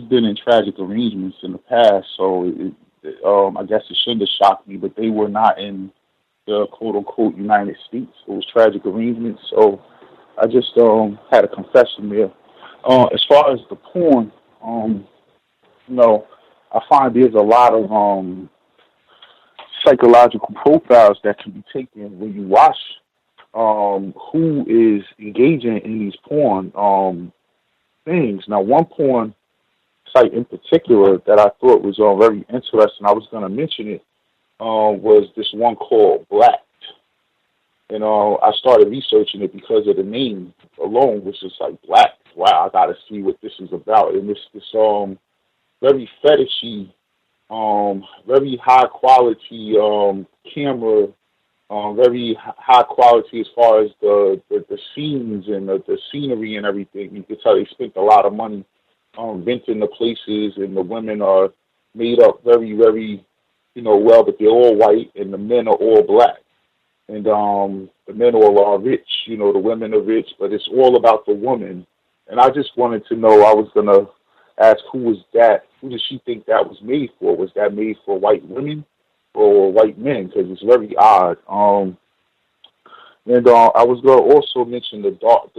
been in tragic arrangements in the past, so I guess it shouldn't have shocked me, but they were not in the quote-unquote United States. It was tragic arrangements, so I just had a confession there. As far as the porn, I find there's a lot of psychological profiles that can be taken when you watch who is engaging in these porn things. Now, one porn site in particular that I thought was very interesting, I was going to mention it, was this one called Black. And I started researching it because of the name alone, which is like Black. Wow, I got to see what this is about. And this very fetishy very high quality camera, very high quality as far as the scenes and the scenery and everything. You can tell they spent a lot of money renting the places, and the women are made up very, very, well, but they're all white, and the men are all black. And the men all are rich, the women are rich, but it's all about the woman. And I just wanted to know, I was going to ask, who was that? Who did she think that was made for? Was that made for white women or white men? Because it's very odd. And I was going to also mention the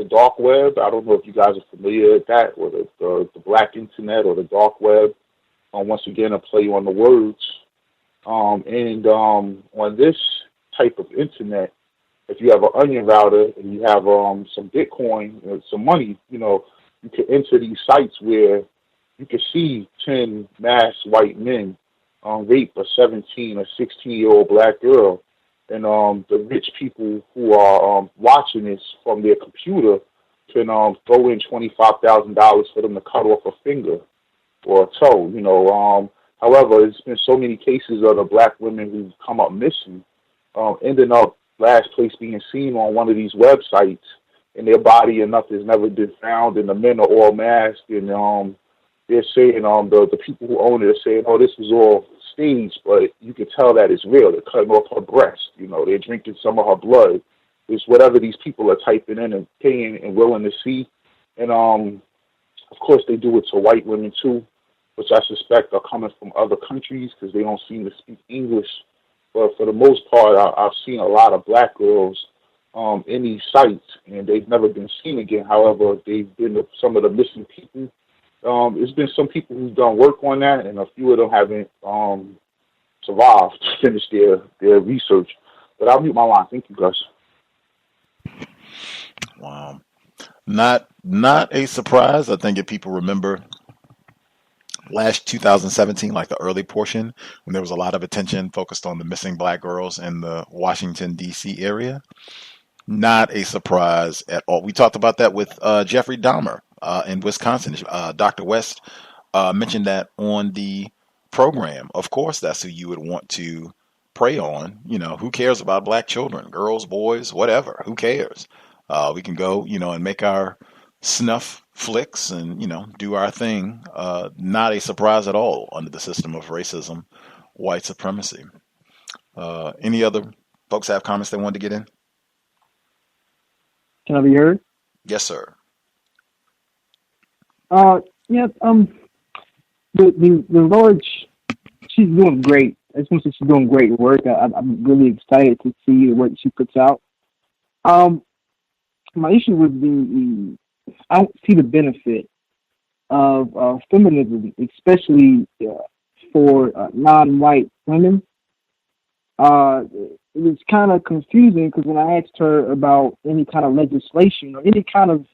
dark web. I don't know if you guys are familiar with that, or the black internet or the dark web. Once again, a play on the words. And on this type of internet, if you have an onion router and you have some Bitcoin, some money, you can enter these sites where you can see 10 mass white men rape a 17 or 16-year-old black girl. And the rich people who are watching this from their computer can throw in $25,000 for them to cut off a finger or a toe. However, there's been so many cases of the black women who've come up missing, ending up last place being seen on one of these websites, and their body and nothing's never been found, and the men are all masked, and they're saying, the people who own it are saying, oh, this was all staged, but you can tell that it's real. They're cutting off her breast, they're drinking some of her blood. It's whatever these people are typing in and paying and willing to see. And of course they do it to white women too, which I suspect are coming from other countries because they don't seem to speak English. But for the most part, I've seen a lot of black girls in these sites, and they've never been seen again. However, they've been some of the missing people. There's been some people who've done work on that, and a few of them haven't survived to finish their research. But I'll mute my line. Thank you, Gus. Wow. Not a surprise. I think if people remember last 2017, like the early portion, when there was a lot of attention focused on the missing black girls in the Washington, D.C. area. Not a surprise at all. We talked about that with Jeffrey Dahmer in Wisconsin. Dr. West mentioned that on the program. Of course, that's who you would want to prey on. Who cares about black children, girls, boys, whatever? Who cares? We can go, and make our snuff flicks and, do our thing. Not a surprise at all under the system of racism, white supremacy. Any other folks have comments they wanted to get in? Can I be heard? Yes, sir. Yeah. The large, she's doing great. I just want to say she's doing great work. I'm really excited to see the work she puts out. My issue with I don't see the benefit of feminism, especially for non-white women. It was kind of confusing because when I asked her about any kind of legislation or any kind of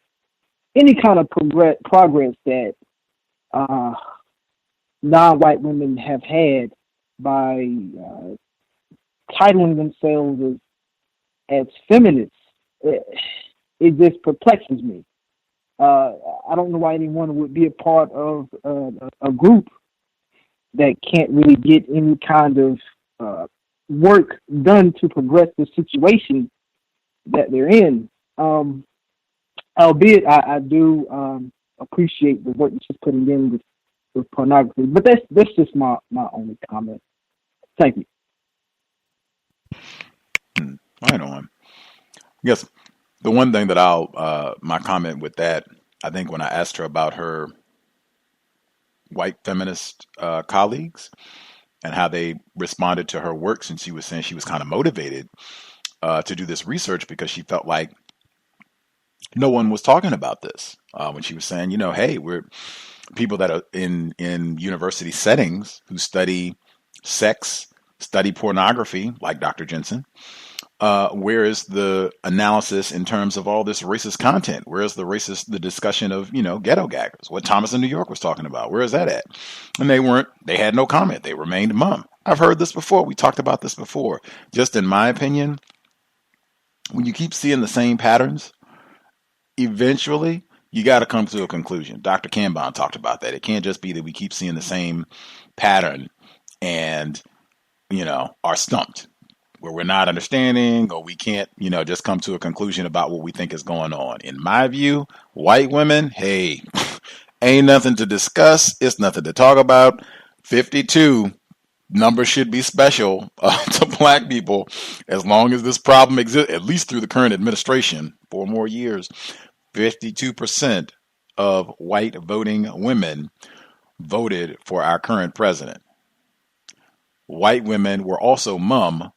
progress that non-white women have had by titling themselves as feminists, it just perplexes me. I don't know why anyone would be a part of a group that can't really get any kind of work done to progress the situation that they're in. Albeit, I do appreciate the work that she's putting in with pornography, but that's just my only comment. Thank you. Right on. I guess the one thing that my comment with that, I think when I asked her about her white feminist colleagues and how they responded to her work, since she was saying she was kind of motivated to do this research because she felt like no one was talking about this. When she was saying, hey, we're people that are in university settings who study sex, study pornography, like Dr. Jensen. Where is the analysis in terms of all this racist content? Where is the discussion of, ghetto gaggers, what Thomas in New York was talking about? Where is that at? And they had no comment. They remained mum. I've heard this before. We talked about this before. Just in my opinion, when you keep seeing the same patterns, eventually you got to come to a conclusion. Dr. Kanban talked about that. It can't just be that we keep seeing the same pattern and, are stumped, where we're not understanding or we can't, just come to a conclusion about what we think is going on. In my view, white women, hey, ain't nothing to discuss. It's nothing to talk about. 52 numbers should be special to black people as long as this problem exists, at least through the current administration, 4 more years. 52% of white voting women voted for our current president. White women were also mum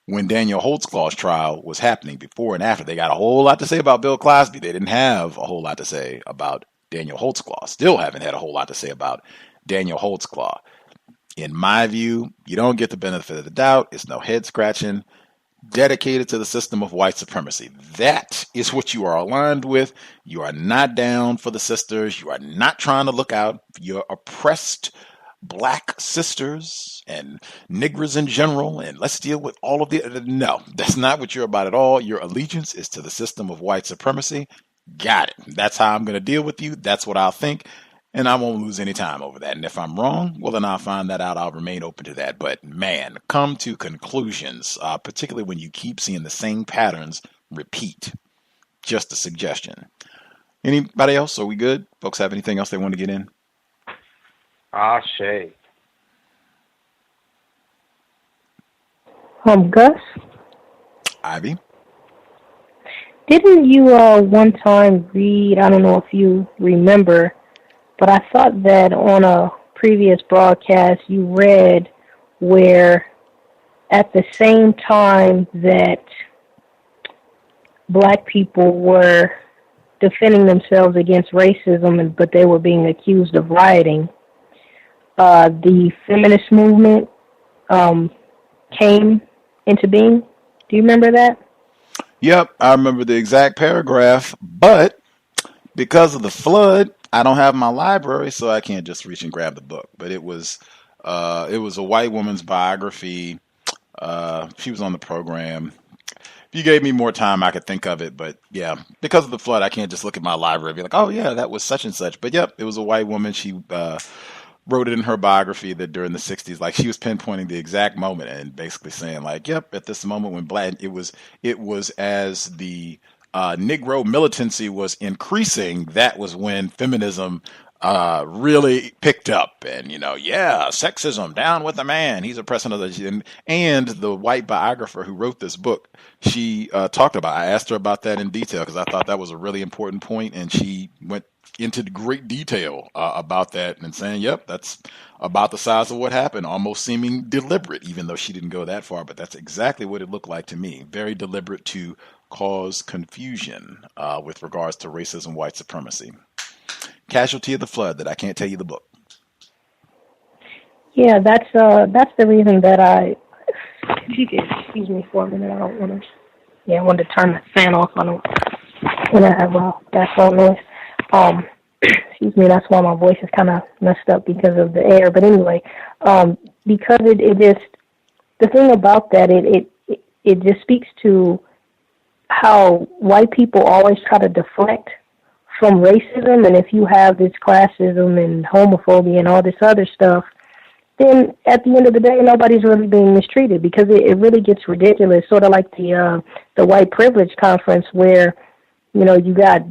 when Daniel Holtzclaw's trial was happening, before and after. They got a whole lot to say about Bill Cosby. They didn't have a whole lot to say about Daniel Holtzclaw. Still haven't had a whole lot to say about Daniel Holtzclaw. In my view, you don't get the benefit of the doubt. It's no head scratching. Dedicated to the system of white supremacy. That is what you are aligned with. You are not down for the sisters. You are not trying to look out for your oppressed black sisters and niggers in general, and let's deal with all of the... No, that's not what you're about at all. Your allegiance is to the system of white supremacy. Got it. That's how I'm going to deal with you. That's what I'll think, and I won't lose any time over that. And if I'm wrong, well, then I'll find that out. I'll remain open to that. But man, come to conclusions, particularly when you keep seeing the same patterns repeat. Just a suggestion. Anybody else? Are we good? Folks have anything else they want to get in? Shay. Gus? Ivy? Didn't you one time read, I don't know if you remember, but I thought that on a previous broadcast you read where at the same time that black people were defending themselves against racism, but they were being accused of rioting, the feminist movement came into being. Do you remember that? Yep, I remember the exact paragraph, but because of the flood, I don't have my library, so I can't just reach and grab the book. But it was a white woman's biography. She was on the program. If you gave me more time, I could think of it. But yeah, because of the flood, I can't just look at my library and be like, oh yeah, that was such and such. But yep, it was a white woman. She wrote it in her biography that during the 60s, like she was pinpointing the exact moment and basically saying like, yep, at this moment when black, it was as the Negro militancy was increasing, that was when feminism really picked up. And, sexism, down with the man. He's oppressing others. And the white biographer who wrote this book, she talked about, I asked her about that in detail because I thought that was a really important point, and she went into great detail about that and saying, yep, that's about the size of what happened, almost seeming deliberate, even though she didn't go that far. But that's exactly what it looked like to me. Very deliberate to cause confusion with regards to racism, white supremacy. Casualty of the Flood, that I can't tell you the book. Yeah, that's the reason that if you could excuse me for a minute, I wanted to turn the fan off. I don't want to have background noise. Excuse me, that's why my voice is kind of messed up because of the air. But anyway, because it just, the thing about that, it just speaks to how white people always try to deflect from racism, and if you have this classism and homophobia and all this other stuff, then at the end of the day, nobody's really being mistreated, because it really gets ridiculous, sort of like the white privilege conference where, you got,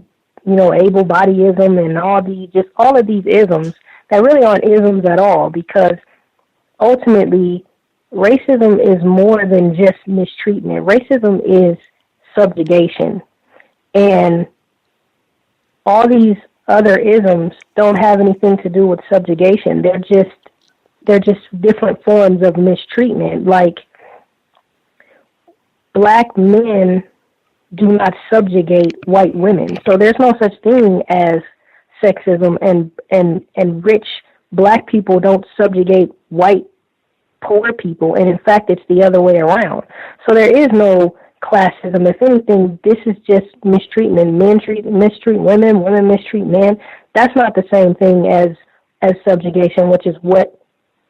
able-bodyism and all of these isms that really aren't isms at all, because ultimately racism is more than just mistreatment. Racism is subjugation, and all these other isms don't have anything to do with subjugation. They're just different forms of mistreatment. Like, black men do not subjugate white women. So there's no such thing as sexism, and rich black people don't subjugate white poor people. And in fact, it's the other way around. So there is no classism. If anything, this is just mistreatment. Men mistreat women, women mistreat men. That's not the same thing as subjugation, which is what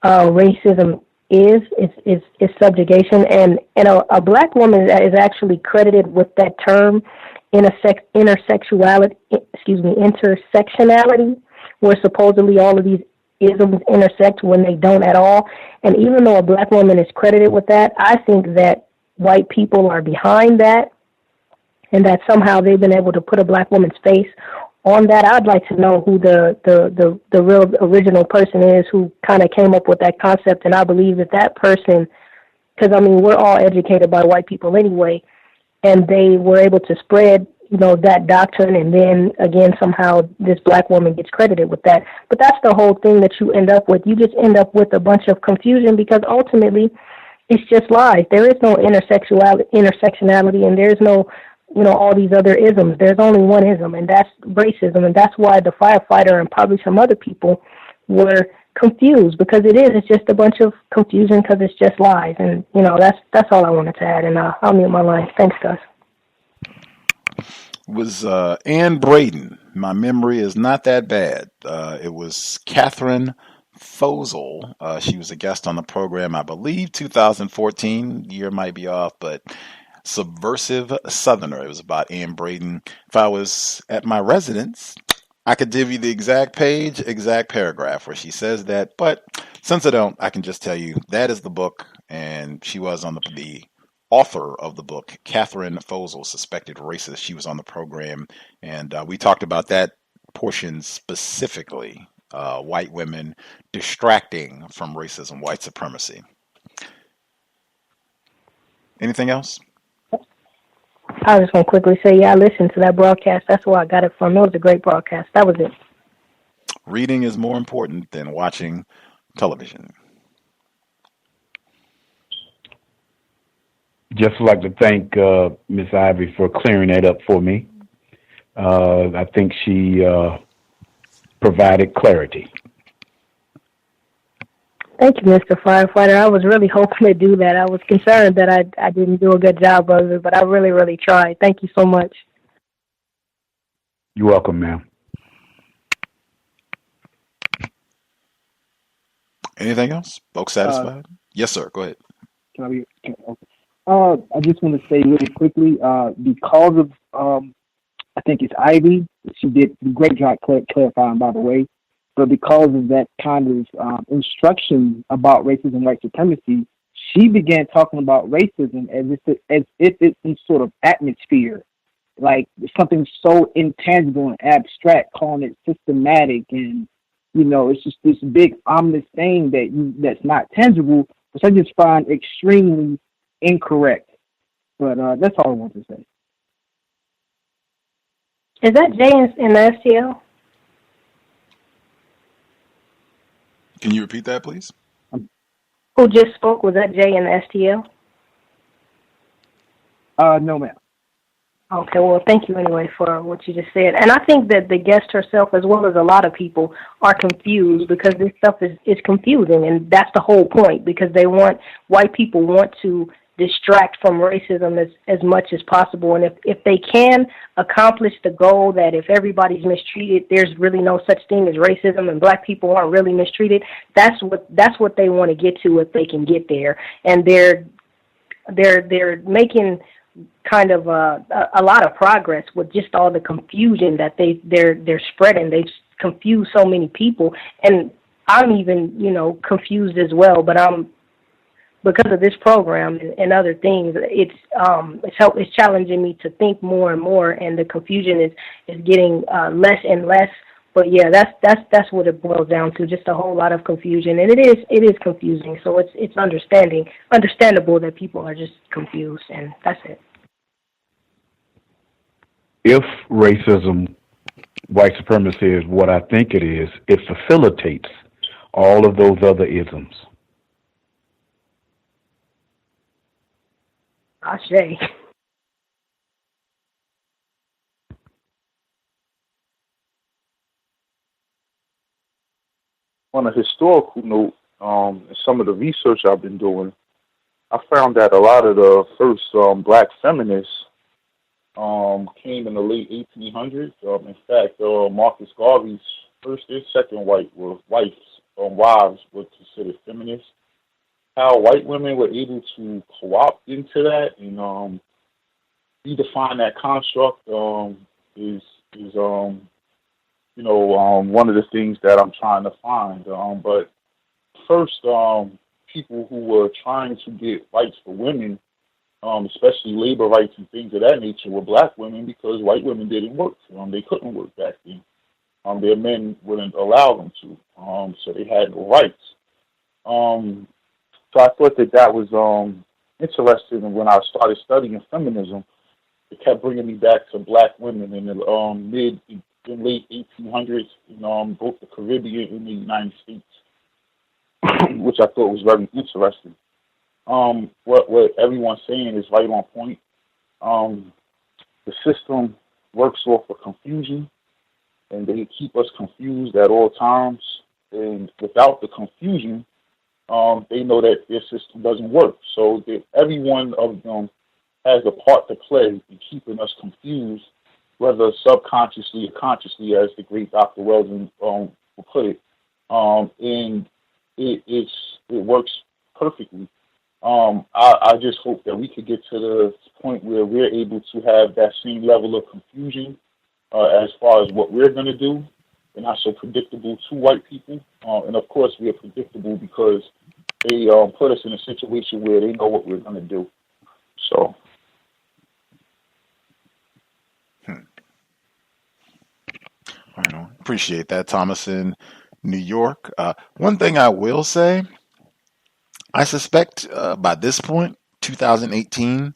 racism is subjugation. And a black woman is actually credited with that term, intersectionality, where supposedly all of these isms intersect when they don't at all. And even though a black woman is credited with that, I think that white people are behind that, and that somehow they've been able to put a black woman's face on that. I'd like to know who the real original person is who kind of came up with that concept. And I believe that person, because I mean, we're all educated by white people anyway, and they were able to spread, that doctrine, and then again somehow this black woman gets credited with that. But that's the whole thing that you end up with. You just end up with a bunch of confusion, because ultimately it's just lies. There is no intersectionality, and there's no, all these other isms. There's only one ism, and that's racism. And that's why the firefighter and probably some other people were confused, because it's just a bunch of confusion, because it's just lies. And, that's all I wanted to add. And I'll mute my line. Thanks, Gus. Was Ann Braden. My memory is not that bad. It was Catherine Fosel. She was a guest on the program, I believe 2014. Year might be off, but Subversive Southerner. It was about Ann Braden. If I was at my residence, I could give you the exact page, exact paragraph where she says that. But since I don't, I can just tell you that is the book, and she was on the author of the book, Catherine Fosel, suspected racist. She was on the program, and we talked about that portion specifically, white women distracting from racism, white supremacy. Anything else? I was just going to quickly say, I listened to that broadcast. That's where I got it from. It was a great broadcast. That was it. Reading is more important than watching television. Just like to thank Miss Ivy for clearing that up for me. I think she provided clarity. Thank you, Mr. Firefighter. I was really hoping to do that. I was concerned that I didn't do a good job of it, but I really, really tried. Thank you so much. You're welcome, ma'am. Anything else? Folks satisfied? Yes, sir. Go ahead. Can I be? Okay. I just want to say really quickly, because of, I think it's Ivy, she did a great job clarifying, by the way, but because of that kind of instruction about racism and white supremacy, she began talking about racism as if it's some sort of atmosphere, like something so intangible and abstract, calling it systematic, and, it's just this big ominous thing that's not tangible, which I just find extremely incorrect. But that's all I want to say. Is that Jay in the STL? Can you repeat that, please? Who just spoke? Was that Jay in the STL? No, ma'am. Okay, well, thank you anyway for what you just said. And I think that the guest herself, as well as a lot of people, are confused because this stuff is confusing, and that's the whole point, because white people want to distract from racism as much as possible. And if they can accomplish the goal that if everybody's mistreated, there's really no such thing as racism and black people aren't really mistreated, that's what they want to get to if they can get there. And they're making kind of a lot of progress with just all the confusion that they're spreading. They've confused so many people, and I'm even confused as well. But because of this program and other things, it's challenging me to think more and more, and the confusion is getting less and less. But yeah, that's what it boils down to, just a whole lot of confusion, and it is confusing. So it's understandable that people are just confused, and that's it. If racism, white supremacy is what I think it is, it facilitates all of those other isms. Ashe. On a historical note, some of the research I've been doing, I found that a lot of the first black feminists came in the late 1800s. In fact, Marcus Garvey's first and second wives were considered feminists. How white women were able to co-opt into that and redefine that construct is one of the things that I'm trying to find. But first, people who were trying to get rights for women, especially labor rights and things of that nature, were black women because white women didn't work for them. They couldn't work back then. Their men wouldn't allow them to, so they had no rights. So I thought that was interesting, and when I started studying feminism, it kept bringing me back to black women in the late 1800s in both the Caribbean and the United States, which I thought was very interesting. What everyone's saying is right on point. The system works off of confusion, and they keep us confused at all times. And without the confusion, they know that their system doesn't work. So every one of them has a part to play in keeping us confused, whether subconsciously or consciously, as the great Dr. Weldon will put it. And it works perfectly. I just hope that we could get to the point where we're able to have that same level of confusion as far as what we're going to do. We're not so predictable to white people. And of course, we are predictable because they put us in a situation where they know what we're going to do. So. I appreciate that, Thomas in New York. One thing I will say, I suspect by this point, 2018,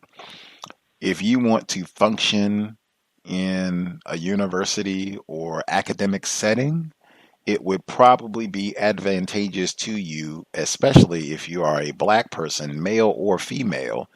if you want to function in a university or academic setting, it would probably be advantageous to you, especially if you are a black person, male or female,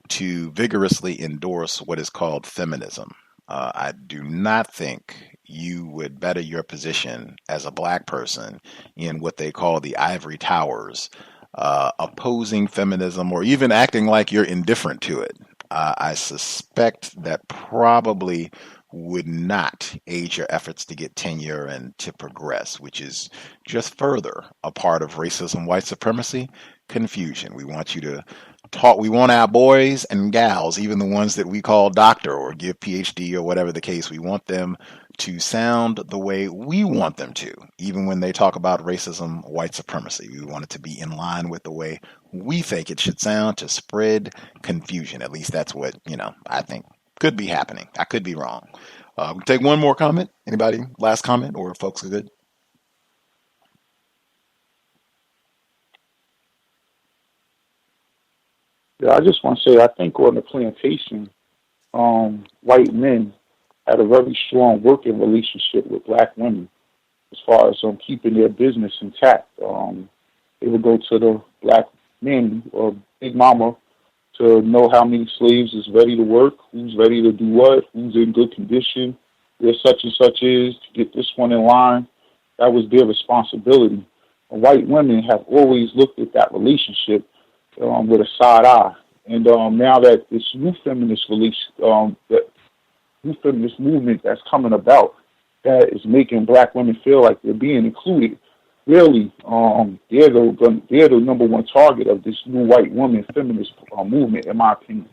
to vigorously endorse what is called feminism. I do not think you would better your position as a black person in what they call the ivory towers, opposing feminism or even acting like you're indifferent to it. I suspect that probably would not aid your efforts to get tenure and to progress, which is just further a part of racism, white supremacy, confusion. We want you to talk. We want our boys and gals, even the ones that we call doctor or give PhD or whatever the case, we want them to sound the way we want them to, even when they talk about racism, white supremacy. We want it to be in line with the way we think it should sound to spread confusion. At least that's what, I think could be happening. I could be wrong. We'll take one more comment. Anybody? Last comment, or folks are good? Yeah, I just want to say, I think on the plantation, white men had a very strong working relationship with black women as far as keeping their business intact. They would go to the black men or Big Mama to know how many slaves is ready to work, who's ready to do what, who's in good condition, where such and such is, to get this one in line. That was their responsibility. And white women have always looked at that relationship with a side eye. And now that this new feminist that new feminist movement that's coming about, that is making black women feel like they're being included, really, they're the number one target of this new white woman feminist movement, in my opinion.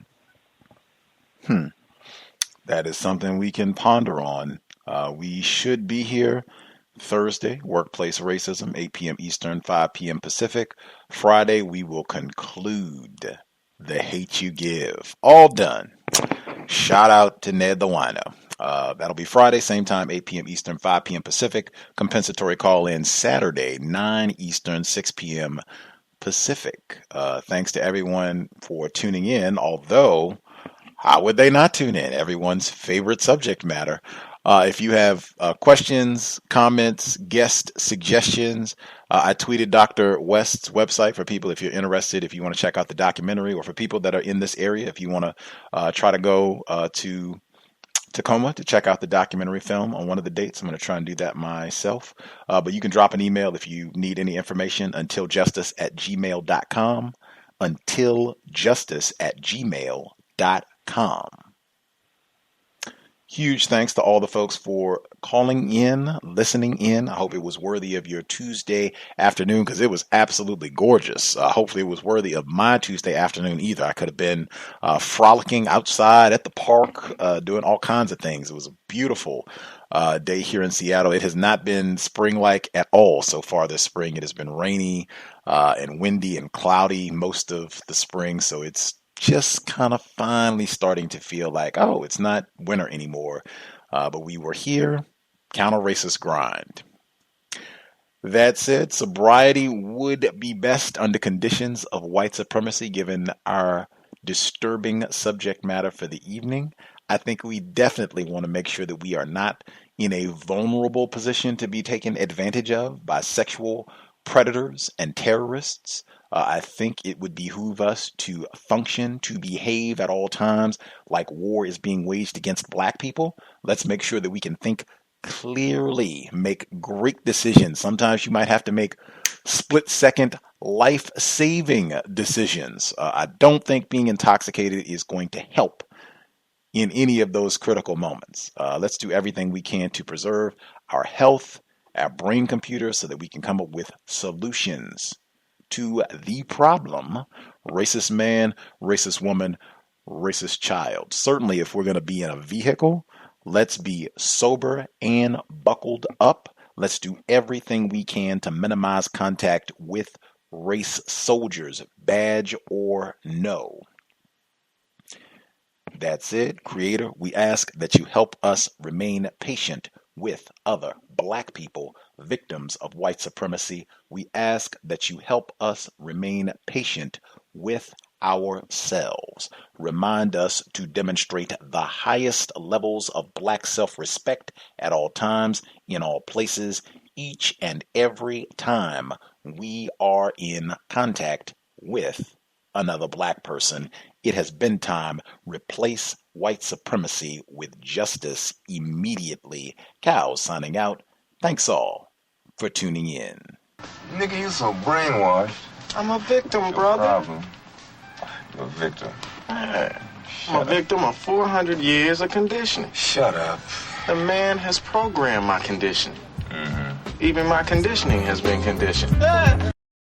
That is something we can ponder on. We should be here Thursday, Workplace Racism, 8 p.m. Eastern, 5 p.m. Pacific. Friday, we will conclude The Hate You Give. All done. Shout out to Ned the Wino. That'll be Friday, same time, 8 p.m. Eastern, 5 p.m. Pacific. Compensatory call-in Saturday, 9 Eastern, 6 p.m. Pacific. Thanks to everyone for tuning in, although how would they not tune in? Everyone's favorite subject matter. If you have questions, comments, guest suggestions, I tweeted Dr. West's website for people if you're interested, if you want to check out the documentary, or for people that are in this area, if you want to try to go to Tacoma to check out the documentary film on one of the dates. I'm going to try and do that myself. But you can drop an email if you need any information, untiljustice@gmail.com, untiljustice@gmail.com. Huge thanks to all the folks for calling in, listening in. I hope it was worthy of your Tuesday afternoon, because it was absolutely gorgeous. Hopefully it was worthy of my Tuesday afternoon either. I could have been frolicking outside at the park, doing all kinds of things. It was a beautiful day here in Seattle. It has not been spring-like at all so far this spring. It has been rainy and windy and cloudy most of the spring, so it's just kind of finally starting to feel like, oh, it's not winter anymore. But we were here, counter-racist grind. That said, sobriety would be best under conditions of white supremacy, given our disturbing subject matter for the evening. I think we definitely want to make sure that we are not in a vulnerable position to be taken advantage of by sexual predators and terrorists. I think it would behoove us to function, to behave at all times like war is being waged against black people. Let's make sure that we can think clearly, make great decisions. Sometimes you might have to make split-second, life-saving decisions. I don't think being intoxicated is going to help in any of those critical moments. Let's do everything we can to preserve our health, our brain computer, so that we can come up with solutions to the problem: racist man, racist woman, racist child. Certainly, if we're going to be in a vehicle, let's be sober and buckled up. Let's do everything we can to minimize contact with race soldiers, badge or no. That's it, Creator. We ask that you help us remain patient with other black people, victims of white supremacy. We ask that you help us remain patient with ourselves. Remind us to demonstrate the highest levels of black self-respect at all times, in all places, each and every time we are in contact with another black person. It has been time. Replace white supremacy with justice immediately. Cow signing out. Thanks all for tuning in. Nigga, you so brainwashed. I'm a victim, brother. Problem. You're a victim. Man, I'm a victim of 400 years of conditioning. Shut up. The man has programmed my conditioning. Mm-hmm. Even my conditioning has been conditioned.